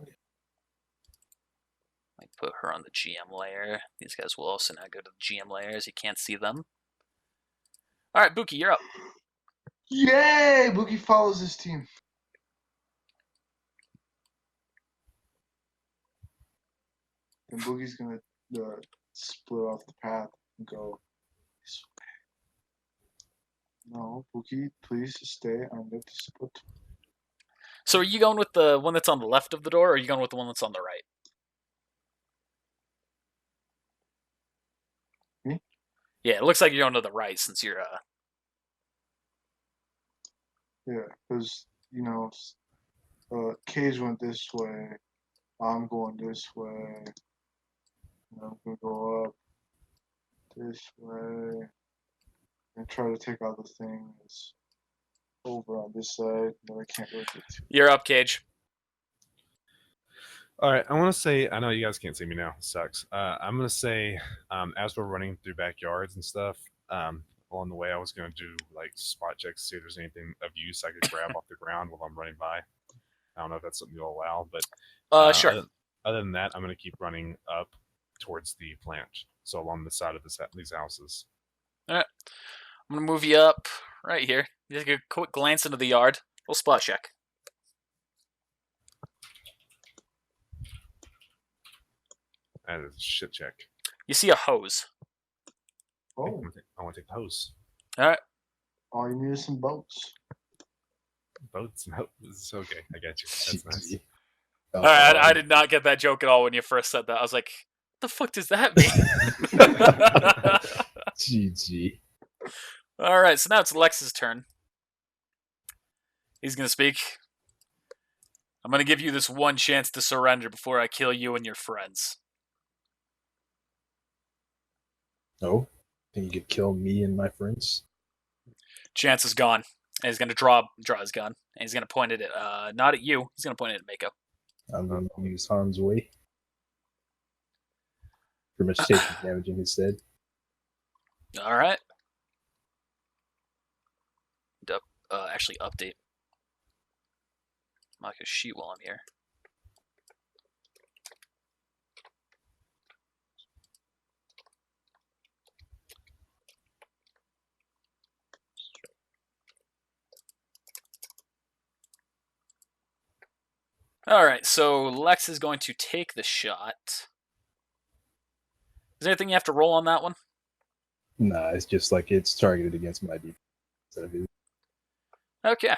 I put her on the GM layer. These guys will also now go to the GM layer as you can't see them. All right, Buki, you're up. Yay! Boogie follows his team. Then Boogie's gonna split off the path and go this way. No, Boogie, please stay on the split. So are you going with the one that's on the left of the door, or are you going with the one that's on the right? Me? Yeah, it looks like you're going to the right since you're Yeah, because Cage went this way. I'm going this way. I'm gonna go up this way and try to take out the thing that's over on this side, but I can't really get to. You're up, Cage. All right, I want to say, I know you guys can't see me now. It sucks. I'm going to say, as we're running through backyards and stuff, along the way, I was going to do like spot checks, see if there's anything of use I could grab off the ground while I'm running by. I don't know if that's something you'll allow, but Sure. Other than that, I'm going to keep running up towards the plant, so along the side of these houses. All right. I'm going to move you up right here. Just take a quick glance into the yard. We'll spot check. That is a shit check. You see a hose. Oh, I want to take the hose. All right. all you need is some boats. Boats and hoses. Okay, I got you. That's nice. All right. I did not get that joke at all when you first said that. I was like, what the fuck does that mean? GG. All right. So now it's Lex's turn. He's going to speak. I'm gonna give you this one chance to surrender before I kill you and your friends. Oh, think you could kill me and my friends? Chance is gone. And he's gonna draw his gun. And he's gonna point it at not at you. He's gonna point it at Mako. I'm going to use harm's way. Pretty much taking damage in his head. All right. Actually, update Maka's sheet while I'm here. All right, so Lex is going to take the shot. Is there anything you have to roll on that one? Nah, it's just like it's targeted against my defense. instead of his. Okay.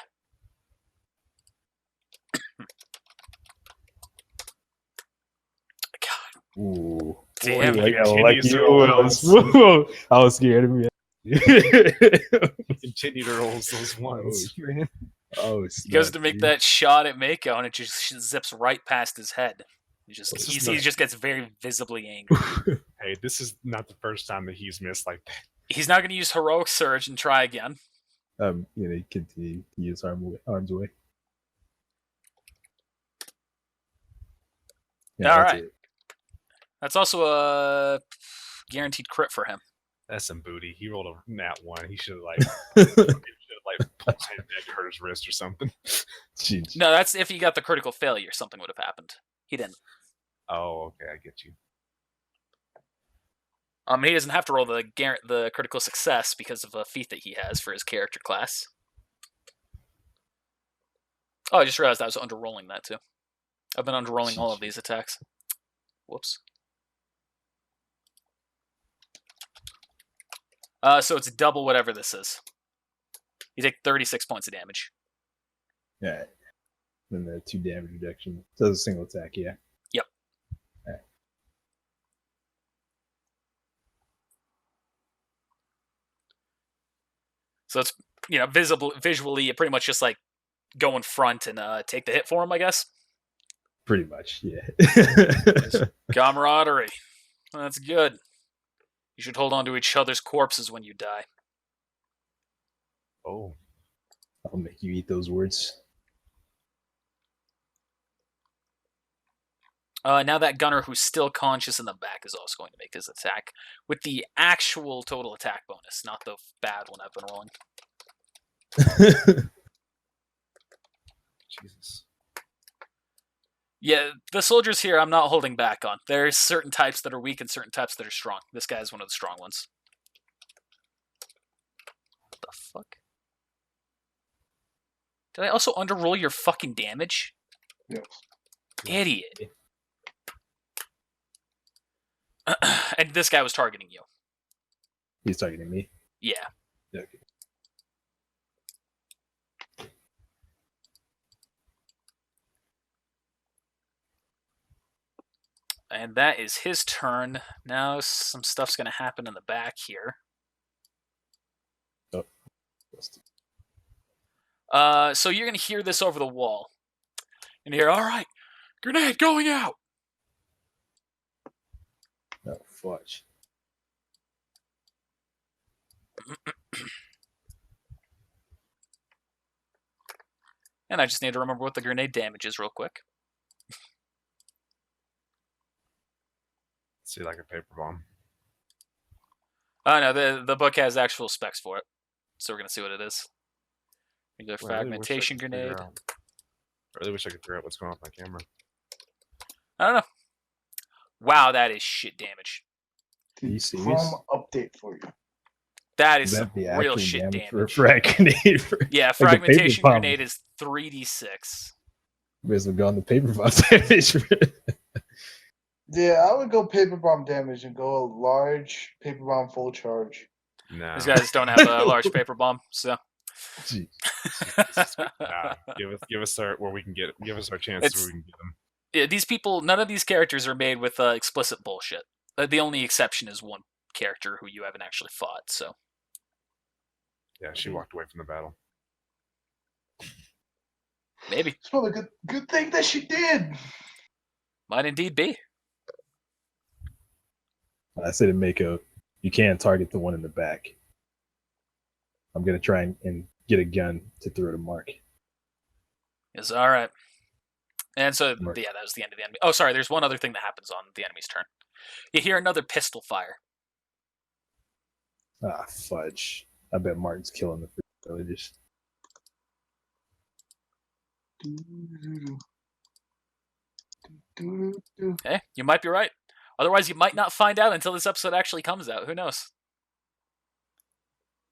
God Ooh. damn Like, it. I like Continues to you. roll I was scared of me. Continue to roll those ones, man. Oh, He goes to make that shot at Mako, and it just zips right past his head. He just gets very visibly angry. Hey, this is not the first time that he's missed like that. He's now going to use Heroic Surge and try again. He continue to use arms away. All that's right. it. That's also a guaranteed crit for him. That's some booty. He rolled a nat 1. He should have like pulled his head back to hurt his wrist or something. Jeez. No, that's if he got the critical failure. Something would have happened. He didn't. Oh, okay, I get you. He doesn't have to roll the critical success because of a feat that he has for his character class. Oh, I just realized I was underrolling that too. I've been underrolling all of these attacks. Whoops. So it's double whatever this is. You take 36 points of damage. Yeah. Then the 2 damage reduction. So it's a single attack, yeah. Yep. Right. So it's visually, pretty much just like go in front and take the hit for him, I guess. Pretty much, yeah. Camaraderie. That's good. You should hold on to each other's corpses when you die. Oh, I'll make you eat those words. Now that gunner who's still conscious in the back is also going to make his attack with the actual total attack bonus, not the bad one I've been rolling. Jesus. Yeah, the soldiers here I'm not holding back on. There's certain types that are weak and certain types that are strong. This guy is one of the strong ones. What the fuck? Did I also underroll your fucking damage? Yes. Idiot. And this guy was targeting you. He's targeting me. Yeah. Okay. And that is his turn. Now some stuff's going to happen in the back here. So you're going to hear this over the wall. And you hear, all right, grenade going out. Oh, fudge. And I just need to remember what the grenade damage is real quick. See, like a paper bomb. Oh, no, the book has actual specs for it. So we're going to see what it is. Regular Well, I really wish I fragmentation could figure grenade. out- I really wish I could figure out what's going on with my camera. I don't know. Wow, that is shit damage. Are you Dude, serious? Chrome update for you. That is Is some that the real actual shit damage for a damage. frag grenade? Yeah, Like a paper fragmentation bomb. grenade is 3d6. Basically gone the paper bomb damage. Yeah, I would go paper bomb damage and go a large paper bomb full charge. No. These guys don't have a large paper bomb, so. Jeez. Nah, give us our where we can get give us our chances It's- where we can get them. Yeah, these people, none of these characters are made with explicit bullshit. The only exception is one character who you haven't actually fought, so. Yeah, she walked away from the battle. Maybe. It's probably a good thing that she did. Might indeed be. I said to Mako, you can target the one in the back. I'm gonna try and get a gun to throw to Mark. Is all right. And so, Mark. yeah, that was the end of the enemy. Oh, sorry. There's one other thing that happens on the enemy's turn. You hear another pistol fire. Ah, fudge. I bet Martin's killing the villagers. Okay, you might be right. Otherwise, you might not find out until this episode actually comes out. Who knows?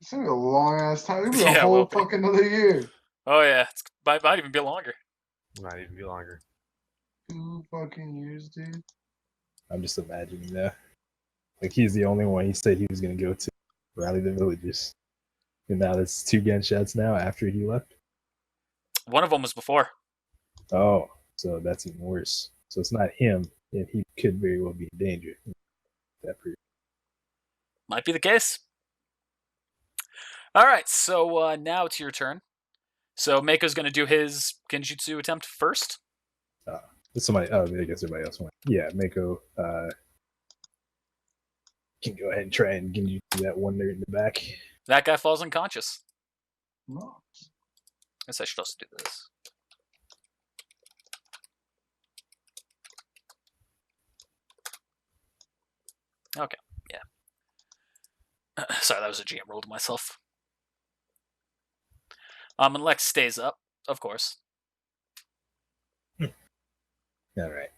It's gonna be a long ass time. It'll be Yeah, a it will whole be. fucking another year. Oh yeah, it might even be longer. Might even be longer. 2 fucking years, dude. I'm just imagining that. Like he's the only one he said he was gonna go to rally the villagers. And now there's 2 gunshots now after he left. One of them was before. Oh, so that's even worse. So it's not him, and he could very well be in danger. That period. Might be the case. All right, so now it's your turn. So Mako's going to do his Genjutsu attempt first. Somebody. Oh, I guess everybody else went. Yeah, Mako can go ahead and try and get you that one there in the back. That guy falls unconscious. No. Guess I should also do this. Okay, yeah. Sorry, that was a GM roll to myself. And Lex stays up, of course. All right.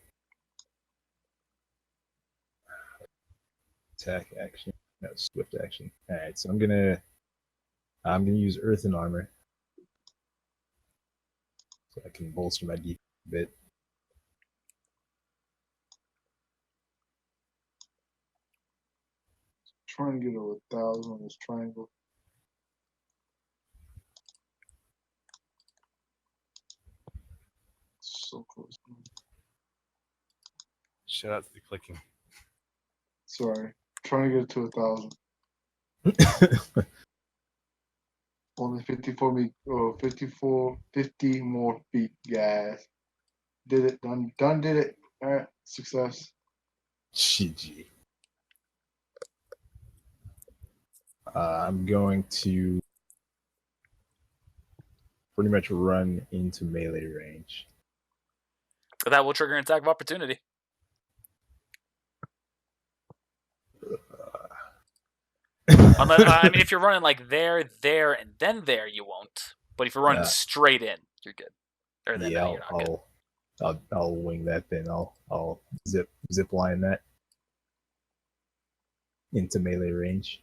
Attack action. No, swift action. All right, so I'm gonna use earthen armor, so I can bolster my defense a bit. Trying to get over 1,000 on this triangle. So close. Shout out to the clicking. Sorry. Trying to get it to 1,000. Only 50 more feet, guys. Did it. Done did it. Alright. Success. GG. I'm going to pretty much run into melee range. That will trigger an attack of opportunity. I mean, if you're running like there, and then there, you won't. But if you're running straight in, you're good. Or then Yeah, you're not good. I'll wing that then. I'll zip line that into melee range.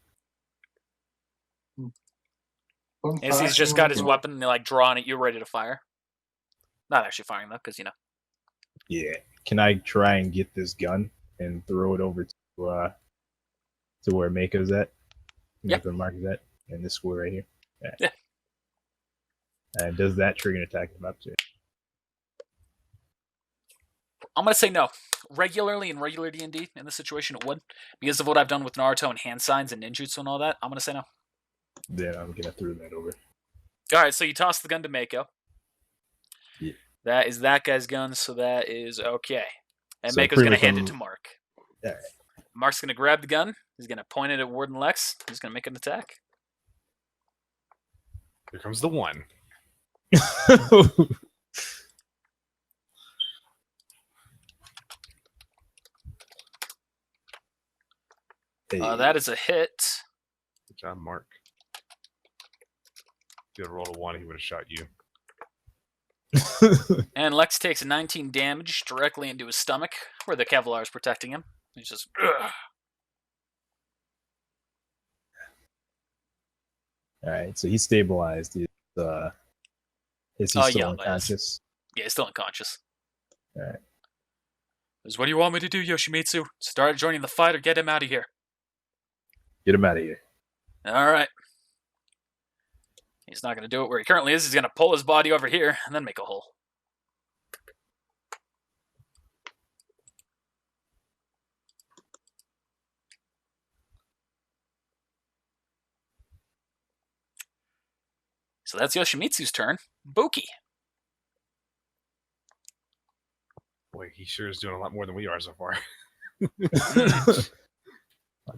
And he's just got his weapon and like drawing at you, ready to fire. Not actually firing though, because Yeah. Can I try and get this gun and throw it over to where Mako's at? Yeah. Mako Mark is at in this square right here. Yeah. And does that trigger an attack of opportunity? I'm gonna say no. Regularly in regular D&D, in this situation, it would because of what I've done with Naruto and hand signs and ninjutsu and all that. I'm gonna say no. Then I'm gonna throw that over. All right, so you toss the gun to Mako. Yeah. That is that guy's gun, so that is okay. And So Mako's pretty gonna much hand I'm- it to Mark. All right. Mark's gonna grab the gun. He's gonna point it at Warden Lex. He's gonna make an attack. Here comes the one. Hey. That is a hit. Good job, Mark. If you had rolled a 1, he would have shot you. And Lex takes 19 damage directly into his stomach, where the Kevlar is protecting him. He's just. Ugh. All right, so he's stabilized. Is he still yeah, unconscious? Yeah, he's still unconscious. All right. Says, what do you want me to do, Yoshimitsu? Start joining the fight or get him out of here. Get him out of here. All right. He's not going to do it where he currently is. He's going to pull his body over here and then make a hole. So that's Yoshimitsu's turn. Buki. Boy, he sure is doing a lot more than we are so far. I'm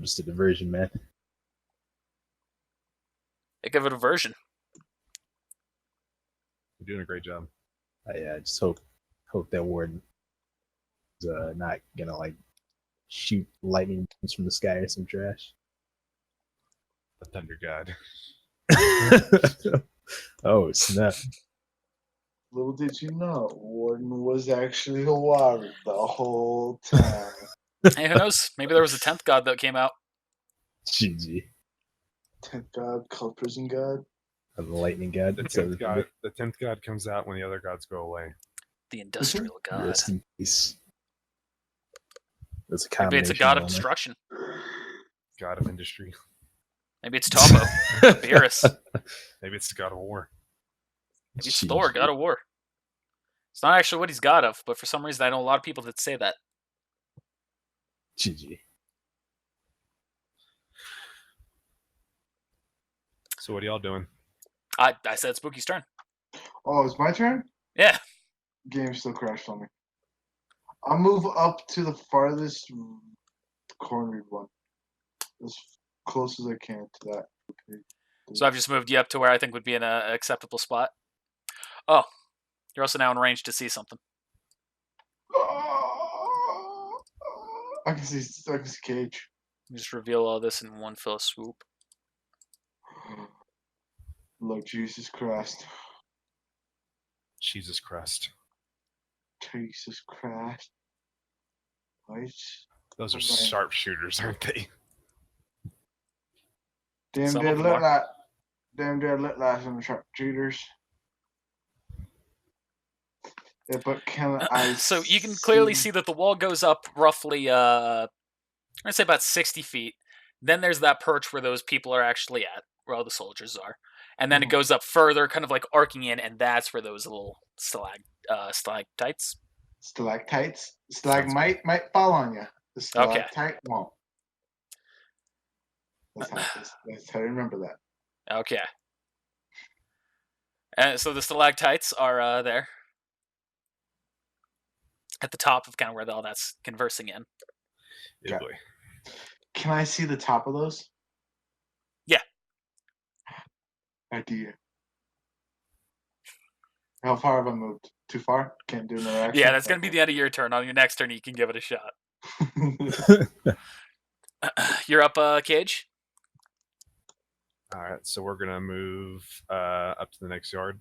just a diversion, man. Think of a diversion. You're doing a great job. I just hope that warden is not gonna like shoot lightning bolts from the sky or some trash. The Thunder God. Oh snap! Little did you know, Warden was actually a water the whole time. Hey, who knows? Maybe there was a 10th god that came out. GG. 10th god called prison god. The lightning god. The So 10th God comes out when the other gods go away. The industrial god. rest in peace. That's a Maybe combination. it's a god of moment. destruction. God of industry. Maybe it's Topo. Beerus. Maybe it's the God of War. Maybe it's Thor, god of war. It's not actually what he's god of, but for some reason I know a lot of people that say that. GG. So what are y'all doing? I said Spooky's turn. Oh, it's my turn? Yeah. Game still crashed on me. I'll move up to the farthest cornered one. As close as I can to that. Okay. So I've just moved you up to where I think would be an acceptable spot. Oh, you're also now in range to see something. I can see Cage. Just reveal all this in one fell swoop. Lord Jesus Christ. Jesus Christ. Jesus Christ. Right? Those are Okay. sharpshooters, aren't they? Damn Some dead of them lit are. light. Damn dead lit lights and sharpshooters. Yeah, but can I So you can clearly see that the wall goes up roughly, I'm going to say about 60 feet. Then there's that perch where those people are actually at, where all the soldiers are. And then it goes up further, kind of like arcing in, and that's where those little stalactites. Stalactites? Stalagmite might fall on you. The stalactite won't. That's how I remember that. Okay. So the stalactites are there. At the top of kind of where all that's conversing in. Yeah, Okay. boy. Can I see the top of those? Yeah. Idea. How far have I moved? Too far? Can't do another action? Yeah, that's going to be the end of your turn. On your next turn, you can give it a shot. You're up, Cage. All right, so we're gonna move up to the next yard,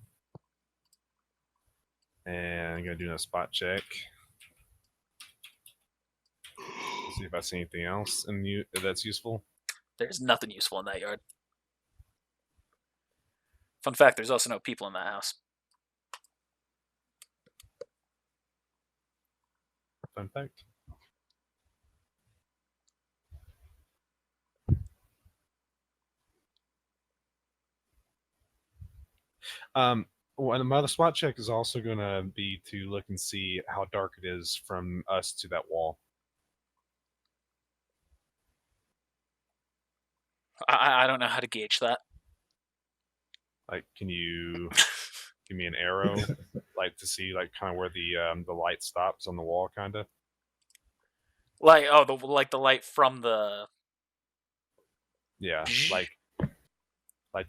and I'm gonna do a spot check. See if I see anything else that's useful. There's nothing useful in that yard. Fun fact, there's also no people in that house. Fun fact. Well, my other spot check is also going to be to look and see how dark it is from us to that wall. I don't know how to gauge that. Like, can you give me an arrow, like to see like kind of where the light stops on the wall, kind of? Like the light from the. Yeah, like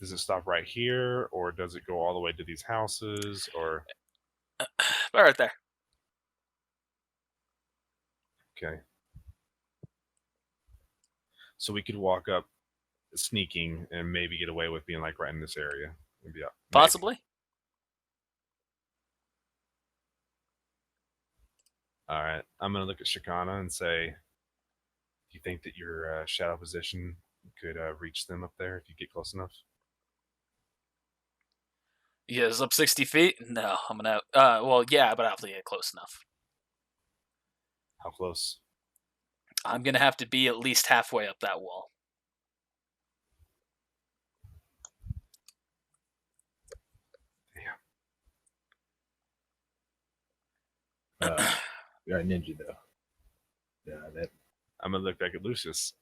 does it stop right here, or does it go all the way to these houses, or? Right there. Okay. So we could walk up sneaking and maybe get away with being like right in this area. Maybe, Possibly. All right. I'm going to look at Shikana and say, do you think that your shadow position could reach them up there if you get close enough? Yeah, it's up 60 feet? No, I'm gonna. Well, yeah, but I have to get close enough. How close? I'm gonna have to be at least halfway up that wall. You're a ninja though. Yeah, that. I'm going to look back at Lucius.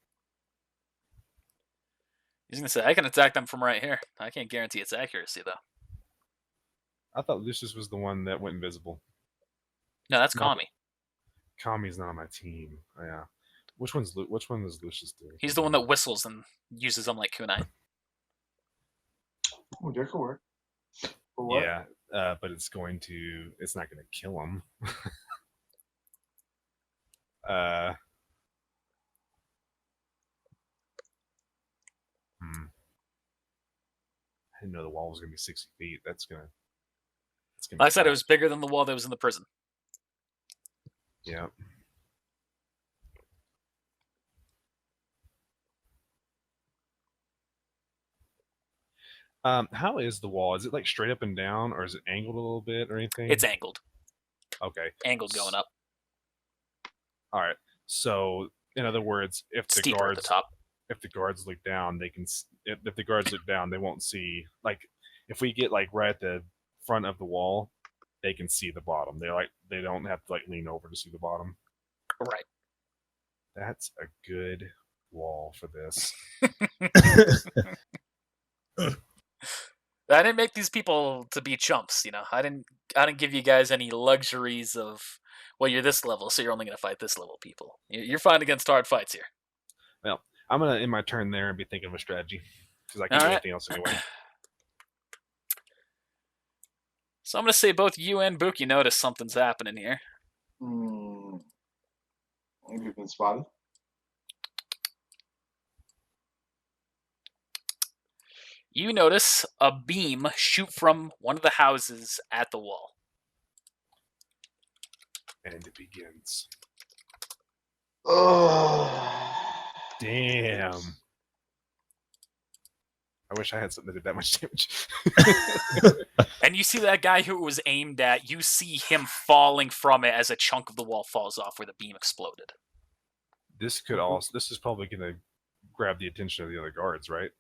He's gonna say, I can attack them from right here. I can't guarantee its accuracy, though. I thought Lucius was the one that went invisible. No, that's No. Kami. Kami's not on my team. Oh, yeah. Which one does Lucius do? He's the one that whistles and uses them like kunai. Oh, that could work. For what? Yeah, but it's not going to kill him. I didn't know the wall was going to be 60 feet. That's gonna. I said it was bigger than the wall that was in the prison. Yeah. How is the wall? Is it like straight up and down, or is it angled a little bit, or anything? It's angled. Okay. Angled going up. All right. So, in other words, if the Steeper at the top. if the guards look down, they can. If the guards look down, they won't see. Like, if we get like right at the front of the wall, they can see the bottom. They don't have to like lean over to see the bottom. Right. That's a good wall for this. I didn't make these people to be chumps, you know. I didn't give you guys any luxuries of, well, you're this level, so you're only going to fight this level people. You're fighting against hard fights here. Well, I'm gonna end my turn there and be thinking of a strategy because I can't do anything else anyway. So I'm going to say both you and Buki notice something's happening here. You've been spotted. You notice a beam shoot from one of the houses at the wall. And it begins. Oh, Damn. I wish I had something that did that much damage. And you see that guy who it was aimed at, you see him falling from it as a chunk of the wall falls off where the beam exploded. This is probably going to grab the attention of the other guards, right?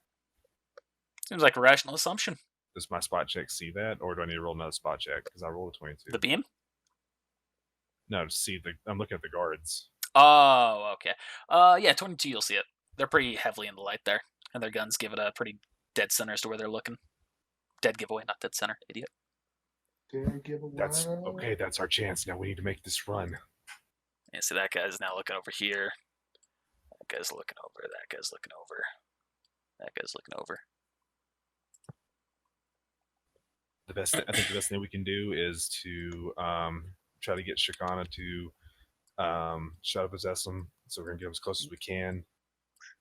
Seems like a rational assumption. Does my spot check see that, or do I need to roll another spot check? Because I rolled a 22. The beam? No, I'm looking at the guards. Oh, okay. Yeah, 22, you'll see it. They're pretty heavily in the light there, and their guns give it a pretty dead center as to where they're looking. Dead giveaway, not dead center, idiot. That's okay. That's our chance. Now we need to make this run. Yeah, so that guy's now looking over here. That guy's looking over. That guy's looking over. That guy's looking over. I think the best thing we can do is to try to get Shikana to shadow possess him. So we're gonna get him as close as we can,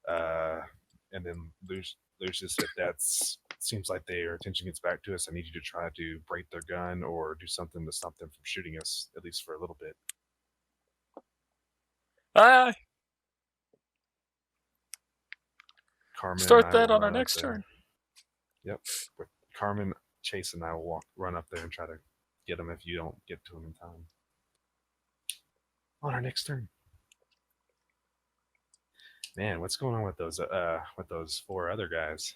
and then Lucius, if that's seems like their attention gets back to us, I need you to try to break their gun or do something to stop them from shooting us, at least for a little bit. Aye. Carmen Start that on our next turn. Yep. With Carmen, Chase, and I will run up there and try to get him if you don't get to him in time. On our next turn. Man, what's going on with those four other guys?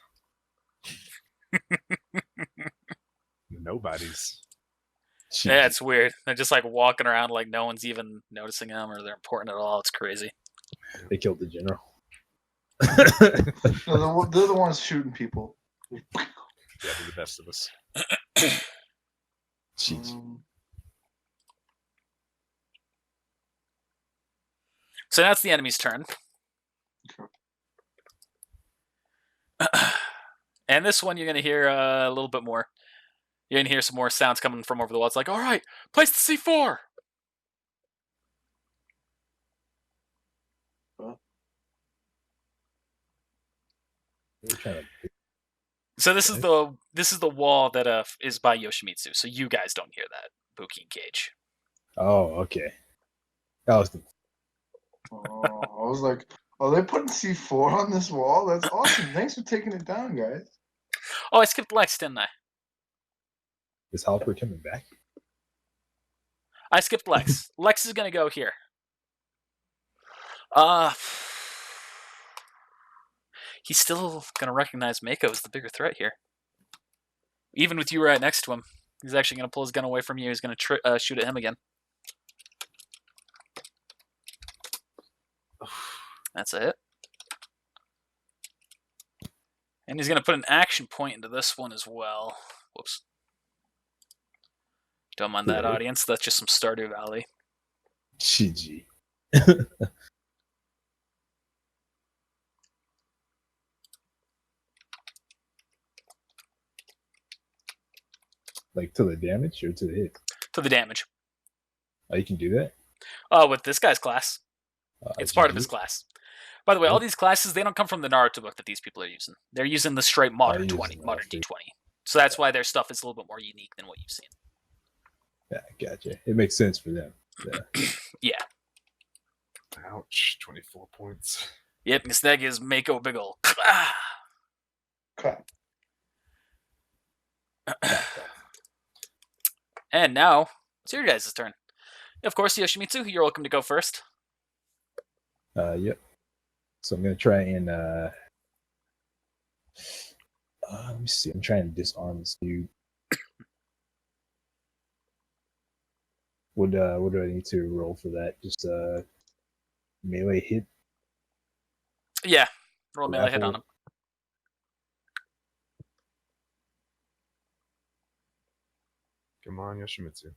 Nobody's. Yeah, it's weird. They're just like walking around like no one's even noticing them or they're important at all. It's crazy. They killed the general. No, they're the ones shooting people. Yeah, they're the best of us. Jeez. So that's the enemy's turn. And this one you're going to hear a little bit more. You're going to hear some more sounds coming from over the wall. It's like, all right, place the C4. So this is the wall that is by Yoshimitsu. So you guys don't hear that, Buki and Cage. Oh, okay. That was I was like, are they putting C4 on this wall? That's awesome. Thanks for taking it down, guys. Oh, I skipped Lex, didn't I? Is Halper coming back? I skipped Lex. Lex is going to go here. He's still going to recognize Mako as the bigger threat here. Even with you right next to him. He's actually going to pull his gun away from you. He's going to shoot at him again. That's a hit. And he's going to put an action point into this one as well. Whoops. Don't mind that, audience. That's just some Stardew Valley. GG. Like to the damage or to the hit? To the damage. Oh, you can do that? With this guy's class. It's part of his GG. class. By the way, all Cool. these classes, they don't come from the Naruto book that these people are using. They're using the straight modern using 20, the modern free- D20. So that's why their stuff is a little bit more unique than what you've seen. Yeah, gotcha. It makes sense for them. Yeah. Ouch, 24 points. Yep, this neg is Mako big ol'. Crap. And now, it's your guys' turn. Of course, Yoshimitsu, you're welcome to go first. Yep. So I'm gonna try and let me see. I'm trying to disarm this dude. What do I need to roll for that? Just melee hit. Yeah, roll a melee hit Grapple. on him. Come on, Yoshimitsu.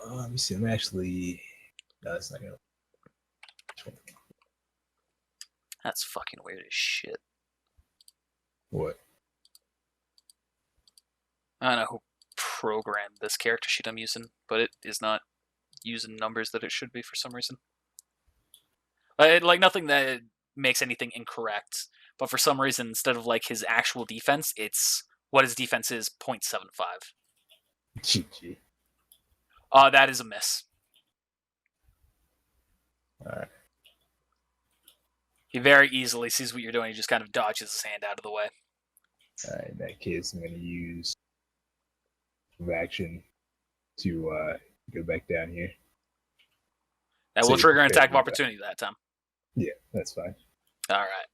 Let me see. I'm actually. No, that's not gonna. That's fucking weird as shit. What? I don't know who programmed this character sheet I'm using, but it is not using numbers that it should be for some reason. Like nothing that makes anything incorrect, but for some reason, instead of like his actual defense, it's what his defense is 0.75. GG. That is a miss. All right. He very easily sees what you're doing. He just kind of dodges his hand out of the way. All right. In that case, I'm gonna use action to go back down here. That So will you trigger an prepare attack of to move opportunity that time. Yeah, that's fine. All right.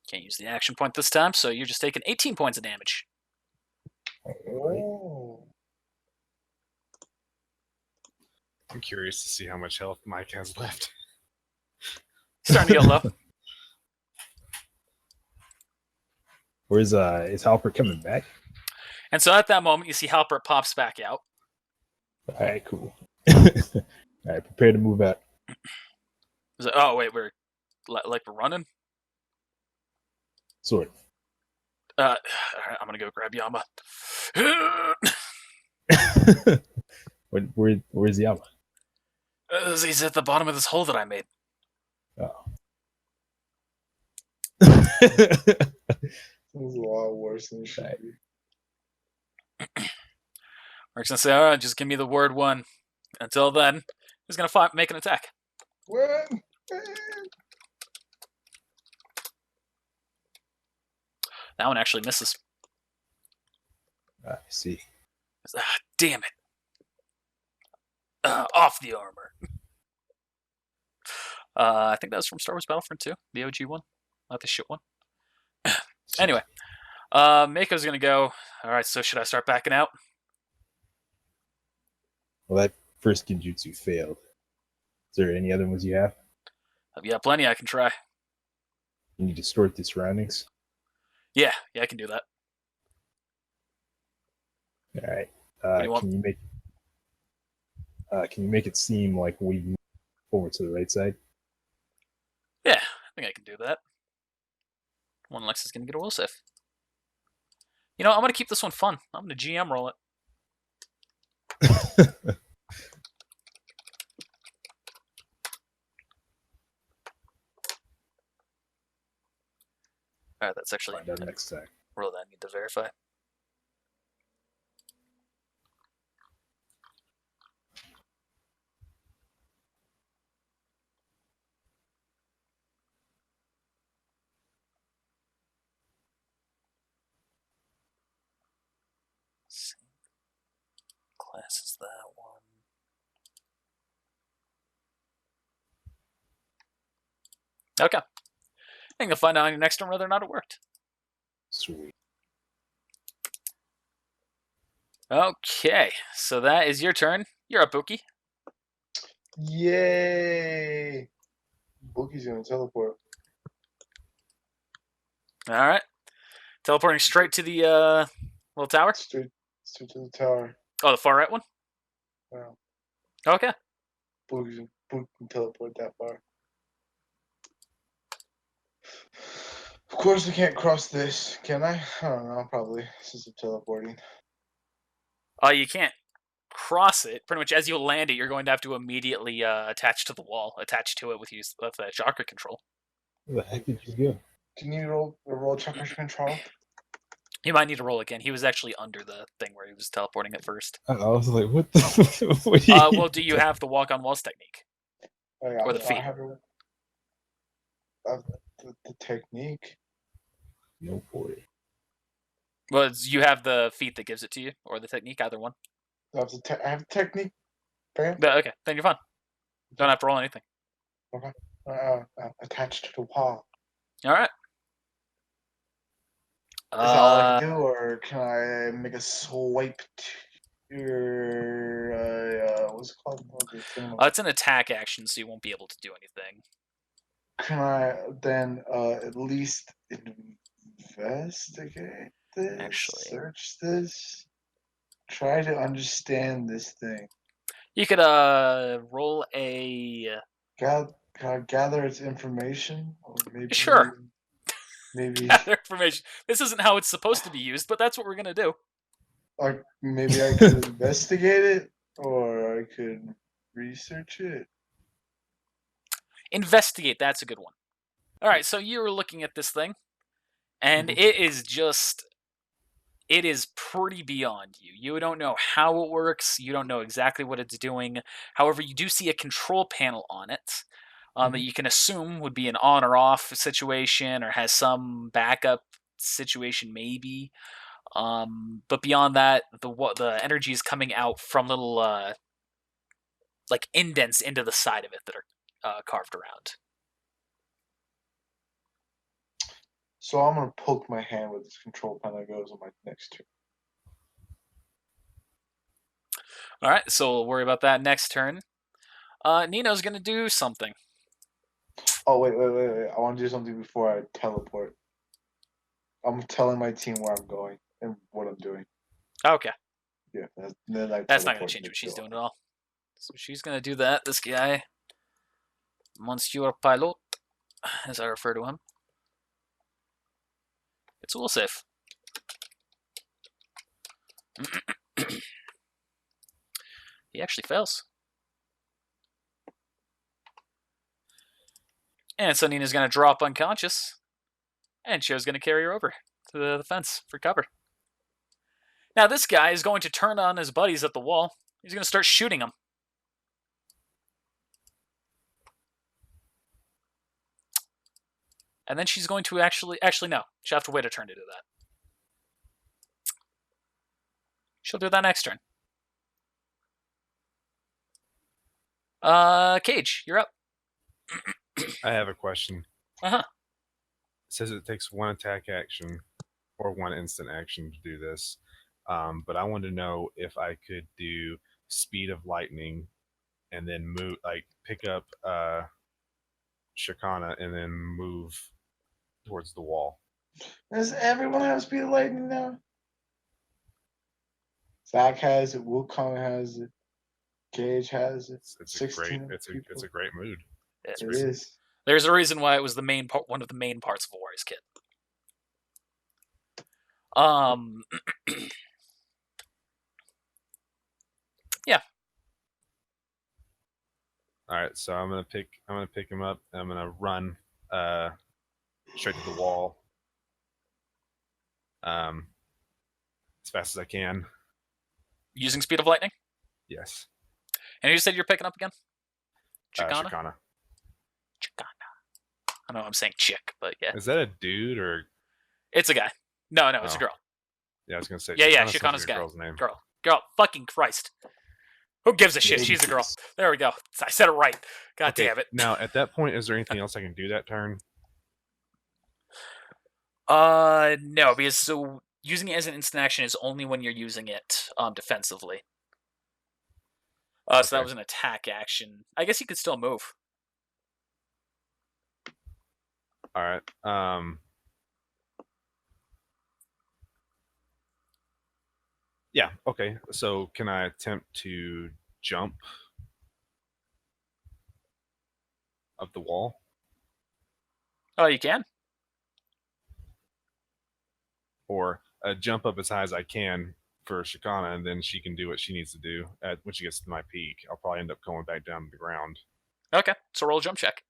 Can't use the action point this time, so you're just taking 18 points of damage. Oh. I'm curious to see how much health Mike has left. Starting to get low. Where's is Halper coming back? And so at that moment, you see Halpert pops back out. All right, cool. All right, prepare to move out. He's like, oh, wait, we're running? Sort of. All right, I'm going to go grab Yama. Where's Yama? He's at the bottom of this hole that I made. Oh. This is a lot worse than it should Right. be. Mark's going to say, all right, just give me the word one. Until then, he's going to make an attack. When? That one actually misses. I see. Damn it. Off the armor. I think that was from Star Wars Battlefront 2, the OG one, not the shit one. Anyway, Mako's gonna go. All right, so should I start backing out? Well, that first Genjutsu failed. Is there any other ones you have? Yeah, plenty I can try. Can you distort the surroundings? Yeah, I can do that. All right. do you want? Can you make it seem like we move over to the right side? Yeah, I think I can do that. One Lex is gonna get a will save. You know, I'm gonna keep this one fun. I'm gonna GM roll it. All right, that's actually Find out next time. roll that I need to verify. Same class as that one. Okay. I think you'll find out on your next turn whether or not it worked. Sweet. Okay, so that is your turn. You're up, Buki. Yay! Bookie's gonna teleport. All right, teleporting straight to the little tower. Straight to the tower. Oh, the far right one. Wow. Okay. Bookie can teleport that far. Of course, I can't cross this, can I? I don't know, probably, since I'm teleporting. You can't cross it. Pretty much as you land it, you're going to have to immediately attach to the wall, attach to it with chakra control. Where the heck did you go? Can you roll chakra control? You might need to roll again. He was actually under the thing where he was teleporting at first. I was like, what the? What are you Well, do you have the walk on walls technique? Or the feet? I have the technique. No boy. Well, you have the feat that gives it to you, or the technique, either one. I have the technique. Bam. Okay, then you're fine. Don't have to roll anything. Attached to the wall. All right. Is that all I can do, or can I make a swipe to your what's it called? It's an attack action, so you won't be able to do anything. Can I then at least investigate this? Actually. Search this. Try to understand this thing. You could roll a. Can I gather its information, or maybe Sure. Maybe gather information. This isn't how it's supposed to be used, but that's what we're gonna do. like maybe I could investigate it, or I could research it. Investigate. That's a good one. All right, so you were looking at this thing, and it is just. It is pretty beyond you. You don't know how it works. You don't know exactly what it's doing. However, you do see a control panel on it that you can assume would be an on or off situation or has some backup situation maybe. But beyond that, the energy is coming out from little like indents into the side of it that are carved around. So I'm gonna poke my hand with this control panel that goes on my next turn. All right, so we'll worry about that next turn. Nino's gonna do something. Oh wait! I want to do something before I teleport. I'm telling my team where I'm going and what I'm doing. Okay. Yeah, then I That's not going teleport to change and what she's go. doing at all. So she's going to do that. This guy, Monsieur Pilot, as I refer to him. It's a will save. He actually fails. And so Nina's going to drop unconscious. And Cho's going to carry her over to the fence for cover. Now this guy is going to turn on his buddies at the wall. He's going to start shooting them. And then she's going to actually no. She'll have to wait a turn to do that. She'll do that next turn. Cage, you're up. I have a question. Uh-huh. It says it takes one attack action or one instant action to do this. But I wanted to know if I could do speed of lightning and then move, like pick up Shakana and then move towards the wall. Does everyone have speed of lightning now? Zach has it. Wukong has it. Cage has it. It's a great mood. It is. There's a reason why it was the main part, one of the main parts of a Warriors kit. Yeah. All right, so I'm gonna pick him up. And I'm gonna run straight to the wall, as fast as I can. Using speed of lightning. Yes. And you said you're picking up again. Chicana. Shakana. I know I'm saying chick, but yeah, Is that a dude or? it's a guy. No, it's a Oh. girl. Yeah, I was gonna say. Yeah, Shakana sounds Shikana's like a guy. girl's name. Girl. Fucking Christ. Who gives a shit? She's a girl. There we go. I said it right. God Okay, damn it. Now, at that point, is there anything else I can do that turn? No, because so using it as an instant action is only when you're using it defensively. So that Okay. was an attack action. I guess you could still move. All right. Yeah. Okay. So can I attempt to jump up the wall? Oh, you can. Or jump up as high as I can for Shikana, and then she can do what she needs to do. When she gets to my peak, I'll probably end up going back down to the ground. Okay, so roll a jump check.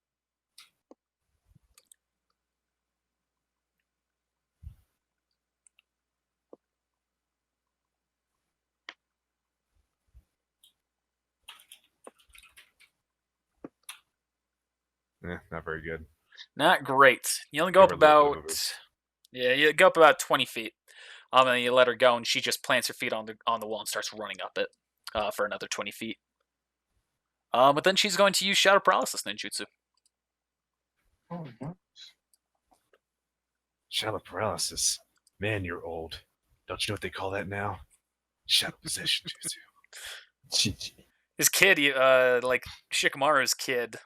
Not very good. Not great. You only go up Give her a little bit of a about boost. you go up about 20 feet. And then you let her go, and she just plants her feet on the wall and starts running up it for another 20 feet. But then she's going to use Shadow Paralysis ninjutsu. Oh, no. Shadow paralysis. Man, you're old. Don't you know what they call that now? Shadow possession jutsu. GG. His kid, like Shikamaru's kid,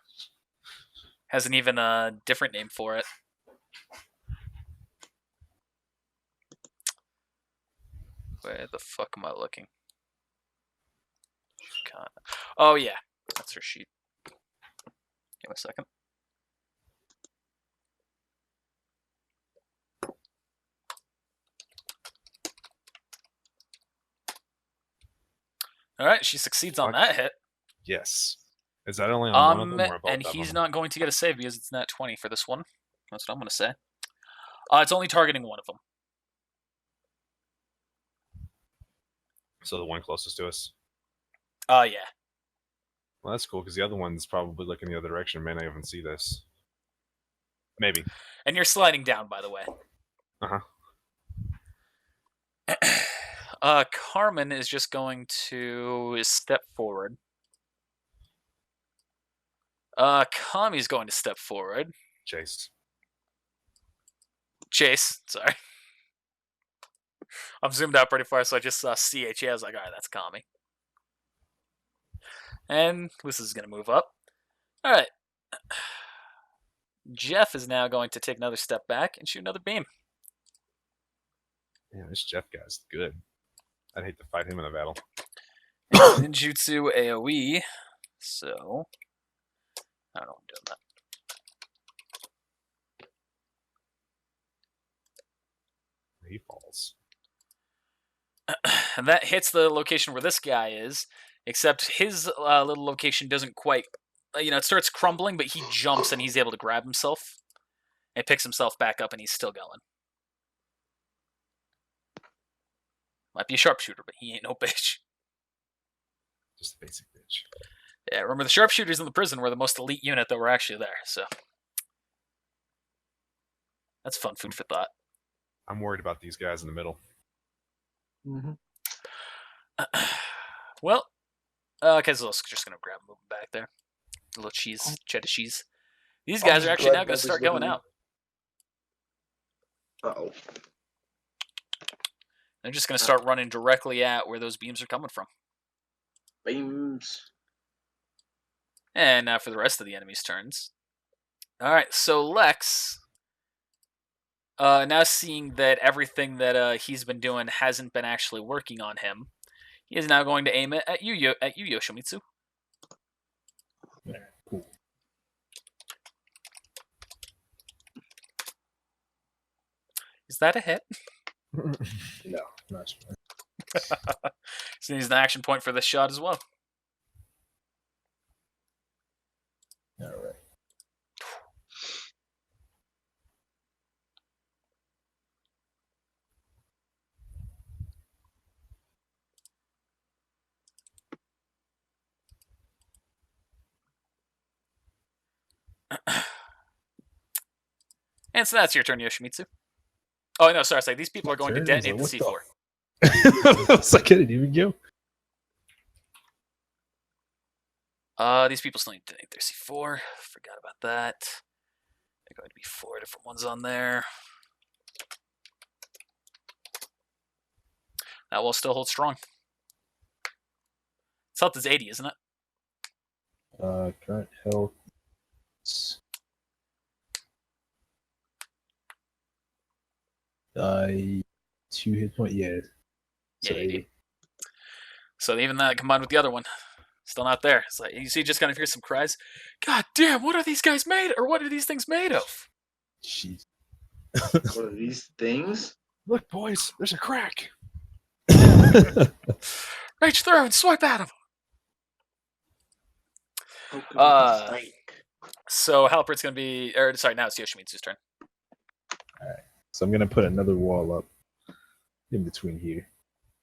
has an even different name for it. Where the fuck am I looking? Oh yeah, that's her sheet. Give me a second. All right, she succeeds on Fuck. that hit. Yes. Is that only on one of them or both And of he's them? not going to get a save because it's not 20 for this one. That's what I'm going to say. It's only targeting one of them. So the one closest to us. Yeah. Well, that's cool because the other one's probably looking the other direction. May not even see this. Maybe. And you're sliding down, by the way. Carmen is just going to step forward. Kami's going to step forward. Chase. Chase, sorry. I'm zoomed out pretty far, so I just saw CHA. I was like, alright, that's Kami. And Lucis is going to move up. Alright. Jeff is now going to take another step back and shoot another beam. Yeah, this Jeff guy's good. I'd hate to fight him in a battle. Ninjutsu AoE. So, I don't know I'm doing that. He falls. And that hits the location where this guy is, except his little location doesn't quite, it starts crumbling, but he jumps and he's able to grab himself and picks himself back up, and he's still going. Might be a sharpshooter, but he ain't no bitch. Just a basic bitch. Yeah, remember the sharpshooters in the prison were the most elite unit that were actually there, so that's fun food for thought. I'm worried about these guys in the middle. Mm-hmm. Well, okay, so I'm just gonna grab him back there. A little cheese, cheddar cheese. These guys I'm are actually glad now gonna that start is going literally- out. Uh-oh. They're just gonna start running directly at where those beams are coming from. Beams. And now for the rest of the enemy's turns. Alright, so Lex, now seeing that everything that he's been doing hasn't been actually working on him, he is now going to aim it at you, Yoshimitsu. Yeah, cool. Is that a hit? No, not sure. So he's an action point for this shot as well. All right. And so that's your turn, Yoshimitsu. Oh, no, sorry. These people are going to Turn? detonate the What C4. I was like, I didn't even go. These people still need to detonate their C4. Forgot about that. There are going to be 4 different ones on there. That wall still holds strong. Its health is 80, isn't it? Current health. 2 hit point. Yeah. So Yeah, 80. So even that combined with the other one, still not there. It's like you see, just kind of hear some cries. God damn! What are these guys made? Or what are these things made of? Jeez. What are these things? Look, boys, there's a crack. Reach through and swipe at them. Poke 'em with a snake. So Halpert's gonna be, or sorry, now it's Yoshimitsu's turn. So I'm gonna put another wall up in between here.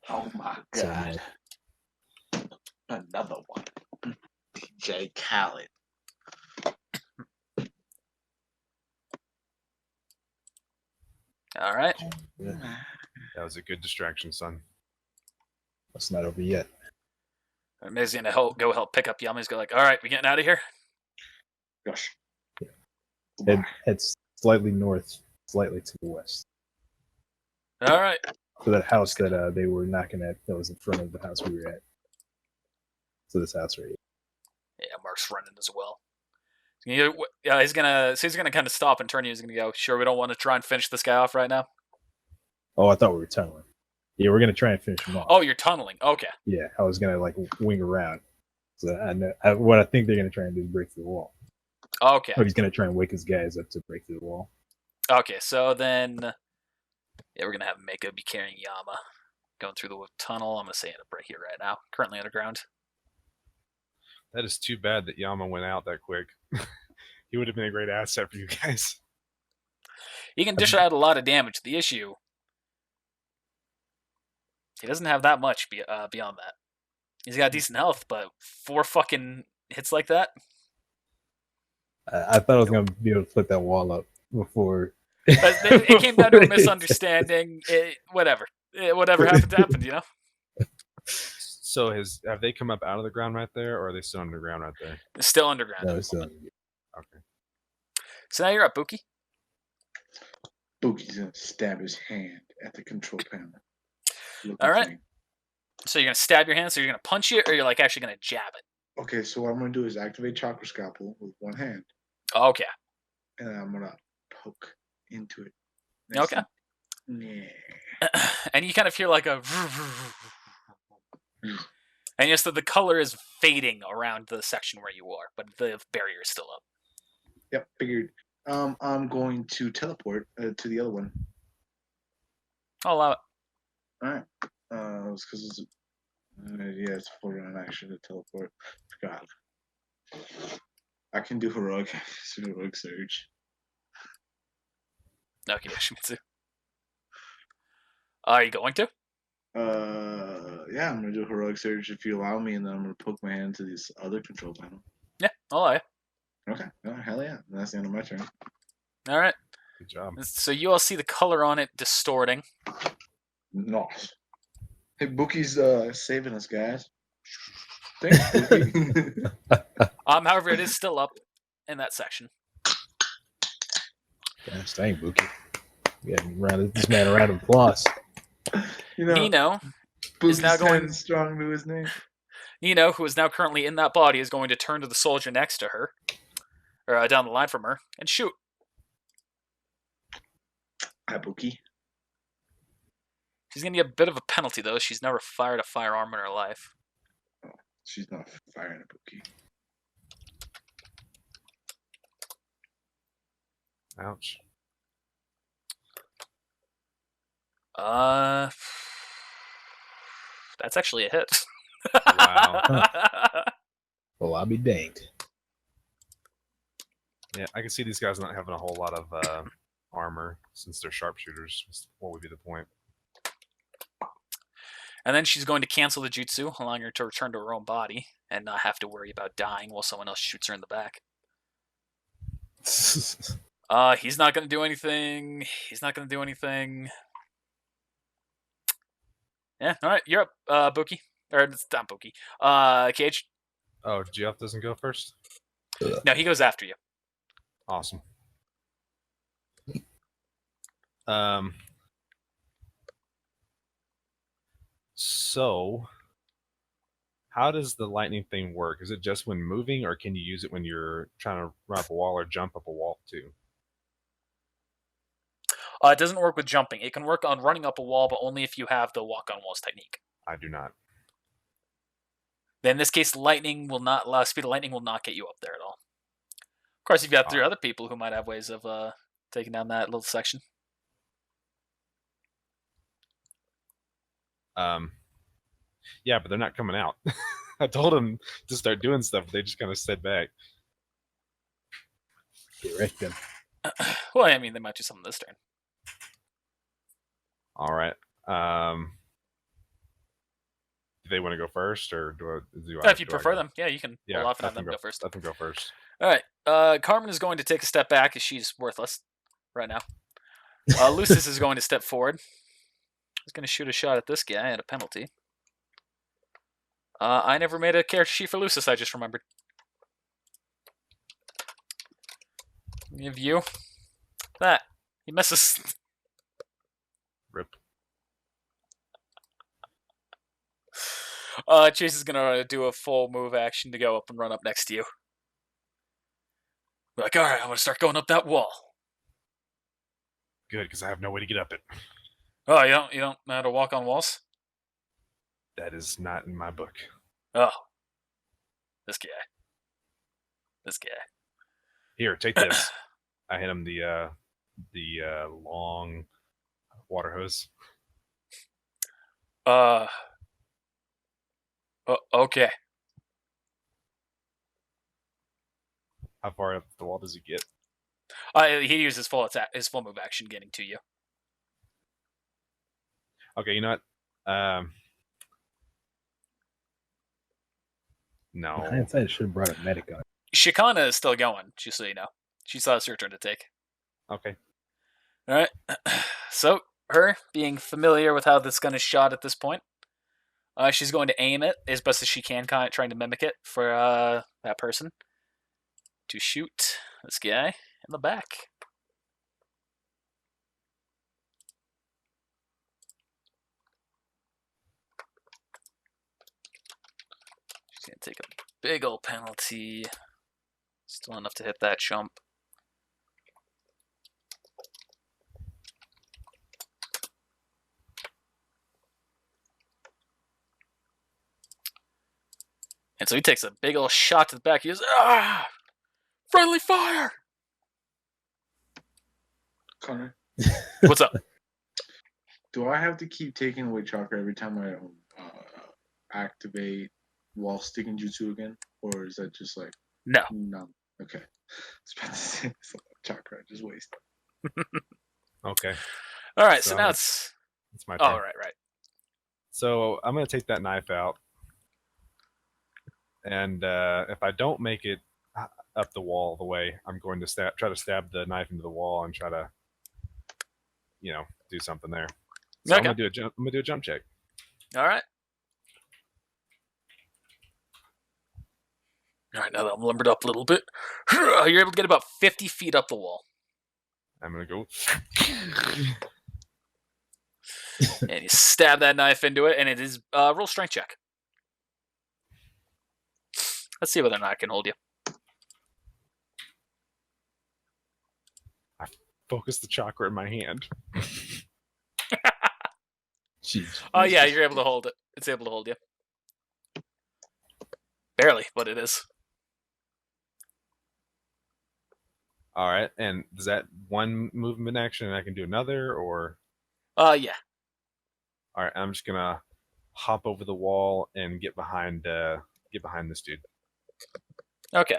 Oh my So, god. Another one. DJ Khaled. All right. That was a good distraction, son. That's not over yet. May's gonna go help pick up Yami's. Go like, all right, we getting out of here. Gosh. Head slightly north, slightly to the west. All right. So that house that they were knocking at, that was in front of the house we were at. So this house right here. Yeah, Mark's running as well. Yeah, he's gonna kind of stop and turn. He's gonna go. Sure, we don't want to try and finish this guy off right now. Oh, I thought we were tunneling. Yeah, we're gonna try and finish him off. Oh, you're tunneling. Okay. Yeah, I was gonna like wing around. So I know what I think they're gonna try and do is break through the wall. Okay. Or he's gonna try and wake his guys up to break through the wall. Okay. So then, yeah, we're gonna have Mako be carrying Yama, going through the tunnel. I'm gonna say right here right now. Currently underground. That is too bad that Yama went out that quick. He would have been a great asset for you guys. He can dish out a lot of damage. The issue, he doesn't have that much beyond that. He's got decent health, but 4 fucking hits like that. I thought I was gonna be able to put that wall up before. It came down to a misunderstanding. Whatever happened, you know. So have they come up out of the ground right there, or are they still underground right there? It's still underground. No, so Okay. So now you're up, Buki. Bookie's gonna stab his hand at the control panel. All right. So you're gonna stab your hand. So you're gonna punch it, or you're like actually gonna jab it. Okay, so what I'm gonna do is activate Chakra Scalpel with one hand, Okay. and then I'm gonna poke into it. Okay. Yeah. And you kind of hear like a, and yes, the color is fading around the section where you are, but the barrier is still up. Yep, figured. I'm going to teleport to the other one. I'll allow it. All right. It's because it's yeah, it's full round action to teleport. God, I can do heroic surge. Okay, Yoshimitsu. Are you going to? Yeah, I'm gonna do heroic surge if you allow me, and then I'm gonna poke my hand to this other control panel. Yeah, I'll allow you. Okay. Oh, hell yeah. That's the end of my turn. All right. Good job. So you all see the color on it distorting. Nice. Hey, Bookie's saving us, guys. Thanks, Bookie. However, it is still up in that section. gosh dang, Buki. Yeah, this man a round of applause. You know, Nino Bookie's now going- kind of strong to his name. Nino, who is now currently in that body, is going to turn to the soldier next to her, or down the line from her, and shoot. Hi, Bookie. She's going to get a bit of a penalty, though. She's never fired a firearm in her life. She's not firing a Bookie. Ouch. That's actually a hit. Wow. Well, I'll be danged. Yeah, I can see these guys not having a whole lot of armor since they're sharpshooters. What would be the point? And then she's going to cancel the jutsu, allowing her to return to her own body and not have to worry about dying while someone else shoots her in the back. He's not going to do anything. He's not going to do anything. Yeah, all right, you're up, Buki. Or, it's not Buki. Cage? Oh, Geoff doesn't go first? No, he goes after you. Awesome. So, how does the lightning thing work? Is it just when moving, or can you use it when you're trying to run up a wall or jump up a wall too? It doesn't work with jumping. It can work on running up a wall, but only if you have the walk on walls technique. I do not. Then in this case, lightning will not speed of lightning will not get you up there at all. Of course, you've got 3 other people who might have ways of taking down that little section. Yeah, but they're not coming out. I told them to start doing stuff. They just kind of stayed back. Get right then. Well, I mean, they might do something this turn. All right. Do they want to go first, or If you prefer them, yeah, you can pull off and have them go first. Let them go first. All right. Carmen is going to take a step back as she's worthless right now. Lucius is going to step forward. He's going to shoot a shot at this guy at a penalty. I never made a character sheet for Lucius, I just remembered. Give you that. He misses. Rip. Chase is gonna do a full move action to go up and run up next to you. Be like, all right, I'm gonna start going up that wall. Good, because I have no way to get up it. Oh, you don't know how to walk on walls? That is not in my book. Oh, this guy. Here, take this. I hit him the long water hose. Okay. How far up the wall does he get? He uses his full attack, his full move action, getting to you. Okay, you know what? No. In hindsight, I should have brought a medic on. Shikana is still going, just so you know. She saw it's her turn to take. Okay. All right. So, her being familiar with how this gun is shot at this point, she's going to aim it as best as she can, kind of trying to mimic it for that person to shoot this guy in the back. She's going to take a big old penalty. Still enough to hit that jump. And so he takes a big old shot to the back. He goes, ah! Friendly fire! Connor, What's up? do I have to keep taking away chakra every time I activate wall sticking jutsu again? Or is that just like... No. Okay. I was about to say, so chakra, just waste. Okay. All right, so now it's my turn. Oh, right. So I'm going to take that knife out. And if I don't make it up the wall all the way, I'm going to try to stab the knife into the wall and try to, do something there. So Okay. I'm going to do a jump check. All right. All right, now that I'm lumbered up a little bit, you're able to get about 50 feet up the wall. I'm going to go. And you stab that knife into it, and it is roll strength check. Let's see whether or not I can hold you. I focus the chakra in my hand. Jeez. Oh, yeah, you're able to hold it. It's able to hold you. Barely, but it is. All right, and is that one movement action and I can do another, or? Yeah. All right, I'm just gonna hop over the wall and get behind this dude. Okay.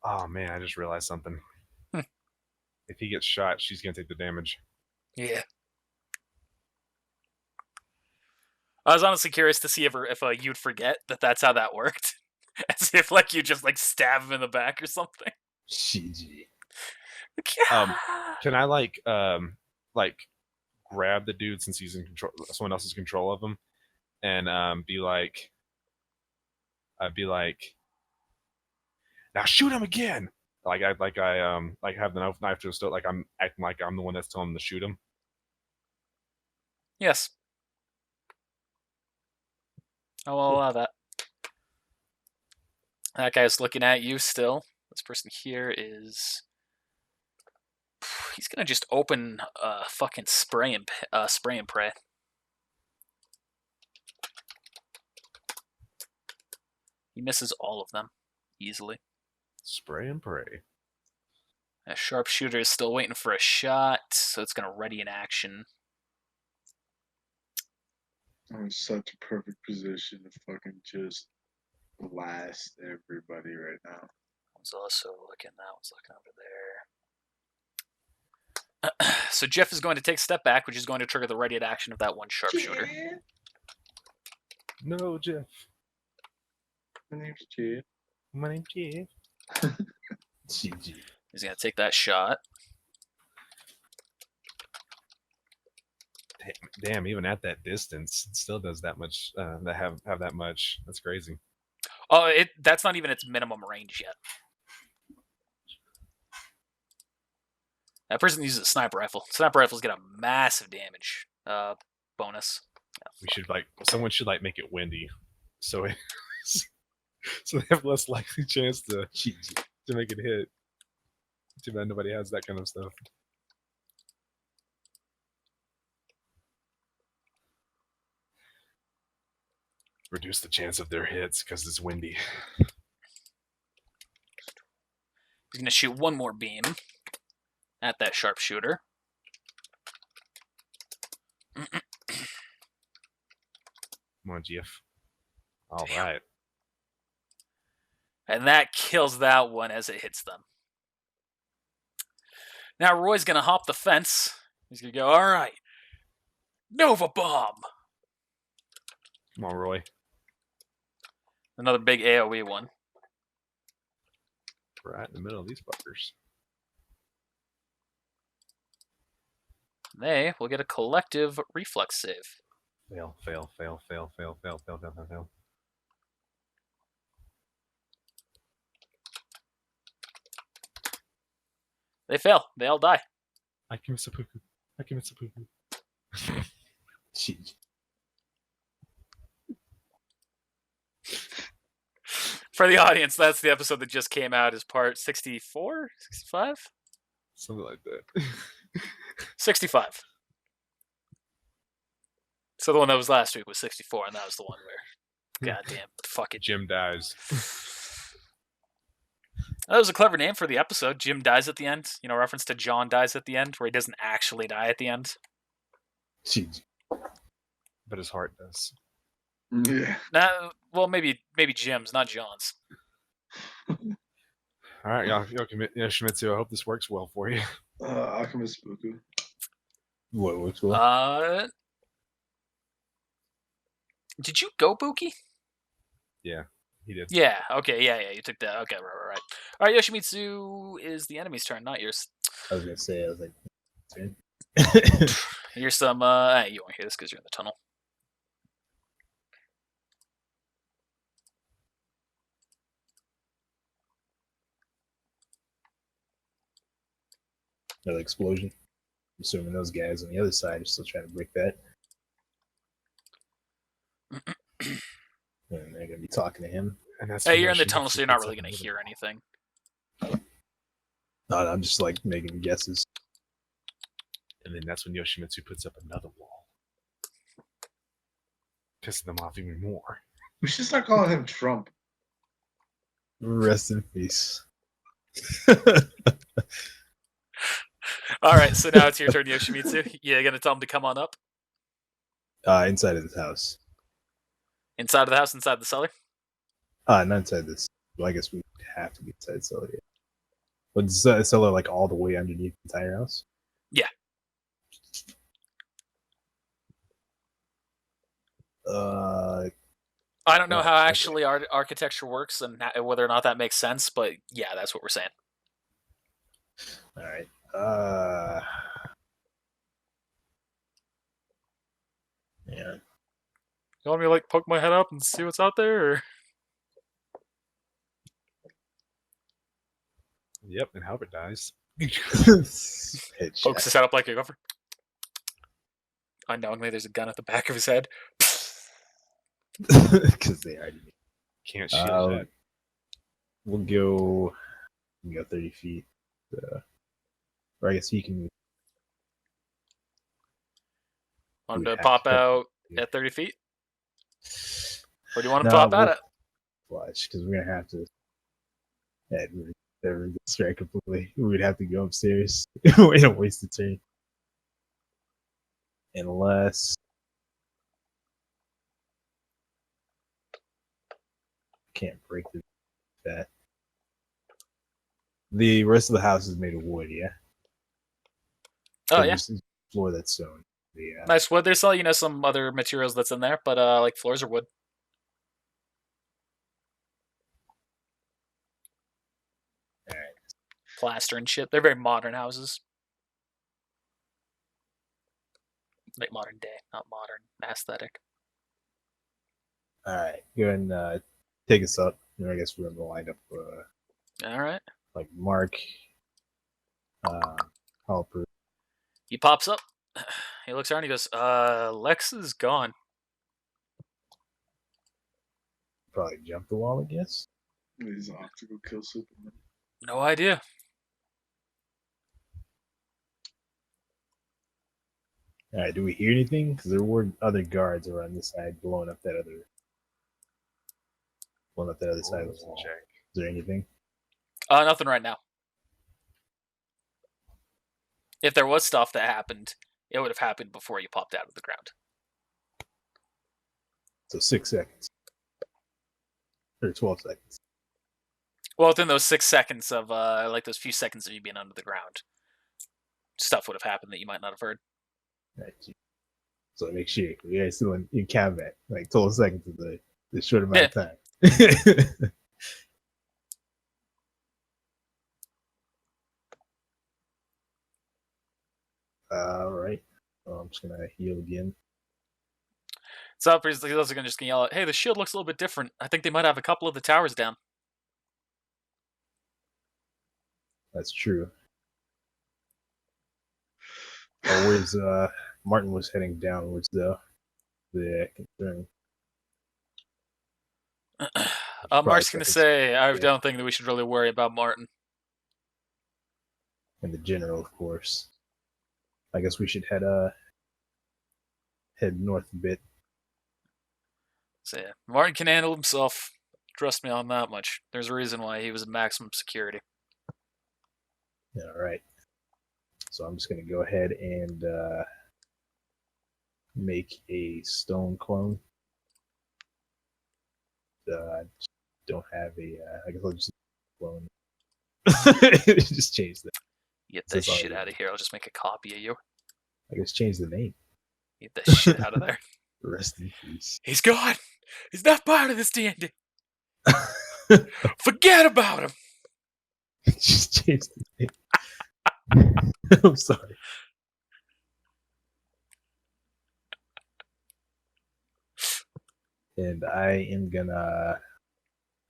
Oh man, I just realized something. If he gets shot, she's gonna take the damage. Yeah. I was honestly curious to see if you'd forget that that's how that worked. As if you just stab him in the back or something. GG. Can I grab the dude since he's in control, someone else is in control of him, and be like, now shoot him again. I have the knife to still I'm acting like I'm the one that's telling him to shoot him. Yes. I will allow that. That guy's looking at you still. This person here is... He's gonna just open fucking spray and pray. He misses all of them easily. Spray and pray. A sharpshooter is still waiting for a shot, so it's gonna ready in action. I'm in such a perfect position to fucking just blast everybody right now. One's also looking. That one's looking over there. So Jeff is going to take a step back, which is going to trigger the ready in action of that one sharpshooter. Jed. No, Jeff. My name's Jed. My name's Jeff. GG. He's gonna take that shot. Damn, even at that distance, it still does that much. That have that much. That's crazy. Oh, that's not even its minimum range yet. That person uses a sniper rifle. Sniper rifles get a massive damage bonus. We should someone should make it windy, so it, so they have less likely chance to make it hit. Too bad nobody has that kind of stuff. Reduce the chance of their hits because it's windy. He's gonna shoot one more beam at that sharpshooter. Come on, Jeff. All right. And that kills that one as it hits them. Now Roy's gonna hop the fence. He's gonna go, all right, Nova Bomb. Come on, Roy. Another big AoE one. Right in the middle of these fuckers. They will get a collective reflex save. Fail, fail, fail, fail, fail, fail, fail, fail, fail, fail. They fail. They all die. I can miss a poo-poo. I can miss a poo-poo. GG. For the audience, that's the episode that just came out as part 64? 65? Something like that. 65. So the one that was last week was 64, and that was the one where, goddamn, fuck it. Jim dies. That was a clever name for the episode. Jim dies at the end. You know, reference to John dies at the end, where he doesn't actually die at the end. GG. But his heart does. Yeah. Well, maybe Jim's, not John's. All right, Yoshimitsu, I hope this works well for you. Alchemist Buku. What works well? Did you go, Buki? Yeah, he did. Yeah, okay, yeah, you took that. Okay, right. All right, Yoshimitsu is the enemy's turn, not yours. I was gonna say, I was like, Here's some, you won't hear this because you're in the tunnel. another explosion. I'm assuming those guys on the other side are still trying to break that. And they're gonna be talking to him. And that's Hey, when you're in the Yoshimitsu tunnel, so you're not puts really up going to another hear wall. anything. No, I'm just like making guesses. And then that's when Yoshimitsu puts up another wall. Pissing them off even more. We should start calling him Trump. Rest in peace. All right, so now it's your turn, Yoshimitsu. You're going to tell him to come on up? Inside of this house. Inside of the house, inside the cellar? Not inside this. Well, I guess we have to be inside the cellar. Yeah. But is the cellar like all the way underneath the entire house? Yeah. I don't know how okay. actually architecture works and whether or not that makes sense, but yeah, that's what we're saying. All right. Yeah. You want me to like poke my head up and see what's out there? Or? Yep, and Halbert dies. Headshot. Pokes his head up like a gopher. Unknowingly, there's a gun at the back of his head. Because they already. Can't shield that. We'll go. 30 feet. Or I guess he can. Want him we'd to have pop to cut out the- at 30 feet? Or do you want him to Nah, pop out we'll at? Watch, because we're gonna have to. Yeah, never get strike completely. We'd have to go upstairs. We don't waste a turn. Unless. Can't break that. The rest of the house is made of wood, yeah? Oh, So yeah. just floor that's sewn. Yeah. Nice wood. There's some other materials that's in there, but like floors are wood. Alright. Plaster and shit. They're very modern houses. Like modern day, not modern aesthetic. Alright. Go ahead and take us up. I guess we're gonna line up All right. like Mark, Halper. He pops up. He looks around. He goes, Lex is gone. Probably jump the wall, I guess. He's off to go kill Superman. No idea. Alright, do we hear anything? Because there were other guards around this side blowing up that other side of the wall. Check. Is there anything? Nothing right now. If there was stuff that happened, it would have happened before you popped out of the ground. So 6 seconds. Or 12 seconds. Well, within those 6 seconds of, like those few seconds of you being under the ground, stuff would have happened that you might not have heard. Right. So make sure we are still in combat. Like 12 seconds of the short amount of time. Alright. Well, I'm just gonna heal again. So he's also gonna yell out, "Hey, the shield looks a little bit different. I think they might have a couple of the towers down." That's true. Oh, where's Martin was heading downwards though. The concern. Mark's gonna say, "I Yeah. don't think that we should really worry about Martin." And the general, of course. I guess we should head north a bit. So yeah, Martin can handle himself. Trust me on that much. There's a reason why he was in maximum security. Yeah, all right. So I'm just gonna go ahead and make a stone clone. Don't have a. I guess I'll just clone. Just change that. Get So that it's all shit good. out of here. I'll just make a copy of you. I guess change the name. Get that shit out of there. Rest in peace. He's gone. He's not part of this D&D. Forget about him. Just change the name. I'm sorry. And I am gonna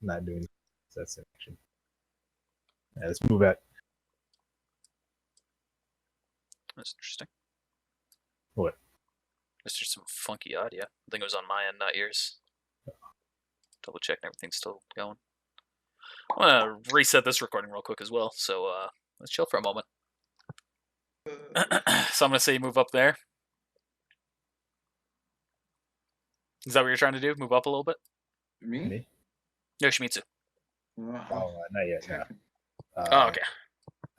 not do anything. That's an action. All right, let's move out. That's interesting. What? There's just some funky audio. I think it was on my end, not yours. Double checking everything's still going. I'm gonna reset this recording real quick as well. So let's chill for a moment. So I'm gonna say you move up there. Is that what you're trying to do? Move up a little bit? Me? Me? Yoshimitsu. Oh, not yet. No. Oh, okay.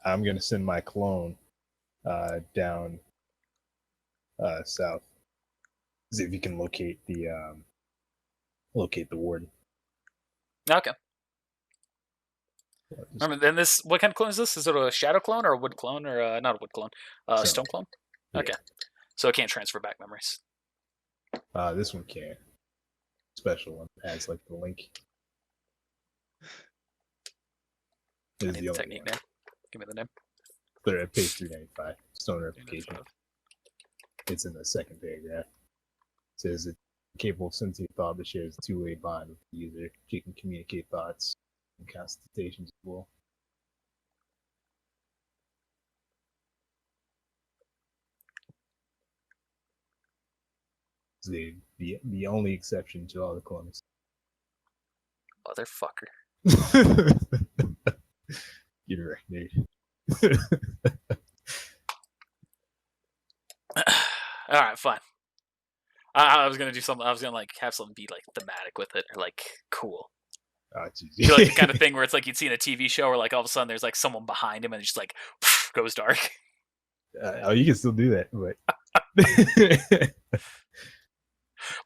I'm gonna send my clone down south. See if you can locate the warden. Okay. Just I mean, then this, what kind of clone is this? Is it a shadow clone or a wood clone or not a wood clone? Stone. Stone clone? Yeah. Okay. So it can't transfer back memories. This one can. Special one has like the link. I Is need the the only technique one. name. Give me the name. They're at page 395. Stone replication. It's in the second paragraph. It says it's capable of sensing thought that shares a two-way bond with the user. She can communicate thoughts and consultations as well. It's the only exception to all the clones. Motherfucker. Get it right, dude. All right, fine. I was gonna do something. I was gonna like have something be like thematic with it, or like cool. Oh, geez. Be like the kind of thing where it's like you'd see in a TV show, where like all of a sudden there's like someone behind him and it just like goes dark. Oh, you can still do that, but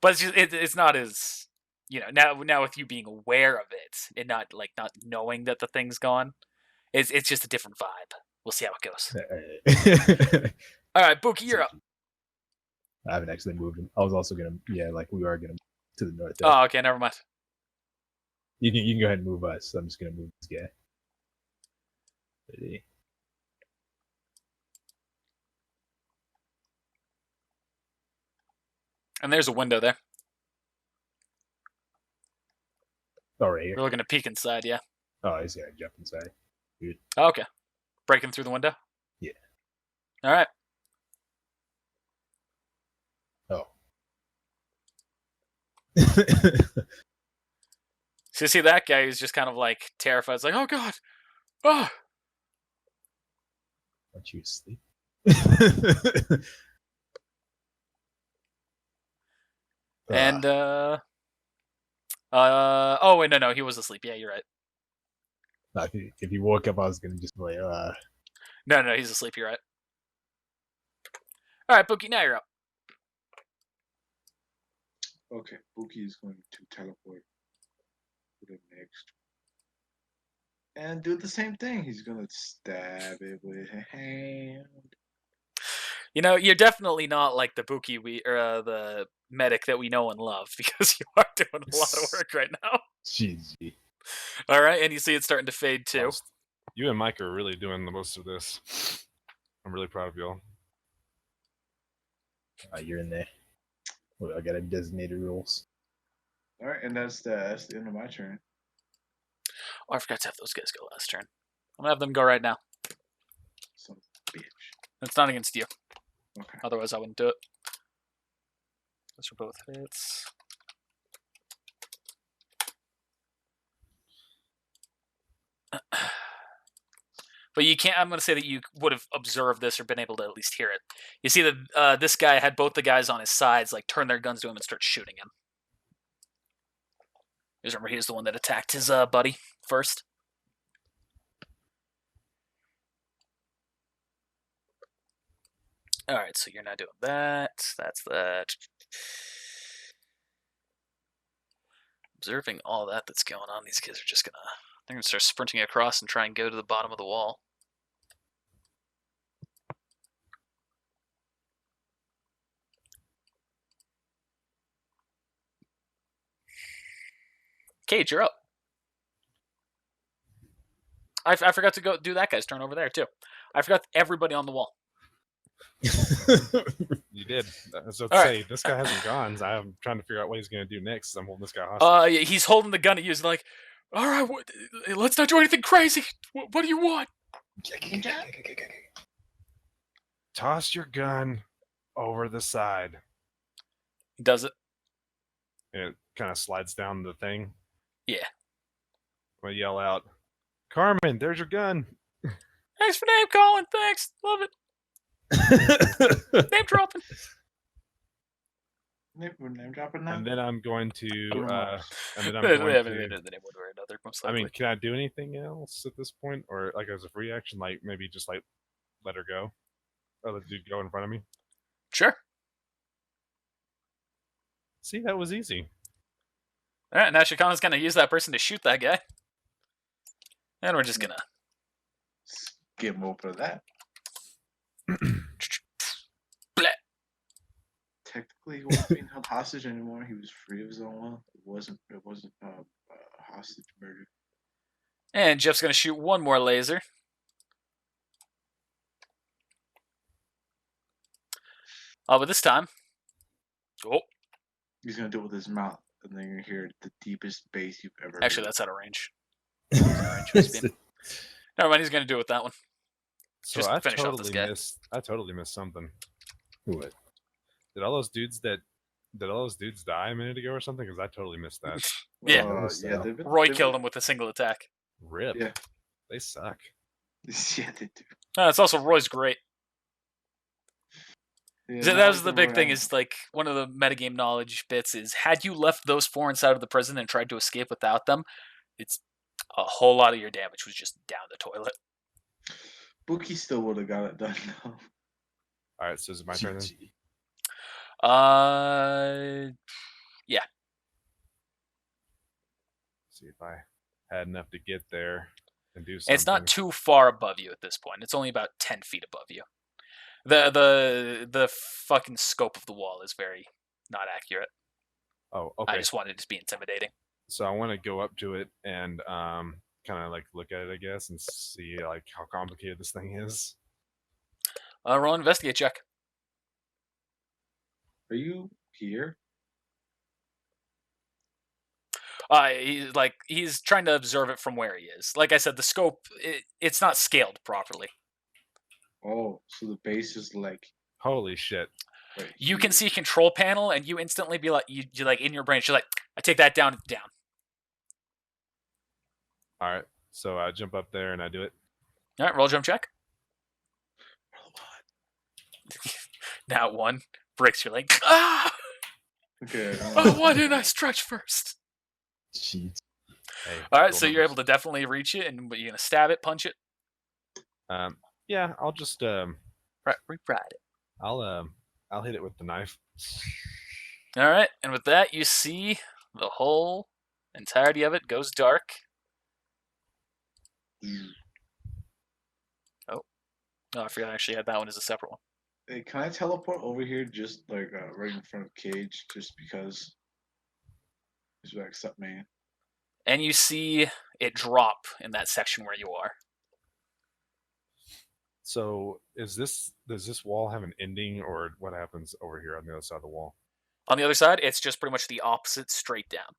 But it's just it's not as now with you being aware of it and not knowing that the thing's gone. It's just a different vibe. We'll see how it goes. All right, Buki, you're up. I haven't actually moved him. I was also gonna, like we are gonna move to the north. There. Oh, okay, never mind. You can go ahead and move us. I'm just gonna move this guy. Ready. And there's a window there. Oh, right here. We're looking to peek inside, yeah. Oh, he's gonna jump inside. Oh, okay. Breaking through the window? Yeah. All right. Oh. So you see that guy who's just kind of like terrified. It's like, oh god, oh. Aren't you asleep? And oh wait, no, he was asleep. Yeah, you're right. If he woke up, I was gonna just be like, No, he's asleep. You're right. All right, Buki, now you're up. Okay, Buki is going to teleport to the next. And do the same thing. He's gonna stab it with a hand. You're definitely not like the Buki the medic that we know and love, because you are doing a lot of work right now. GG. All right, and you see it starting to fade too. You and Mike are really doing the most of this. I'm really proud of y'all. You're in there. Well, I got a designated rules. All right, and that's the end of my turn. Oh, I forgot to have those guys go last turn. I'm gonna have them go right now. Son of a bitch. It's not against you. Okay. Otherwise, I wouldn't do it. Those are both hits. But you can't. I'm going to say that you would have observed this or been able to at least hear it. You see that this guy had both the guys on his sides like turn their guns to him and start shooting him. Because remember, he was the one that attacked his buddy first. All right, so you're not doing that. That's that. Observing all that's going on, these guys are just they're gonna start sprinting across and try and go to the bottom of the wall. Cage, you're up. I forgot to go do that guy's turn over there too. I forgot everybody on the wall. You did. So All say right. this guy hasn't gone. So I'm trying to figure out what he's going to do next. I'm holding this guy hostage. He's holding the gun at you. He's like, all right, let's not do anything crazy. What do you want? Toss your gun over the side. He does it. And it kind of slides down the thing. Yeah. I yell out, Carmen, there's your gun. Thanks for name calling. Thanks. Love it. Name dropping. We're name dropping now. And then I'm going to. And then I'm They going haven't to. named it one way or another, most I likely. mean, can I do anything else at this point, or like as a free action, like maybe just like let her go, or let the dude go in front of me? Sure. See, that was easy. All right, now Shikana's going to use that person to shoot that guy. And we're just going to... Skim over that. Technically, he wasn't being held hostage anymore. He was free of his own will. It wasn't hostage murder. And Jeff's going to shoot one more laser. But this time... Oh. He's gonna do it with his mouth, and then you're gonna hear the deepest bass you've ever Actually, heard. that's out of range. Never mind, he's going to do it with that one. So Just I finish off this guy. I totally missed something. What? Did all those dudes that Did all those dudes die a minute ago or something? Because I totally missed that. Yeah. Yeah, they've been. Roy they've killed been- him with a single attack. Rip. Yeah. They suck. Yeah, they do. It's also Roy's great. Yeah, So not that was like the the big Roy thing. I Is like one of the metagame knowledge bits is had you left those 4 inside of the prison and tried to escape without them, it's a whole lot of your damage was just down the toilet. Buki still would have got it done though. All right, so is it my turn then? GG. See if I had enough to get there and do something. It's not too far above you at this point. It's only about 10 feet above you. The fucking scope of the wall is very not accurate. Oh, I okay. just wanted it to be intimidating. So I want to go up to it and kind of like look at it, I guess, and see like how complicated this thing is. Roll an investigate check. Are you here? He's trying to observe it from where he is. Like I said, the scope it's not scaled properly. Oh, so the base is like Holy shit! right You can here. see control panel, and you instantly be like, you like in your brain, you're like, I take that down. All right, so I jump up there and I do it. All right, roll jump check. Now 1 bricks. You're like, ah! Okay. Oh, why didn't I stretch first? Jeez. Hey, All right, roll so you're numbers. able to definitely reach it, and you're gonna stab it, punch it, Yeah, I'll just ride it. I'll hit it with the knife. All right, and with that, you see the whole entirety of it goes dark. Oh, I forgot I actually had that one as a separate one. Hey, can I teleport over here just like right in front of Cage just because? He's like, "Sup, man." And you see it drop in that section where you are. So does this wall have an ending, or what happens over here on the other side of the wall? On the other side, it's just pretty much the opposite, straight down.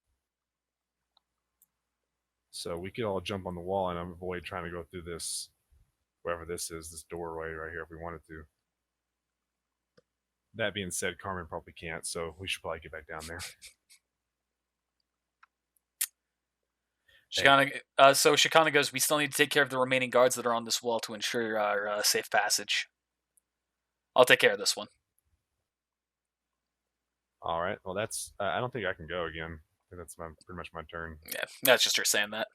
So we could all jump on the wall and avoid trying to go through this, wherever this is, this doorway right here, if we wanted to. That being said, Carmen probably can't, so we should probably get back down there. Shikana goes, we still need to take care of the remaining guards that are on this wall to ensure our safe passage. I'll take care of this one. All right. Well, that's. I don't think I can go again. I think that's pretty much my turn. Yeah, that's just her saying that.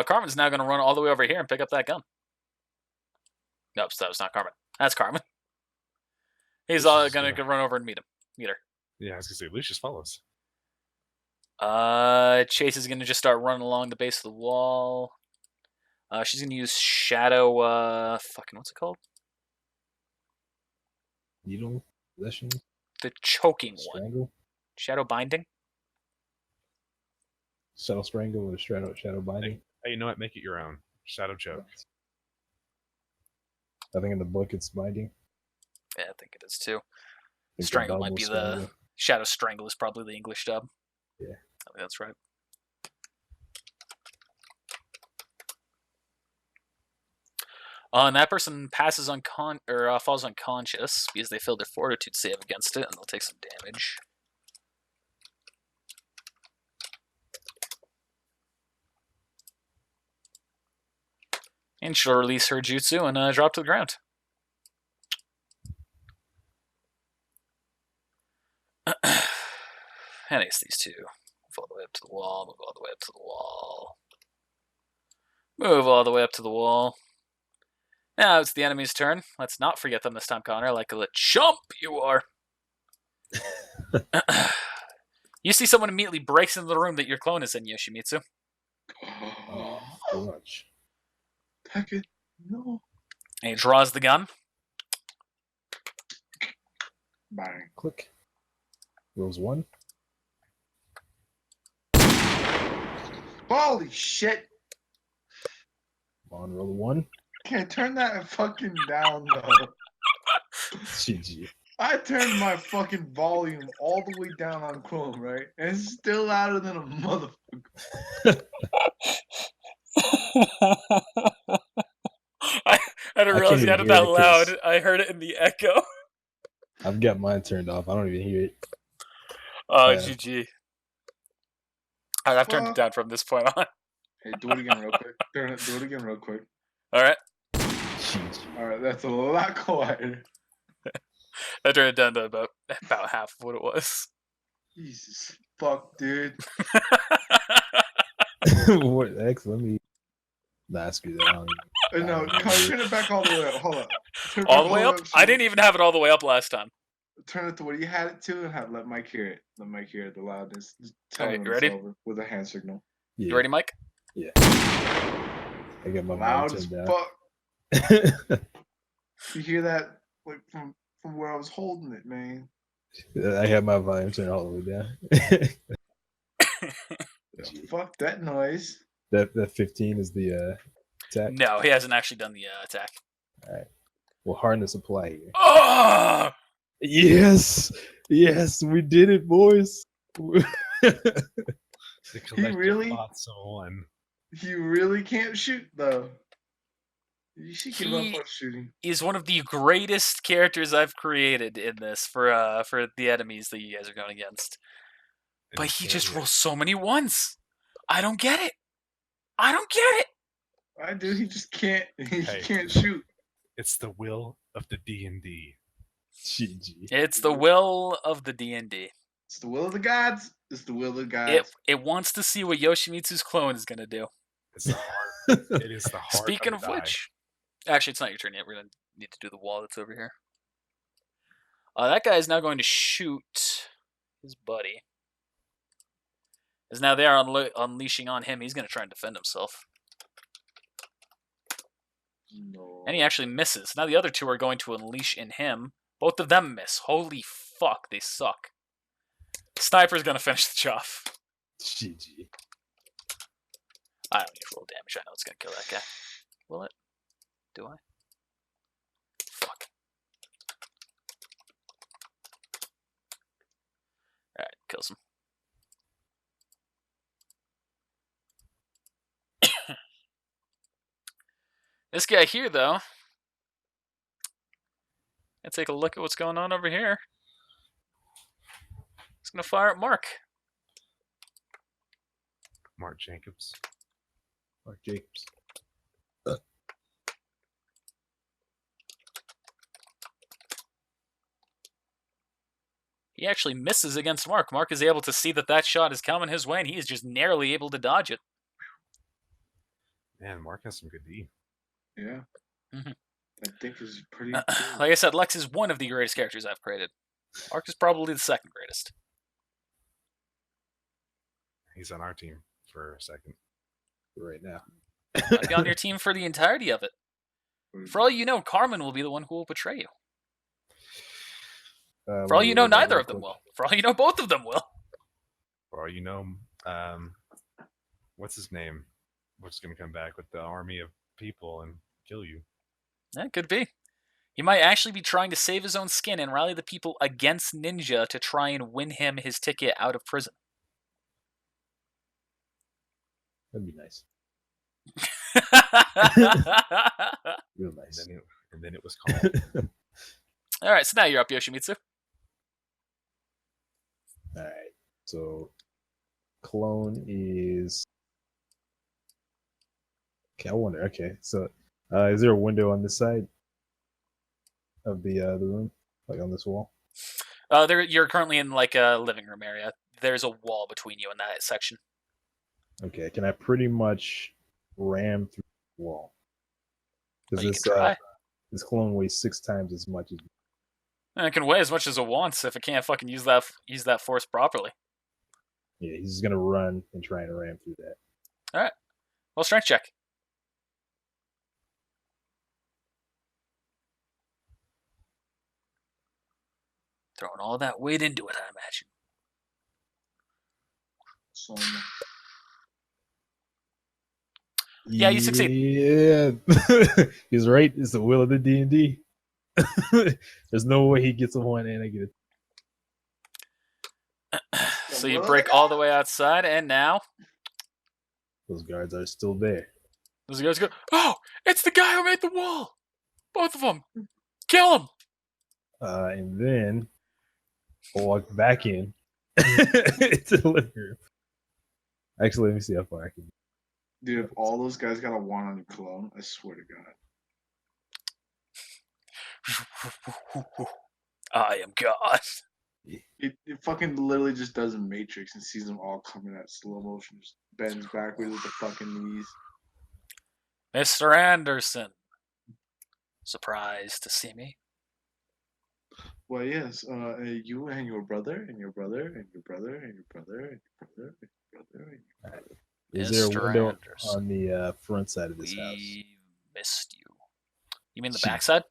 Carmen's now going to run all the way over here and pick up that gun. Nope, that was not Carmen. That's Carmen. He's going to run over and meet her. Yeah, I was gonna say Lucius follows. Chase is going to just start running along the base of the wall. She's going to use shadow. What's it called? Needle possession. The choking one. Strangle. Shadow binding. Subtle strangle or shadow binding. Hey, you know what? Make it your own. Shadow choke. I think in the book it's binding. Yeah, I think it is too. I think Strangle the might double be strangle. the shadow strangle is probably the English dub. Yeah. I think that's right. And that person passes falls unconscious because they failed their fortitude save against it, and they'll take some damage. And she'll release her jutsu and drop to the ground. And I guess these two. Move all the way up to the wall, move all the way up to the wall. Move all the way up to the wall. Now it's the enemy's turn. Let's not forget them this time, Connor, like a little chump you are. You see someone immediately breaks into the room that your clone is in, Yoshimitsu. Oh, so much. Heck it, no. And he draws the gun. Bang. Click. Rolls 1. Holy shit! Come on, roll a 1. Can't turn that fucking down though. GG. I turned my fucking volume all the way down on Chrome, right? And it's still louder than a motherfucker. I didn't realize you had it that even hear it 'cause- loud. I heard it in the echo. I've got mine turned off. I don't even hear it. Oh, Yeah. GG. I've turned it Well- down from this point on. Hey, do it again real quick. Do it again real quick. All right. GG. All right, that's a lot quieter. I turned it down to about half of what it was. Jesus, fuck, dude. What the heck? Let me ask you that. No, turn it back all the way up. Hold up. Turn it All back the way up? I didn't even have it all the way up last time. Turn it to what you had it to, and let Mike hear it. Let Mike hear it, the loudness. Just tell Alright, him you it's ready? over with a hand signal. Yeah, You ready, Mike? Yeah. I got my Loud volume as turned fuck. down. You hear that? Like from where I was holding it, man. I have my volume turned all the way down. Yeah, fuck that noise. that 15 is the attack. No, he hasn't actually done the attack. All right. Well, hardness apply here. Oh! Yes, we did it, boys. The collective really- thoughts of one. You really can't shoot though. You should give He- up on shooting. He's one of the greatest characters I've created in this for the enemies that you guys are going against. And But he can't just hit. rolls so many ones. I don't get it. I don't get it. I do. He just can't. He Hey. can't shoot. It's the will of the D&D. GG. It's the will of the D&D. It's the will of the gods. It's the will of the gods. It wants to see what Yoshimitsu's clone is gonna do. It's the heart. It is the heart. Speaking of, of the die. which, actually, it's not your turn yet. We're gonna need to do the wall that's over here. That guy is now going to shoot his buddy. As now they are unleashing on him. He's gonna try and defend himself, No. and he actually misses. Now the other two are going to unleash in him. Both of them miss. Holy fuck, they suck. Sniper's gonna finish the job. GG. I don't need to roll damage. I know it's gonna kill that guy. Will it? Do I? Fuck. Alright, kills him. This guy here, though. Let's take a look at what's going on over here. He's gonna fire at Mark. Mark Jacobs. Mark Jacobs. He actually misses against Mark. Mark is able to see that that shot is coming his way, and he is just narrowly able to dodge it. Man, Mark has some good D. Yeah. Mhm. I think it's pretty cool. Like I said, Lex is one of the greatest characters I've created. Mark is probably the second greatest. He's on our team for a second. Right now. I'd be on your team for the entirety of it. For all you know, Carmen will be the one who will betray you. For all you know, neither of them will. For all you know, both of them will. Or you know, what's his name? What's going to come back with the army of people and kill you? That could be. He might actually be trying to save his own skin and rally the people against Ninja to try and win him his ticket out of prison. That'd be nice. Real nice. And then it was called. All right, so now you're up, Yoshimitsu. All right. So, clone is. Okay, I wonder. Okay, so is there a window on this side of the room, like on this wall? You're currently in like a living room area. There's a wall between you and that section. Okay, can I pretty much ram through the wall? Well, Because you this can try. this clone weighs 6 times as much as. And it can weigh as much as it wants if it can't fucking use that force properly. Yeah, he's just gonna run and try and ram through that. Well, strength check. Throwing all that weight into it, I imagine. So, Yeah, you succeed. Yeah, he's right. It's the will of the D&D. There's no way he gets a one and I get it. So you break all the way outside, and now Those guards are still there. those guys go, "Oh, it's the guy who made the wall! Both of them! Kill him!" And then I'll walk back in It's a living room. Actually, let me see how far I can. Dude, if all those guys got a 1 on your cologne, I swear to God. I am God. It fucking literally just does a Matrix and sees them all coming at slow motion, just bends backwards with the fucking knees. Mr. Anderson. Surprised to see me? Well, yes, you and your brother, and your brother, and your brother, and your brother, and your brother, and your brother, and your brother. Is there a Mr. window Anderson. on the front side of this house? We missed you. You mean the Shit. backside?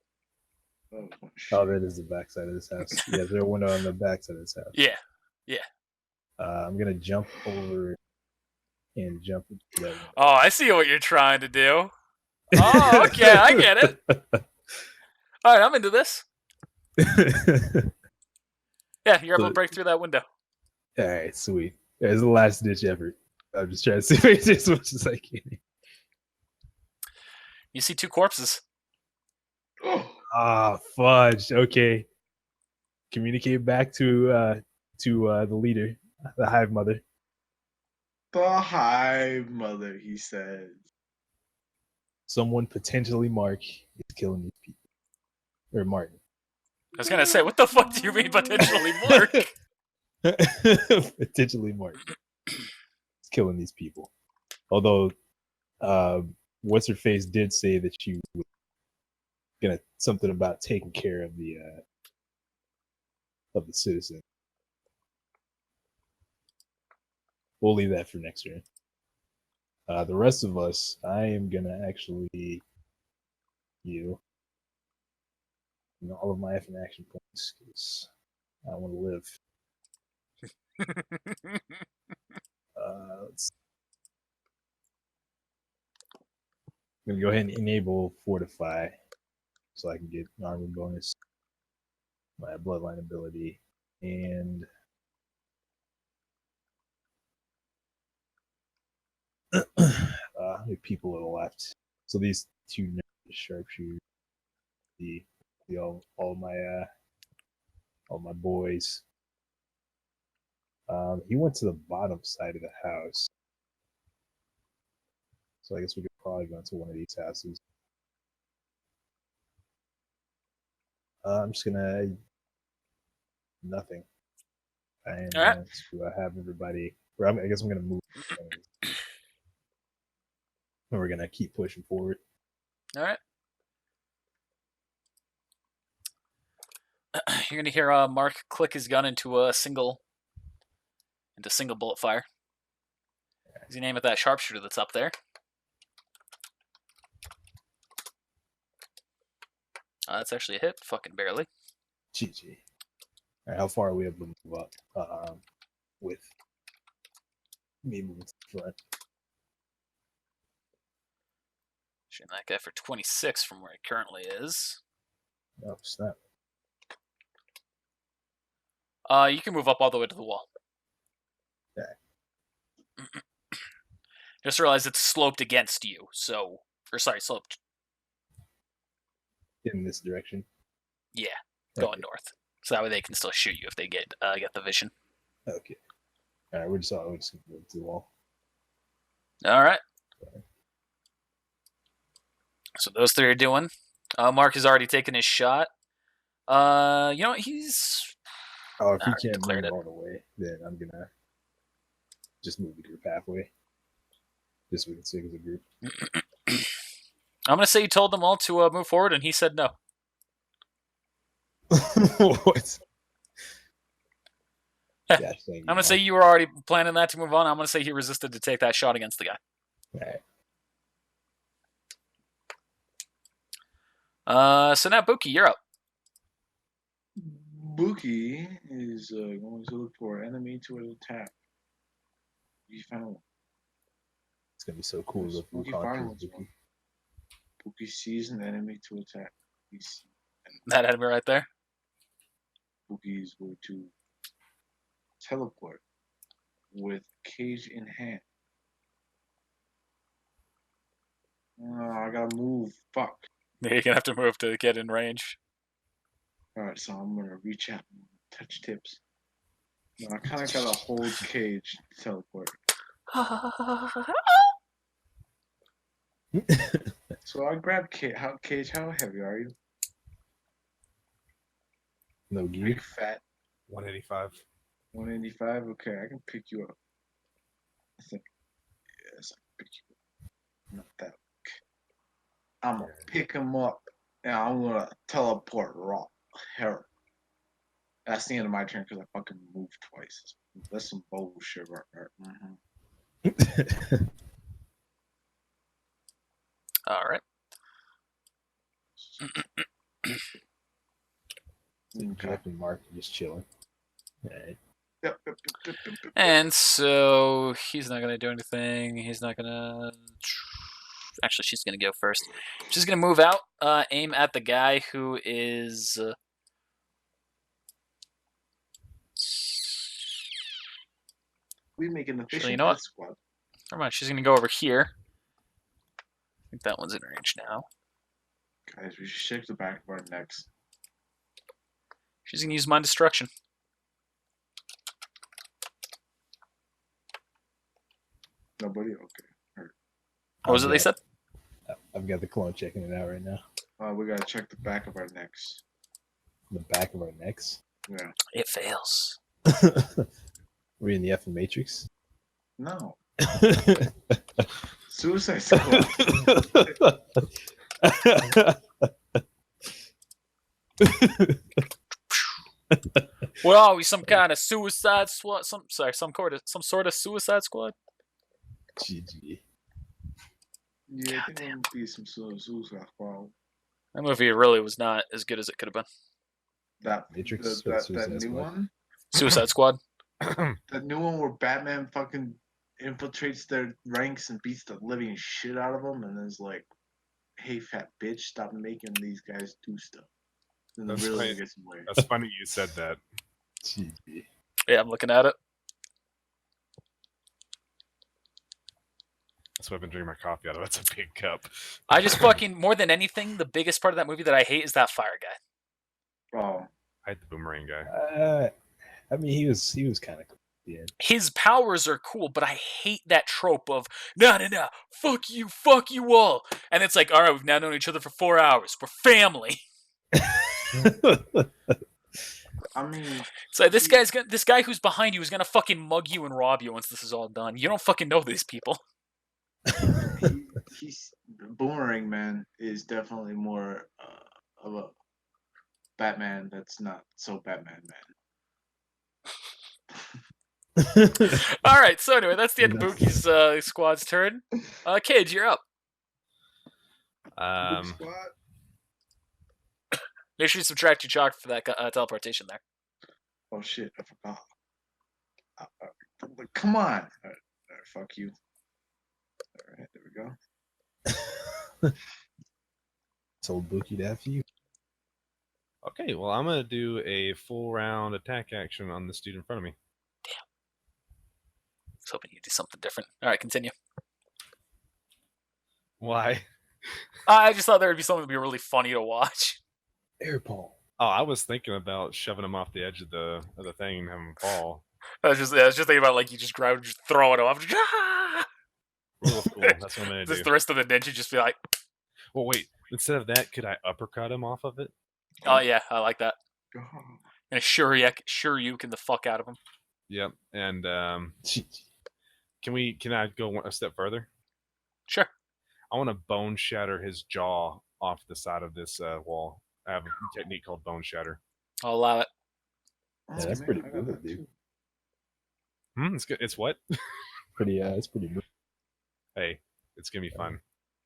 Oh, Oh, that is the backside of this house. Yeah, is there a window on the backside of this house? Yeah. I'm gonna jump over and jump into that window. Oh, I see what you're trying to do. Oh, okay, I get it. All right, I'm into this. Yeah, you're able to break through that window. All right, sweet. It's the last ditch effort. I'm just trying to save as much as I can. You see 2 corpses. Ah, fudge. Okay. Communicate back to the leader, the hive mother. The hive mother, he says. Someone potentially Mark is killing these people. Or Martin. I was gonna say, what the fuck do you mean potentially Mark? Potentially Martin is killing these people. Although, what's her face did say that she was gonna something about taking care of the citizen. We'll leave that for next year. The rest of us, I am gonna actually you all of my effing action points because I want to live. I'm gonna go ahead and enable Fortify so I can get an armor bonus, my bloodline ability, and how many people are left? So these 2 sharpshooters, the all my boys. He went to the bottom side of the house, so I guess we could probably go into one of these houses. I'm just gonna nothing. I am All right. going to have everybody. Or I guess I'm gonna move. And we're gonna keep pushing forward. All right. You're gonna hear Mark click his gun into single bullet fire. Does he name it that sharpshooter that's up there? That's actually a hit, fucking barely. GG. All right, how far are we able to move up? With me moving to the front. Shooting that guy for 26 from where he currently is. Oh snap! You can move up all the way to the wall. Yeah. Just realize it's sloped against you, so... Or sorry, sloped. In this direction. Yeah, going Okay. north. So that way they can still shoot you if they get the vision. Okay. All right, we're just gonna move to the wall. All right. So those 3 are doing. Mark has already taken his shot. You know what? He's... Oh, if he already can't declared move it. all the way, then I'm gonna just move the group halfway, just so we can sing as a group. I'm gonna say you told them all to move forward, and he said no. What? Yeah, I'm gonna say you were already planning that to move on. I'm gonna say he resisted to take that shot against the guy. Right. So now Buki, you're up. Buki is going to look for an enemy to attack. You found one. It's gonna be so cool Yes, if we Buki conquer finds Buki. one. Buki sees an enemy to attack. That enemy right there. Buki is going to teleport with cage in hand. I gotta move. Fuck. You're gonna have to move to get in range. Alright, so I'm gonna reach out and touch tips. No, I kind of gotta hold Cage to teleport. So I grab Cage. How heavy are you? No Big gear. fat. 185. 185. Okay, I can pick you up. I think. Yes, I can pick you up. Not that. I'm gonna pick him up, and I'm gonna teleport raw. Here. That's the end of my turn because I fucking moved twice. That's some bullshit right there. All right. Okay. Jeff and Mark are just chilling. Alright. Yep. And so he's not gonna do anything. He's not gonna. Actually, she's gonna go first. She's gonna move out, aim at the guy who is. We make an Actually, efficient you know what? death squad. Never mind. She's gonna go over here. I think that one's in range now. Guys, we should shake the back of our necks. She's gonna use mind destruction. Nobody? Okay. What was it they said? I've got the clone checking it out right now. We gotta check the back of our necks. The back of our necks. Yeah. It fails. We're in the effing Matrix. No. Suicide Squad. What are we? Some kind of suicide squad? Some sort of suicide squad? GG. Yeah, I think it would be some sort of Suicide Squad. That movie really was not as good as it could have been. That Matrix. that Suicide new Squad. one. Suicide Squad. That new one where Batman fucking infiltrates their ranks and beats the living shit out of them, and is like, "Hey, fat bitch, stop making these guys do stuff." And the That's villain right. gets away. That's funny you said that. GG. Yeah, I'm looking at it. That's what I've been drinking my coffee out of. It's a big cup. I just fucking, more than anything, the biggest part of that movie that I hate is that fire guy. Oh, I hate the boomerang guy. I mean, he was kind of cool. Yeah. His powers are cool, but I hate that trope of, no, fuck you all. And it's like, all right, we've now known each other for 4 hours. We're family. I mean, So this guy who's behind you is gonna fucking mug you and rob you once this is all done. You don't fucking know these people. he's Boomerang Man is definitely more of a Batman that's not so Batman Man. All right, so anyway, that's the end of Bookie's squad's turn. Cage, you're up. Squad. Make sure you subtract your chalk for that teleportation there. Oh shit, I forgot. Come on. All right, fuck you. All right, there we go. Told Bookie to F you. Okay, well, I'm going to do a full round attack action on this dude in front of me. I was hoping you'd do something different. All right, continue. Why? I just thought there would be something that would be really funny to watch. Air palm. Oh, I was thinking about shoving him off the edge of the thing and having him fall. I was just thinking about like you just grab and just throw it off. Real cool. That's what I'm going to Just do. the rest of the ninja just be like, Well, wait. Instead of that, could I uppercut him off of it? oh yeah, I like that. Go. And sure you can the fuck out of him. Yep. And GG. can I go a step further? Sure. I want to bone shatter his jaw off the side of this wall. I have a technique called bone shatter. I'll allow it. Yeah, that's pretty cool, dude. It's good. It's what? It's pretty good. Hey, it's gonna be fun.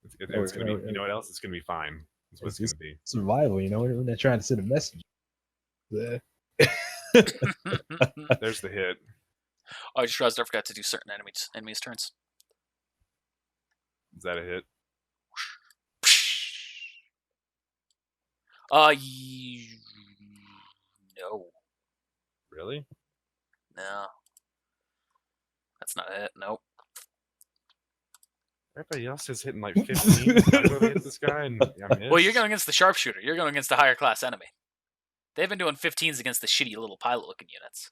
It's Or- gonna be. or- You know what else? It's gonna be fine. That's what it's It's gonna be. Survival, you know, when they're trying to send a message. Yeah. There's the hit. Oh, I just realized I forgot to do certain enemies' turns. Is that a hit? No. Really? No. That's not it. Nope. Everybody else is hitting like 15. I go to hit this guy and I miss. Well, you're going against the sharpshooter. You're going against the higher class enemy. They've been doing 15s against the shitty little pilot-looking units.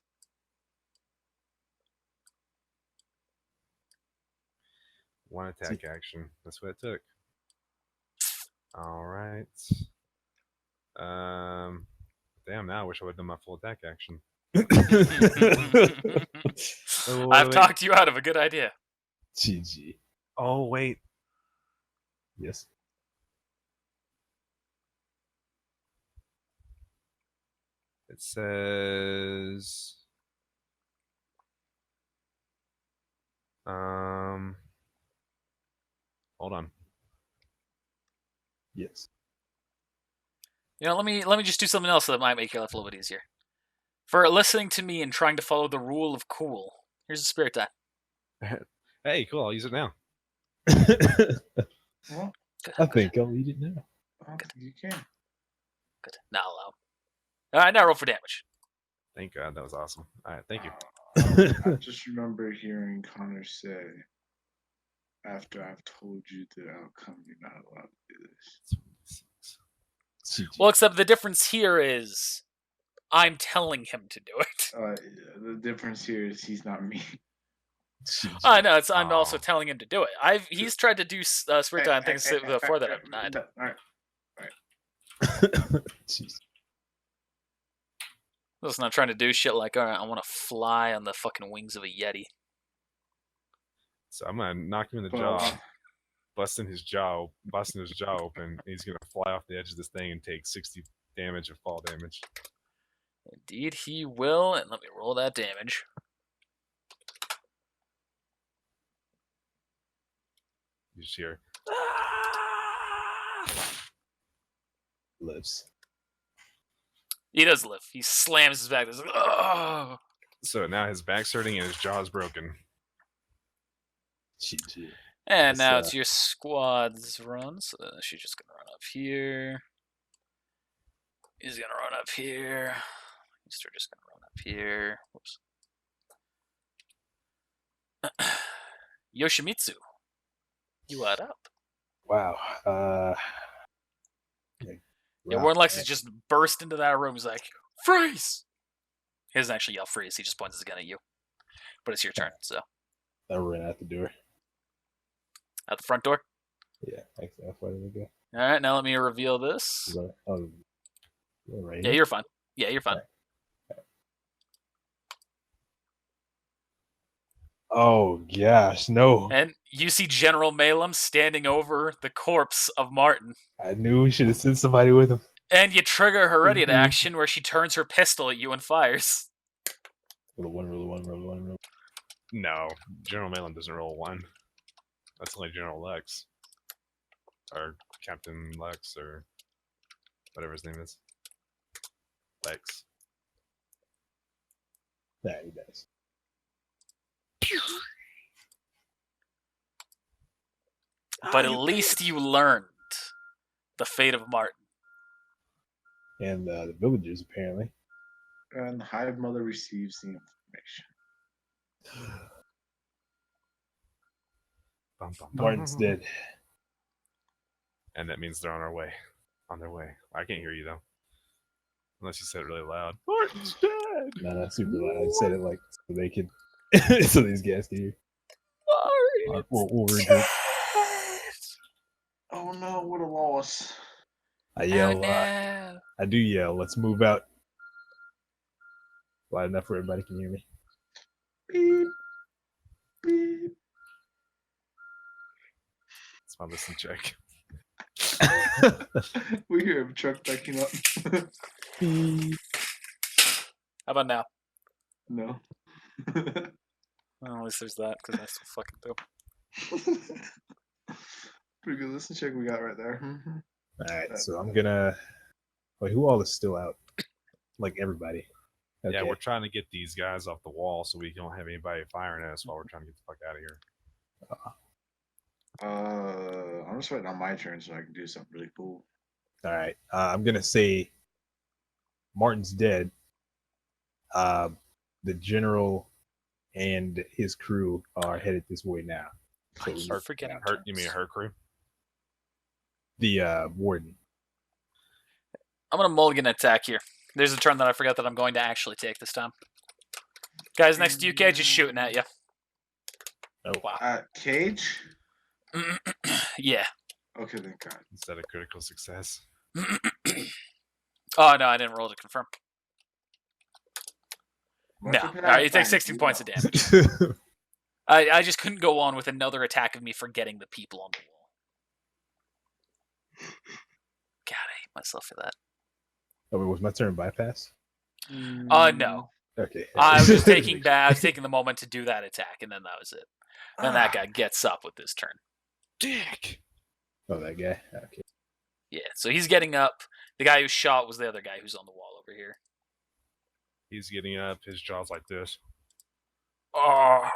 One attack action. That's what it took. All right. Damn. Now I wish I would have done my full attack action. I've talked you out of a good idea. GG. Oh wait. Yes. It says. Hold on. Yes. You know, let me just do something else that might make your life a little bit easier. For listening to me and trying to follow the rule of cool, here's a spirit die. Hey, cool. I'll use it now. Well, I think I'll eat it now. you can. Good. Not allowed. All right, now roll for damage. Thank God. That was awesome. All right. Thank you. I just remember hearing Connor say, after I've told you the outcome, you're not allowed to do this. GG. Well, except the difference here is I'm telling him to do it. The difference here is he's not me. GG. I know. I'm also Oh. telling him to do it. He's tried to do spirit die and things before that I've denied. All right. Jeez. Just not trying to do shit like, all right, I want to fly on the fucking wings of a yeti. So I'm gonna knock him in the Well, jaw, busting his jaw open. He's gonna fly off the edge of this thing and take 60 damage of fall damage. Indeed, he will. And let me roll that damage. You just hear. Lives. He does live. He slams his back. He's like, oh! So now his back's hurting and his jaw's broken. GG. And That's, now it's your squad's run. So she's just going to run up here. He's going to run up here. We're just going to run up here. Whoops. Yoshimitsu, you are up. Wow. Yeah, Warren Lexus just burst into that room. He's like, freeze! He doesn't actually yell freeze. He just points his gun at you. But it's your turn, so. I ran out the door. Out the front door? Yeah, actually, how far did I go? All right, now let me reveal this. Oh, right Yeah, here? you're fine. Yeah, you're fine. Oh, gosh, no. And you see General Malum standing over the corpse of Martin. I knew we should have sent somebody with him. And you trigger her ready to Mhm. action where she turns her pistol at you and fires. Roll one. No, General Malin doesn't roll 1. That's only General Lex. Or Captain Lex, or whatever his name is. Lex. Yeah, he does. But at least you learned the fate of Martin. And the villagers, apparently. And Hive Mother receives the information. Bum, bum, bum. Martin's dead. And that means they're on our way. On their way. I can't hear you though. Unless you said it really loud. Martin's dead! No, not super loud. I said it like so they could, so these guys can hear. We'll regroup. Oh no, what a loss. I yell. Oh, no. I do yell. Let's move out. Loud enough where everybody can hear me. Beep. Beep. It's my listen check. We hear a truck backing up. How about now? No. Well, at least there's that, because I still fucking do. Pretty good listen check we got right there. Alright, so I'm gonna. Wait, who all is still out? Like everybody. Okay. Yeah, we're trying to get these guys off the wall so we don't have anybody firing at us while we're trying to get the fuck out of here. I'm just waiting on my turn so I can do something really cool. Alright, I'm gonna say Martin's dead. The general and his crew are headed this way now. I keep we're- forgetting. You mean her crew? The warden. I'm going to mulligan attack here. There's a turn that I forgot that I'm going to actually take this time. Guys next to you, Cage, just shooting at you. Oh, Wow. Cage? Yeah. Okay, thank God. Is that a critical success? Oh no, I didn't roll to confirm. What's No. your All right, you take pathfinder? 16 You points of know. damage. I just couldn't go on with another attack of me forgetting the people on the wall. God, I hate myself for that. Oh, wait, was my turn bypass? No. Okay. I was just taking the moment to do that attack, and then that was it. Then that guy gets up with his turn. Dick. Oh, that guy. Okay. Yeah, so he's getting up. The guy who shot was the other guy who's on the wall over here. He's getting up. His jaw's like this. Oh.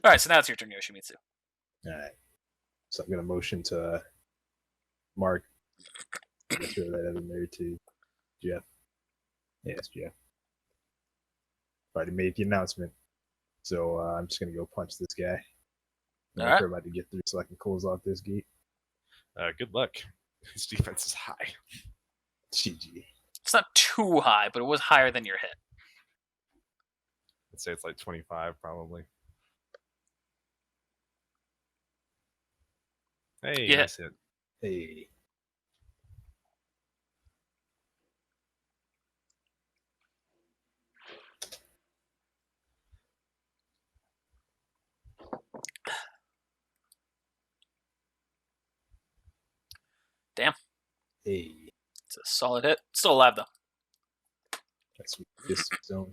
All right, so now it's your turn, Yoshimitsu. All right. So I'm gonna motion to Mark. I guess we're that other there to Jeff. Yes, Jeff. Already made the announcement, so I'm just gonna go punch this guy. All right. We're about to get through, so I can close off this gate. Good luck. His defense is high. GG. It's not too high, but it was higher than your hit. I'd say it's like 25, probably. Hey, Yeah. nice hit. Hey. Damn. Hey. It's a solid hit. Still alive, though. That's this zone.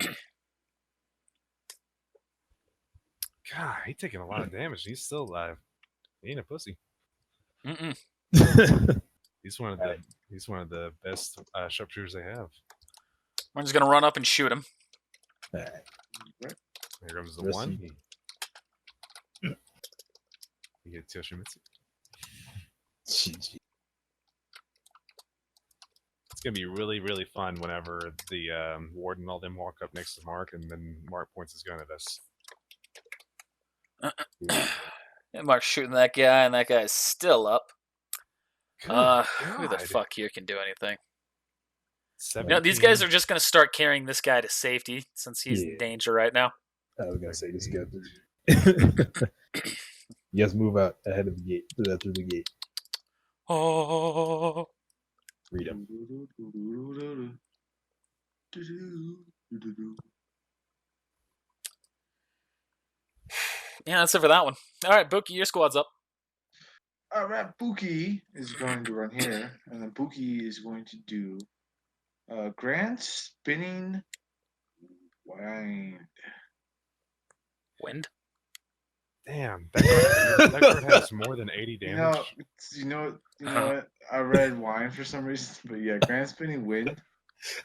God, he's taking a lot of damage. He's still alive. He ain't a pussy. Mm-mm. He's one of the he's one of the best sharpshooters they have. We're just gonna run up and shoot him. All right. Here comes the Rest one. in- He hits Yoshimitsu. GG. It's gonna be really, really fun whenever the warden and all them walk up next to Mark, and then Mark points his gun at us. And Mark's shooting that guy, and that guy is still up. Good Who the God. fuck here can do anything? 17. These guys are just gonna start carrying this guy to safety since he's in Yeah. danger right now. I was gonna say this guy. You guys move out ahead of the gate. Through the gate. Oh. Read him. Yeah, that's it for that one. All right, Buki, your squad's up. All right, Buki is going to run here, and then Buki is going to do grand spinning wind. Wind. Damn, that card has more than 80 damage. You know what? I read wine for some reason, but yeah, grand spinning wind.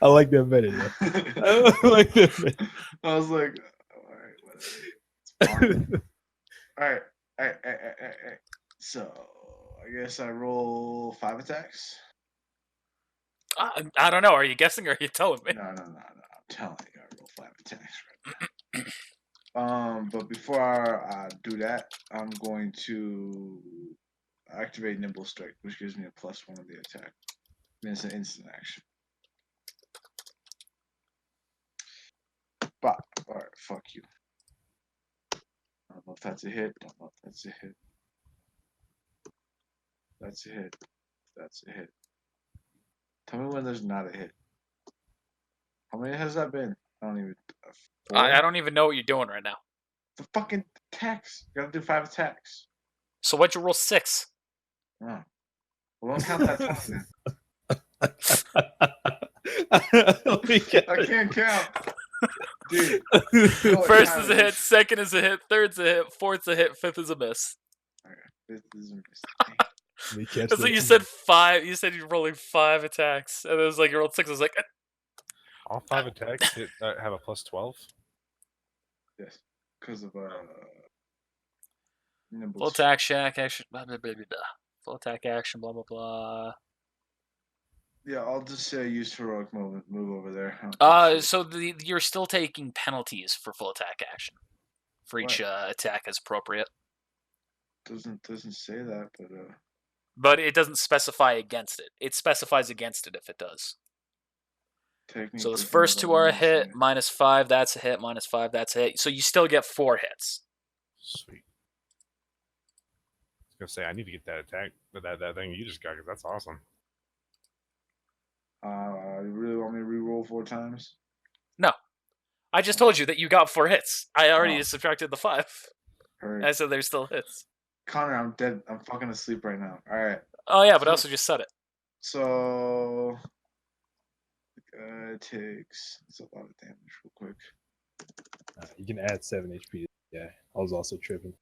I like that better. Yeah. I like that better. I was like, all right, whatever. It's fine. All right. So I guess I roll 5 attacks. I don't know. Are you guessing or are you telling me? No. I'm telling you, I roll 5 attacks right now. But before I do that, I'm going to activate Nimble Strike, which gives me a +1 of the attack. And it's an instant action. But alright, fuck you. I don't know if that's a hit. Don't know if that's a hit. That's a hit. That's a hit. Tell me when there's not a hit. How many has that been? I don't even. I don't even know what you're doing right now. The fucking attacks. You gotta do 5 attacks. So what'd you roll 6? Oh. Well, don't count that twice then. I can't count. Dude. First is a hit, second is a hit, third's a hit, fourth's a hit, fifth is a miss. Okay, this is a miss. It's like you said 5. You said you're rolling 5 attacks, and it was like you rolled 6. I was like, All 5 attacks have a +12. Yes, because of nimble. full attack, shack action, blah, blah, blah, blah, blah. Full attack action, blah blah blah. Yeah, I'll just say use heroic movement. Move over there. So you're still taking penalties for full attack action for each attack as appropriate. Doesn't say that, but But it doesn't specify against it. It specifies against it if it does. So those first 2 are a hit, -5, that's a hit, -5, that's a hit. So you still get 4 hits. Sweet. I was gonna say I need to get that attack, that thing you just got, 'cause that's awesome. You really want me to re-roll 4 times? No. I just told you that you got 4 hits. I already Oh. subtracted the 5. Heard. I said there's still hits. Connor, I'm dead. I'm fucking asleep right now. All right. Oh yeah, but I So- also just said it. So it takes. It's a lot of damage, real quick. You can add 7 HP. Yeah, I was also tripping.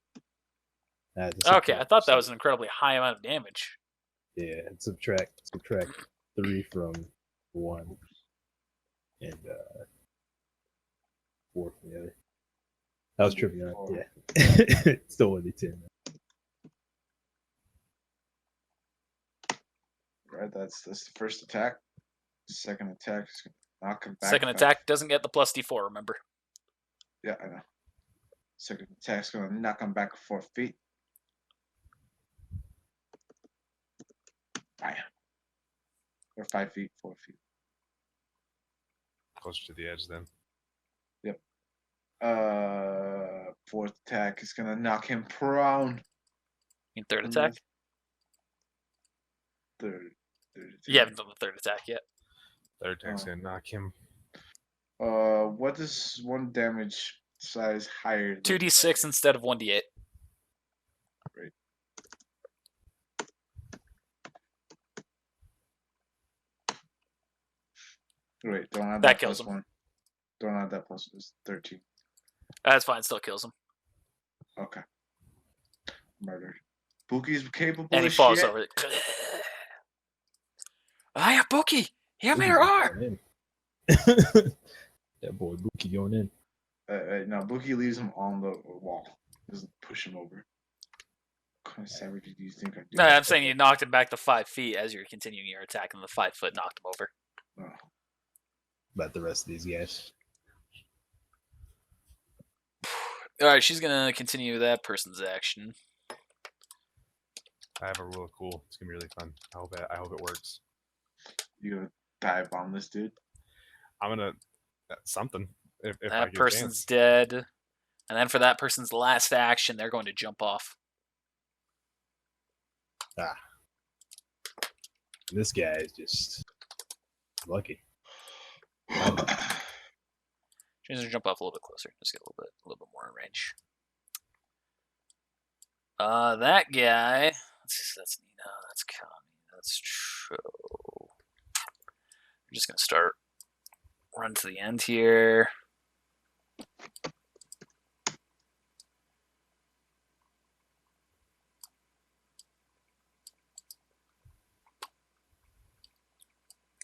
Okay, I thought that was an incredibly high amount of damage. Yeah, and subtract 3 from 1, and 4 from the other. I was tripping out. Yeah, still only 10. Right. That's the first attack. Second attack is gonna knock him back. Second attack doesn't get the plus D4, remember? Yeah, I know. Second attack's gonna knock him back 4 feet. Bam. Or 5 feet, 4 feet. Closer to the edge then. Fourth attack is gonna knock him prone. Third attack? Third attack. You haven't done the third attack yet. Third attack's Oh. gonna knock him. What is one damage size higher? 2d6 instead of 1d8. Wait, don't add That that kills plus him. 1. Don't add that plus 1. It's 13. That's fine, still kills him. Okay. Murdered. Bookie's capable And he of falls shit. over it. Hiya, Bookie! Hear me roar! That boy Buki going in. No, Bookie leaves him on the wall. Doesn't push him over. What kind of savage do you think I do? No, I'm saying you knocked him back to 5 feet as you're continuing your attack, and the 5 foot knocked him over. Oh. About the rest of these guys. Alright, she's gonna continue that person's action. I have a rule of cool. It's gonna be really fun. I hope it works. You gonna dive bomb this dude? I'm gonna something. If I That get a person's chance. dead. And then for that person's last action, they're going to jump off. This guy is just lucky. She's gonna jump off a little bit closer. Just get a little bit more in range. That guy. That's Nina. That's Kami. That's Cho. I'm just gonna start run to the end here.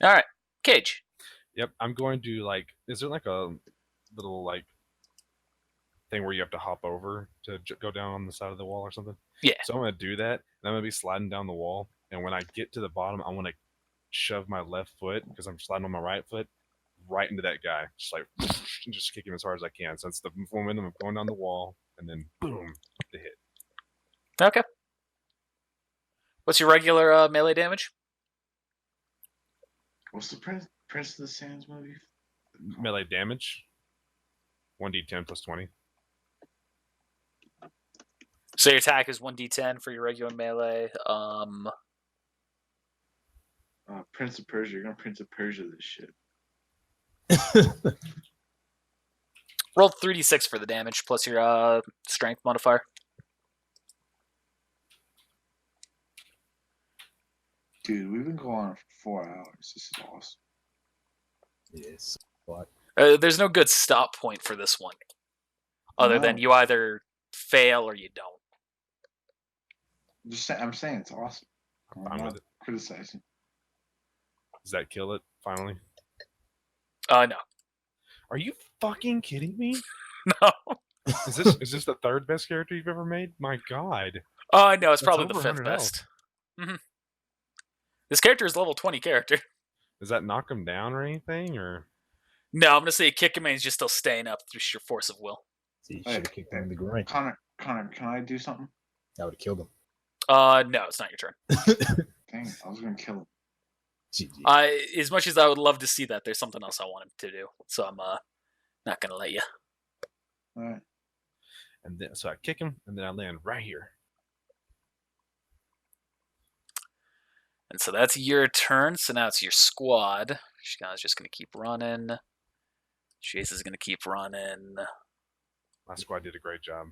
All right, Cage. Yep, I'm going to like. Is there like a little like thing where you have to hop over to go down on the side of the wall or something? Yeah. So I'm gonna do that, and I'm gonna be sliding down the wall. And when I get to the bottom, I want to shove my left foot because I'm sliding on my right foot right into that guy, just like just kick him as hard as I can. So it's the momentum of going down the wall, and then boom, the hit. Okay. What's your regular melee damage? What's the Prince of the Sands movie? Melee damage. 1d10 plus 20. So your attack is 1d10 for your regular melee. Prince of Persia. You're gonna Prince of Persia this shit. Roll 3d6 for the damage plus your strength modifier. Dude, we've been going on for 4 hours. This is awesome. Yes. What? There's no good stop point for this one, other than No. you either fail or you don't. I'm saying it's awesome. I'm I'm fine not with it. criticizing. Does that kill it finally? No. Are you fucking kidding me? No. Is this the third best character you've ever made? My God. No, it's That's probably the over 5th 100 best. This character is level 20 character. Does that knock him down or anything? Or No, I'm gonna say kick him and he's just still staying up through sheer force of will. See, you Hey, should have kicked him in the groin. Connor, can I do something? I would have killed him. No, it's not your turn. Dang it, I was gonna kill him. GG. As much as I would love to see that, there's something else I want him to do. So I'm not gonna let you. Alright. And then so I kick him, and then I land right here. And so that's your turn. So now it's your squad. Shika's just going to keep running. Chase is going to keep running. My squad did a great job.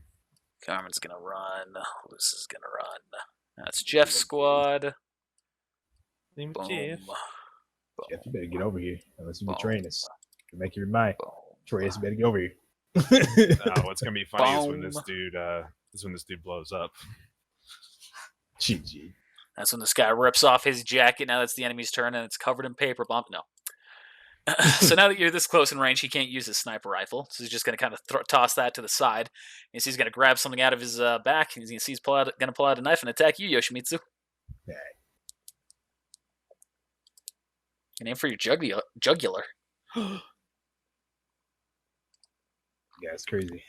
Carmen's going to run. Luce is going to run. That's Jeff's squad. Name Boom. Jeff. Jeff, you better get over here. Unless you Boom. betray us. Make your mind. Boom. Trace, better get over here. What's gonna be funny is when Boom. this dude blows up. GG. That's when this guy rips off his jacket. Now that's the enemy's turn, and it's covered in paper bomb. No. So now that you're this close in range, he can't use his sniper rifle. So he's just going to kind of toss that to the side. And so he's going to grab something out of his back. He's going to pull out a knife and attack you, Yoshimitsu. Yeah. An aim for your jugular. Yeah, it's crazy.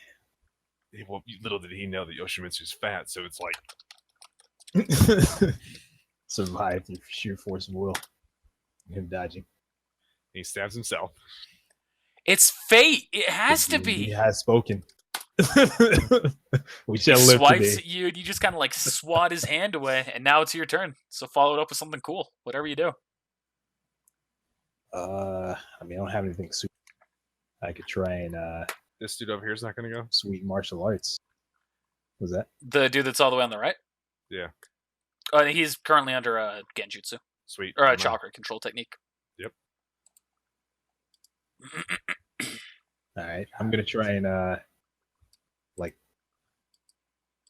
Well, little did he know that Yoshimitsu's fat, so it's like Survived through sheer force of will. Him dodging. he stabs himself. It's fate. It has to He be. has spoken. We He shall live swipes today. at you, and you just kind of like swat his hand away, and now it's your turn. So follow it up with something cool. Whatever you do. I mean, I don't have anything super. I could try and This dude over here is not gonna go. sweet martial arts. Was that? The dude that's all the way on the right? Yeah. He's currently under a Genjutsu. Sweet. Or a Never mind. chakra control technique. Yep. All right, I'm gonna try and like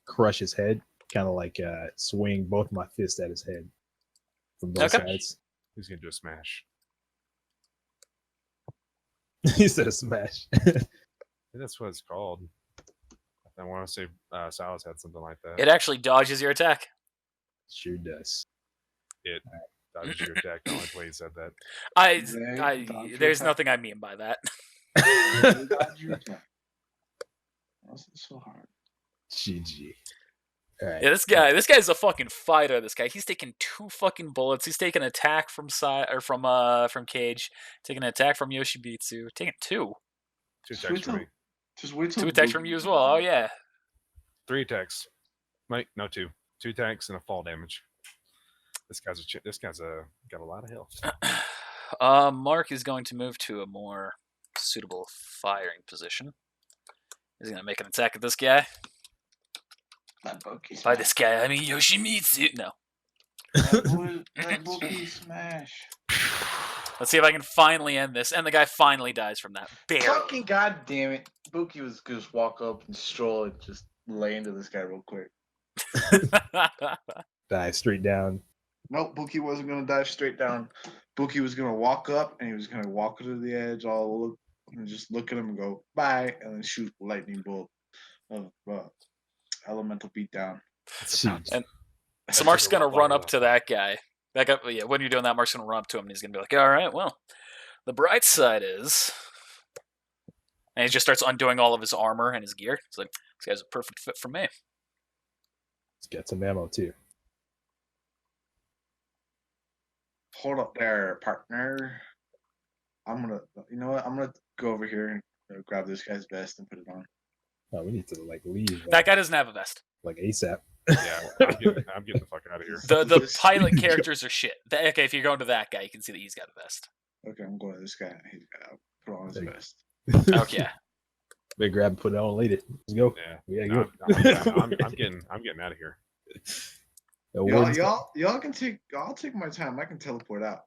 crush his head, kind of like swing both my fists at his head from both Okay. sides. He's gonna do a smash. He said a smash. I think that's what it's called. I want to say Silas had something like that. It actually dodges your attack. Sure does. That was your attack. The only way he said that. Dodge your There's attack. nothing I mean by that. Dodge your attack. That's so hard. GG. All right. Yeah, this guy's a fucking fighter. This guy, he's taking 2 fucking bullets. He's taking an attack from Cage, taking an attack from Yoshimitsu, taking 2. 2 Just attacks wait for till- me. Just wait till 2 attacks from you as well. Oh yeah. 3 attacks. Mike, no 2. 2 attacks and a fall damage. This guy's got a lot of health. Mark is going to move to a more suitable firing position. He's going to make an attack at this guy. That Bucky By smash. this guy, I mean Yoshimitsu. No. That Bucky smash. Let's see if I can finally end this. And the guy finally dies from that. Barely. Fucking goddamn it. Buki was gonna just walk up and stroll and just lay into this guy real quick. Dive straight down. Nope, Buki wasn't gonna dive straight down. Buki was gonna walk up and he was gonna walk to the edge, all look and just look at him and go bye, and then shoot lightning bolt of elemental beatdown. Jeez. And- So That Mark's took a gonna lot run longer up to that guy. That guy, yeah. When you're doing that, Mark's gonna run up to him and he's gonna be like, "All right, well, the bright side is," and he just starts undoing all of his armor and his gear. It's like, "This guy's a perfect fit for me." Let's get some ammo too. Hold up there, partner. I'm gonna, you know what? I'm gonna go over here and grab this guy's vest and put it on. Oh, we need to like leave That guy doesn't have a vest. like ASAP. Yeah, I'm getting the fuck out of here. The pilot characters are shit. Okay, if you're going to that guy, you can see that he's got a vest. Okay, I'm going to this guy. He's got put on his There you vest. Okay. Better grab and put it on later. Let's go. Yeah, We no, gotta go. I'm getting out of here. The warden's- Y'all can take. I'll take my time. I can teleport out.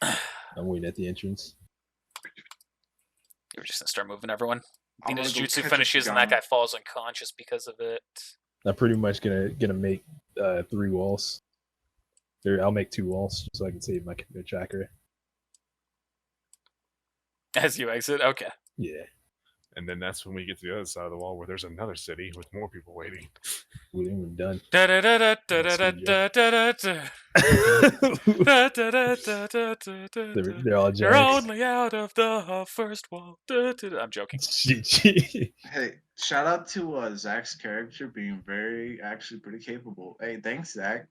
I'm waiting at the entrance. You're just gonna start moving everyone. I'm Venus gonna go Jutsu catch a finishes and that Shigami. guy falls unconscious because of it. I'm pretty much gonna make 3 walls. I'll make 2 walls so I can save my chakra. As you exit, okay. Yeah, And then that's when we get to the other side of the wall where there's another city with more people waiting. we ain't even done. They're all You're giants. only out of the first wall. I'm joking. GG. Hey, shout out to Zach's character being actually pretty capable. Hey, thanks, Zach.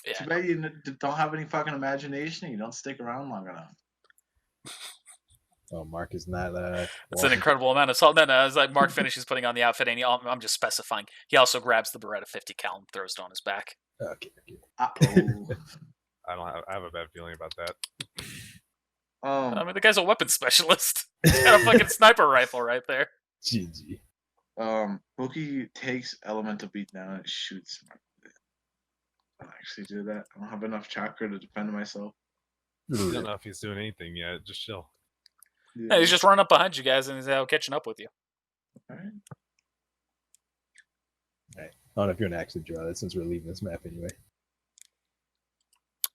Yeah. Too bad you don't have any fucking imagination and you don't stick around long enough. Oh, Mark is not. It's an incredible amount of salt. No, as like Mark finishes putting on the outfit, and I'm just specifying. He also grabs the Beretta 50 cal and throws it on his back. Okay. Uh-oh. I have a bad feeling about that. I mean, the guy's a weapons specialist. He's got a fucking sniper rifle right there. GG. Bookie takes elemental beat down and shoots Mark. I'll actually do that. I don't have enough chakra to defend myself. I don't know if he's doing anything yet. Just chill. Yeah, he's just running up behind you guys and he's catching up with you. Alright. I don't know if you're gonna actually draw that since we're leaving this map anyway.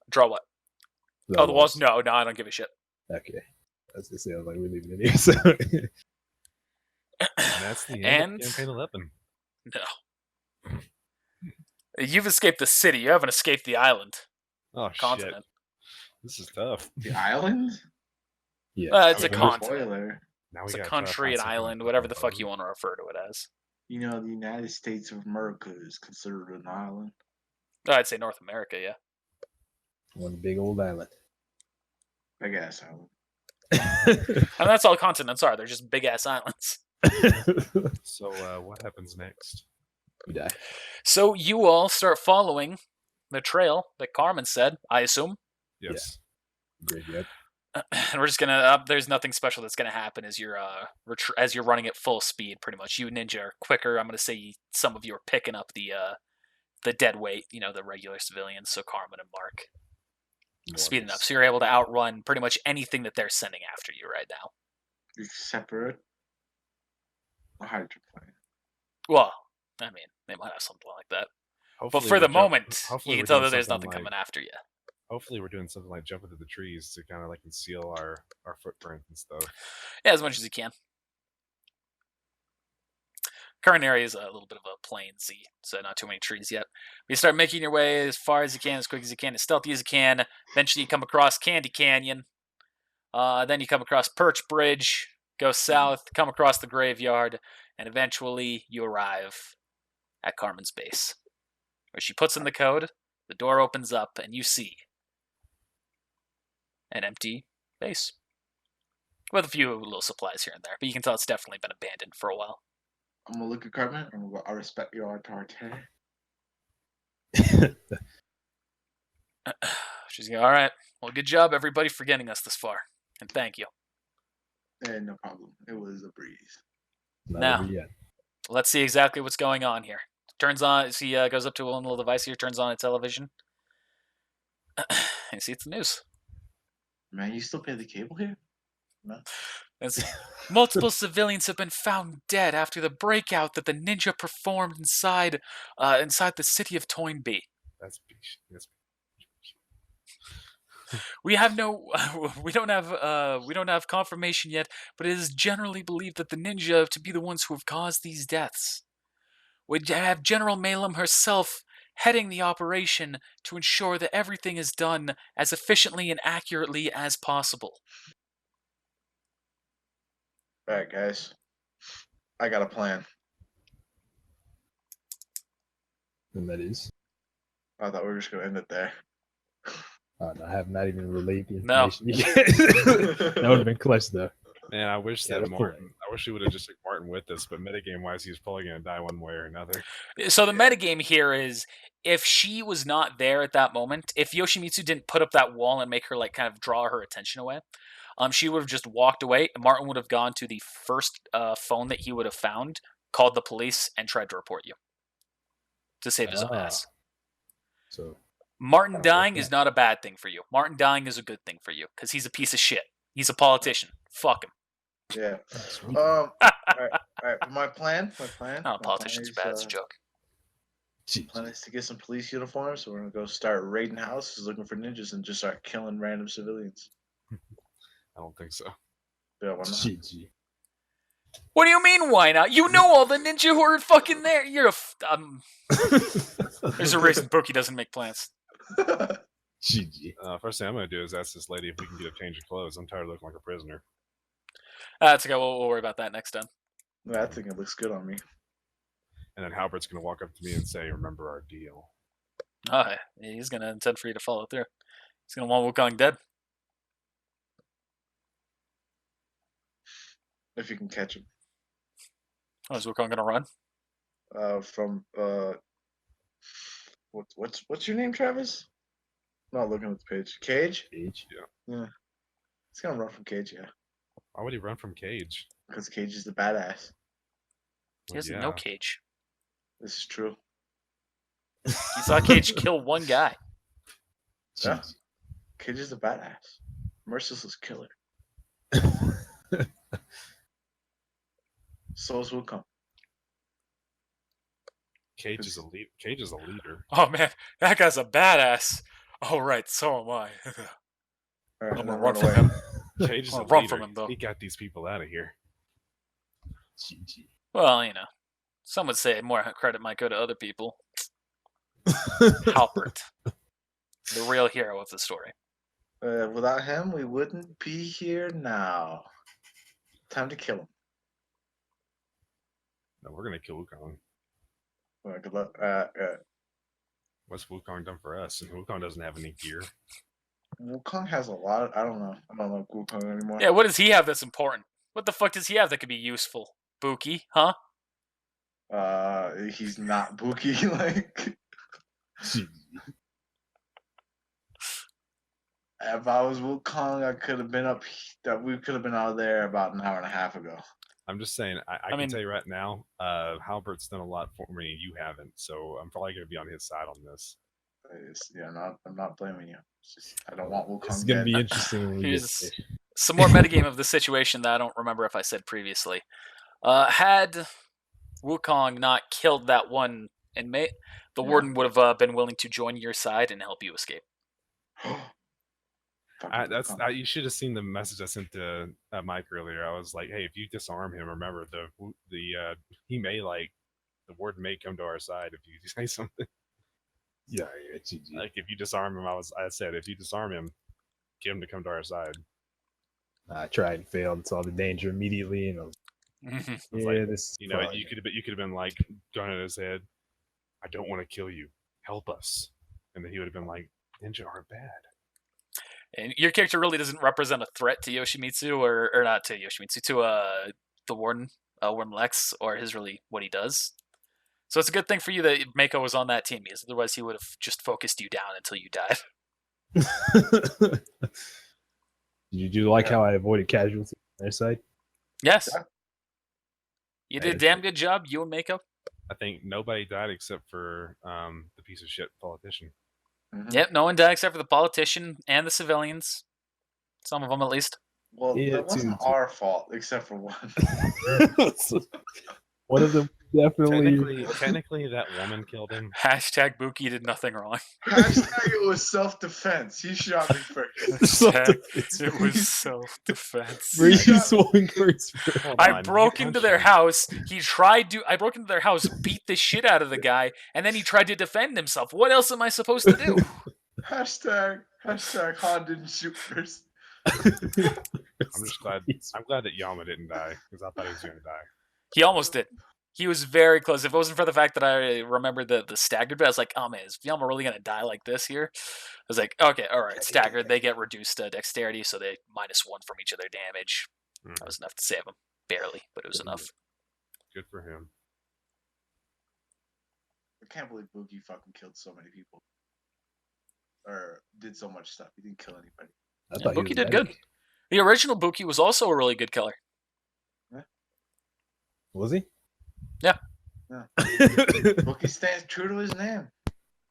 Draw what? The walls? No, I don't give a shit. Okay. I was gonna say, I was like, we're leaving it here. So. And that's the end of campaign 11. No. You've escaped the city. You haven't escaped the island. Oh, Continent. shit. This is tough. The island? Yeah. It's a continent. Spoiler. Now we It's a gotta try to country, find an something island, to whatever the put fuck on. you want to refer to it as. You know, the United States of America is considered an island. I'd say North America, yeah. One big old island. Big ass island. And that's all continents are. They're just big ass islands. So, what happens next? We die. So you all start following the trail that Carmen said, I assume. Yes. Great, yep. And we're just gonna. There's nothing special that's gonna happen as you're as you're running at full speed. Pretty much, you ninja are quicker. I'm gonna say some of you are picking up the dead weight. You know, the regular civilians. So Carmen and Mark speeding up. So you're able to outrun pretty much anything that they're sending after you right now. Except for a hydroplane. Well, I mean, they might have something like that. But Hopefully for the we're moment, hopefully you we're can tell doing that there's something nothing coming after you. Hopefully we're doing something like jumping through the trees to kind of like conceal our footprint and stuff. Yeah, as much as you can. Current area is a little bit of a plainsy, so not too many trees yet. But you start making your way as far as you can, as quick as you can, as stealthy as you can. Eventually you come across Candy Canyon. Then you come across Perch Bridge, go south, come across the graveyard, and eventually you arrive at Carmen's base. Where she puts in the code, the door opens up, and you see an empty base. With a few little supplies here and there, but you can tell it's definitely been abandoned for a while. I'm gonna look at Carmen. I'm gonna go, I respect your authority. She's going, all right, well, good job, everybody, for getting us this far. And thank you. No problem. It was a breeze. Not Now. over yet. Let's see exactly what's going on here. Turns on, she goes up to one little device here, turns on a television. And see it's the news. Man, you still pay the cable here? No. It's, multiple civilians have been found dead after the breakout that the ninja performed inside the city of Toynbee. That's big shit. That's We don't have confirmation yet, but it is generally believed that the ninja to be the ones who have caused these deaths. We have General Malum herself heading the operation to ensure that everything is done as efficiently and accurately as possible. Alright, guys. I got a plan. And that is. I thought we were just gonna end it there. No, I have not even relayed the No. information. That would have been clutch, though. Man, I wish Yeah, that that's correct. Martin. I wish we would have just took Martin with us, but metagame wise, he's probably gonna die one way or another. So the metagame here is, if she was not there at that moment, if Yoshimitsu didn't put up that wall and make her like kind of draw her attention away, she would have just walked away. And Martin would have gone to the first phone that he would have found, called the police, and tried to report you to save his own ass. So Martin Oh, dying okay. is not a bad thing for you. Martin dying is a good thing for you because he's a piece of shit. He's a politician. Fuck him. Yeah. sweet. Alright. My plan. Not a politician's bad. It's a joke. Jeez. Plan is to get some police uniforms. So we're gonna go start raiding houses, looking for ninjas, and just start killing random civilians. I don't think so. Yeah, why not? GG. What do you mean, why not? You know all the ninja who are fucking there. You're there's a reason Bookie doesn't make plans. GG. First thing I'm gonna do is ask this lady if we can get a change of clothes. I'm tired of looking like a prisoner. That's okay. We'll worry about that next time. I think it looks good on me. And then Halbert's gonna walk up to me and say, "Remember our deal." He's gonna intend for you to follow through. He's gonna want Wukong dead. if you can catch him. Oh, is Wukong gonna run? From what's your name, Travis? I'm not looking at the page. Cage? Age. Yeah. He's gonna run from Cage, yeah. Why would he run from Cage? Because Cage is the badass. He has no cage. This is true. You saw Cage kill one guy. Yeah. Cage is the badass. Merciless killer. So is Wukong. Cage is a leader. Oh man, that guy's a badass. Oh right, so am I. Alright, I'm and gonna then run from away. him. Cage is a I'll leader. run from him, though. He got these people out of here. GG. Well, some would say more credit might go to other people. Halbert, the real hero of the story. Without him, we wouldn't be here now. Time to kill him. No, we're gonna kill Wukong. Well, good luck. What's Wukong done for us? And Wukong doesn't have any gear. Wukong has a lot. I don't know. I don't know Wukong anymore. Yeah, what does he have that's important? What the fuck does he have that could be useful? Buki, huh? He's not Buki. Like, GG. if I was Wukong, I could have been up. That we could have been out of there about an hour and a half ago. I'm just saying, I mean- can tell you right now, Halbert's done a lot for me. You haven't, so I'm probably gonna be on his side on this. Yeah, I'm not blaming you. It's just, I don't want Wukong. It's gonna dead. be interesting when we get Here's there. some more metagame of the situation that I don't remember if I said previously. Had Wukong not killed that one inmate, the Yeah. warden would have been willing to join your side and help you escape. Fucking Wukong. You should have seen the message I sent to Mike earlier. I was like, hey, if you disarm him, remember he may the warden may come to our side if you say something. Yeah, GG. Like if you disarm him, I said if you disarm him, get him to come to our side. I tried and failed. Saw the danger immediately, and I was, It's yeah, like, this. you know, you could have been like gun at his head. I don't want to kill you. Help us. And then he would have been like, ninja are bad. And your character really doesn't represent a threat to Yoshimitsu, or not to Yoshimitsu, to the warden, Warden Lex, or what he does. So it's a good thing for you that Mako was on that team, because otherwise he would have just focused you down until you died. Did you like how I avoided casualty on their side? Yes. Yeah. You did a damn good job, you and Mako. I think nobody died except for the piece of shit politician. Mhm. Yep, no one died except for the politician and the civilians. Some of them, at least. Well, Yeah, that wasn't too. our fault, except for one. One of them definitely. Technically, that woman killed him. Hashtag Buki did nothing wrong. Hashtag it was self-defense. He shot me first. It was self-defense. Breeze swung first. Hold I on, broke you into punched their him. house. I broke into their house, beat the shit out of the guy, and then he tried to defend himself. What else am I supposed to do? Hashtag Han didn't shoot first. I'm just glad. I'm glad that Yama didn't die because I thought he was going to die. He almost did. He was very close. If it wasn't for the fact that I remembered the staggered bit, I was like, oh man, is Yama really going to die like this here? I was like, okay, all right, staggered. They get reduced dexterity, so they -1 from each of their damage. Mhm. That was enough to save him. Barely, but it was enough. Good for him. I can't believe Boogie fucking killed so many people. Or did so much stuff. He didn't kill anybody. I Yeah, thought he Buki was did medic. good. The original Buki was also a really good killer. Was he? Yeah. Boogie stands true to his name.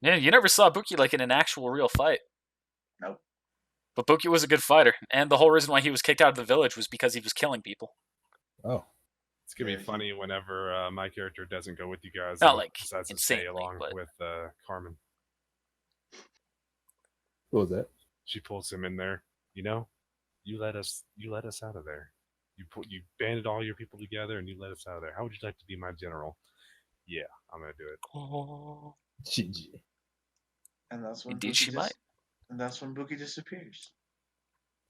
Yeah, you never saw Buki like in an actual real fight. Nope. But Buki was a good fighter, and the whole reason why he was kicked out of the village was because he was killing people. Oh. It's gonna Yeah, be funny whenever my character doesn't go with you guys. Not and like decides to stay insanely, along but- with Carmen. What was that? She pulls him in there. You know, you let us out of there. You banded all your people together and you let us out of there. How would you like to be my general? Yeah, I'm gonna do it. Oh. GG. And that's when Indeed, Boogie she might. And that's when Boogie disappears.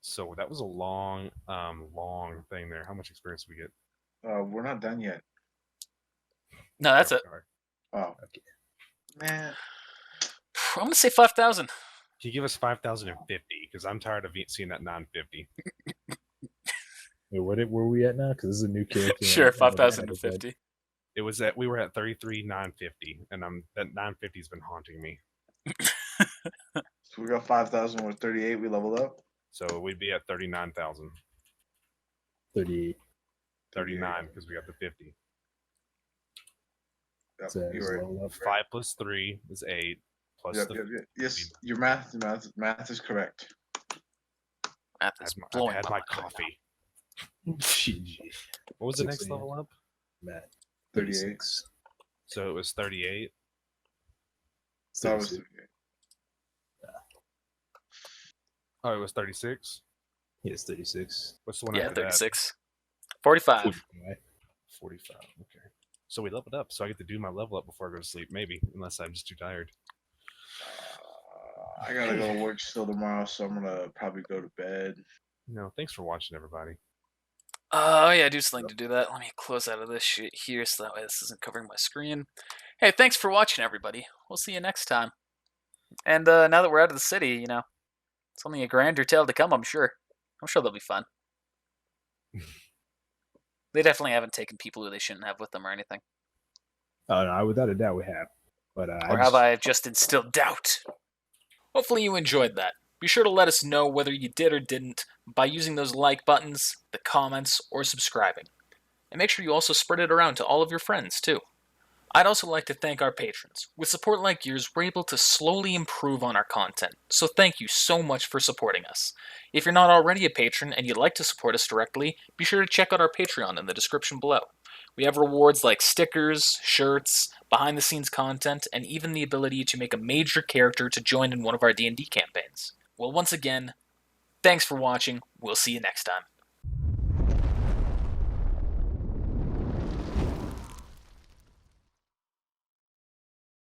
So that was a long thing there. How much experience did we get? We're not done yet. No, that's it. Sorry. Oh. Okay. Man. I'm gonna say 5,000. Can you give us 5,050? Because I'm tired of seeing that 950. Wait, where were we at now? Because this is a new character. Sure, and I don't know 5,000 to how to 50. We were at 33,950, and that 950's been haunting me. So we got 5,000. We're 38. We leveled up. So we'd be at 39,000. 38. 39 because we got the 50. Yep, So you were level up. 5 plus 3 is 8. Plus Yep, the yep, yep. Yes, your math is correct. Math I've is had blowing my my mind right coffee. GG. What was the 6 next a.m. level up? Matt. 38. 36. So it was 38. That was 36. Oh, it was 36. Yes, 36. What's the one now. Yeah, after 36. 45. 45. 45. Okay. So we leveled up, so I get to do my level up before I go to sleep, maybe, unless I'm just too tired. I gotta go to work still tomorrow, so I'm gonna probably go to bed. No, thanks for watching, everybody. Oh, yeah, I do still need to do that. Let me close out of this shit here so that way this isn't covering my screen. Hey, thanks for watching, everybody. We'll see you next time. And now that we're out of the city, you know, it's only a grander tale to come, I'm sure. I'm sure they'll be fun. They definitely haven't taken people who they shouldn't have with them or anything. Oh, no, without a doubt we have. But Or have I just instilled doubt? Hopefully you enjoyed that. Be sure to let us know whether you did or didn't by using those like buttons, the comments, or subscribing. And make sure you also spread it around to all of your friends, too. I'd also like to thank our patrons. With support like yours, we're able to slowly improve on our content, so thank you so much for supporting us. If you're not already a patron and you'd like to support us directly, be sure to check out our Patreon in the description below. We have rewards like stickers, shirts, behind-the-scenes content, and even the ability to make a major character to join in one of our D&D campaigns. Well, once again, thanks for watching. We'll see you next time.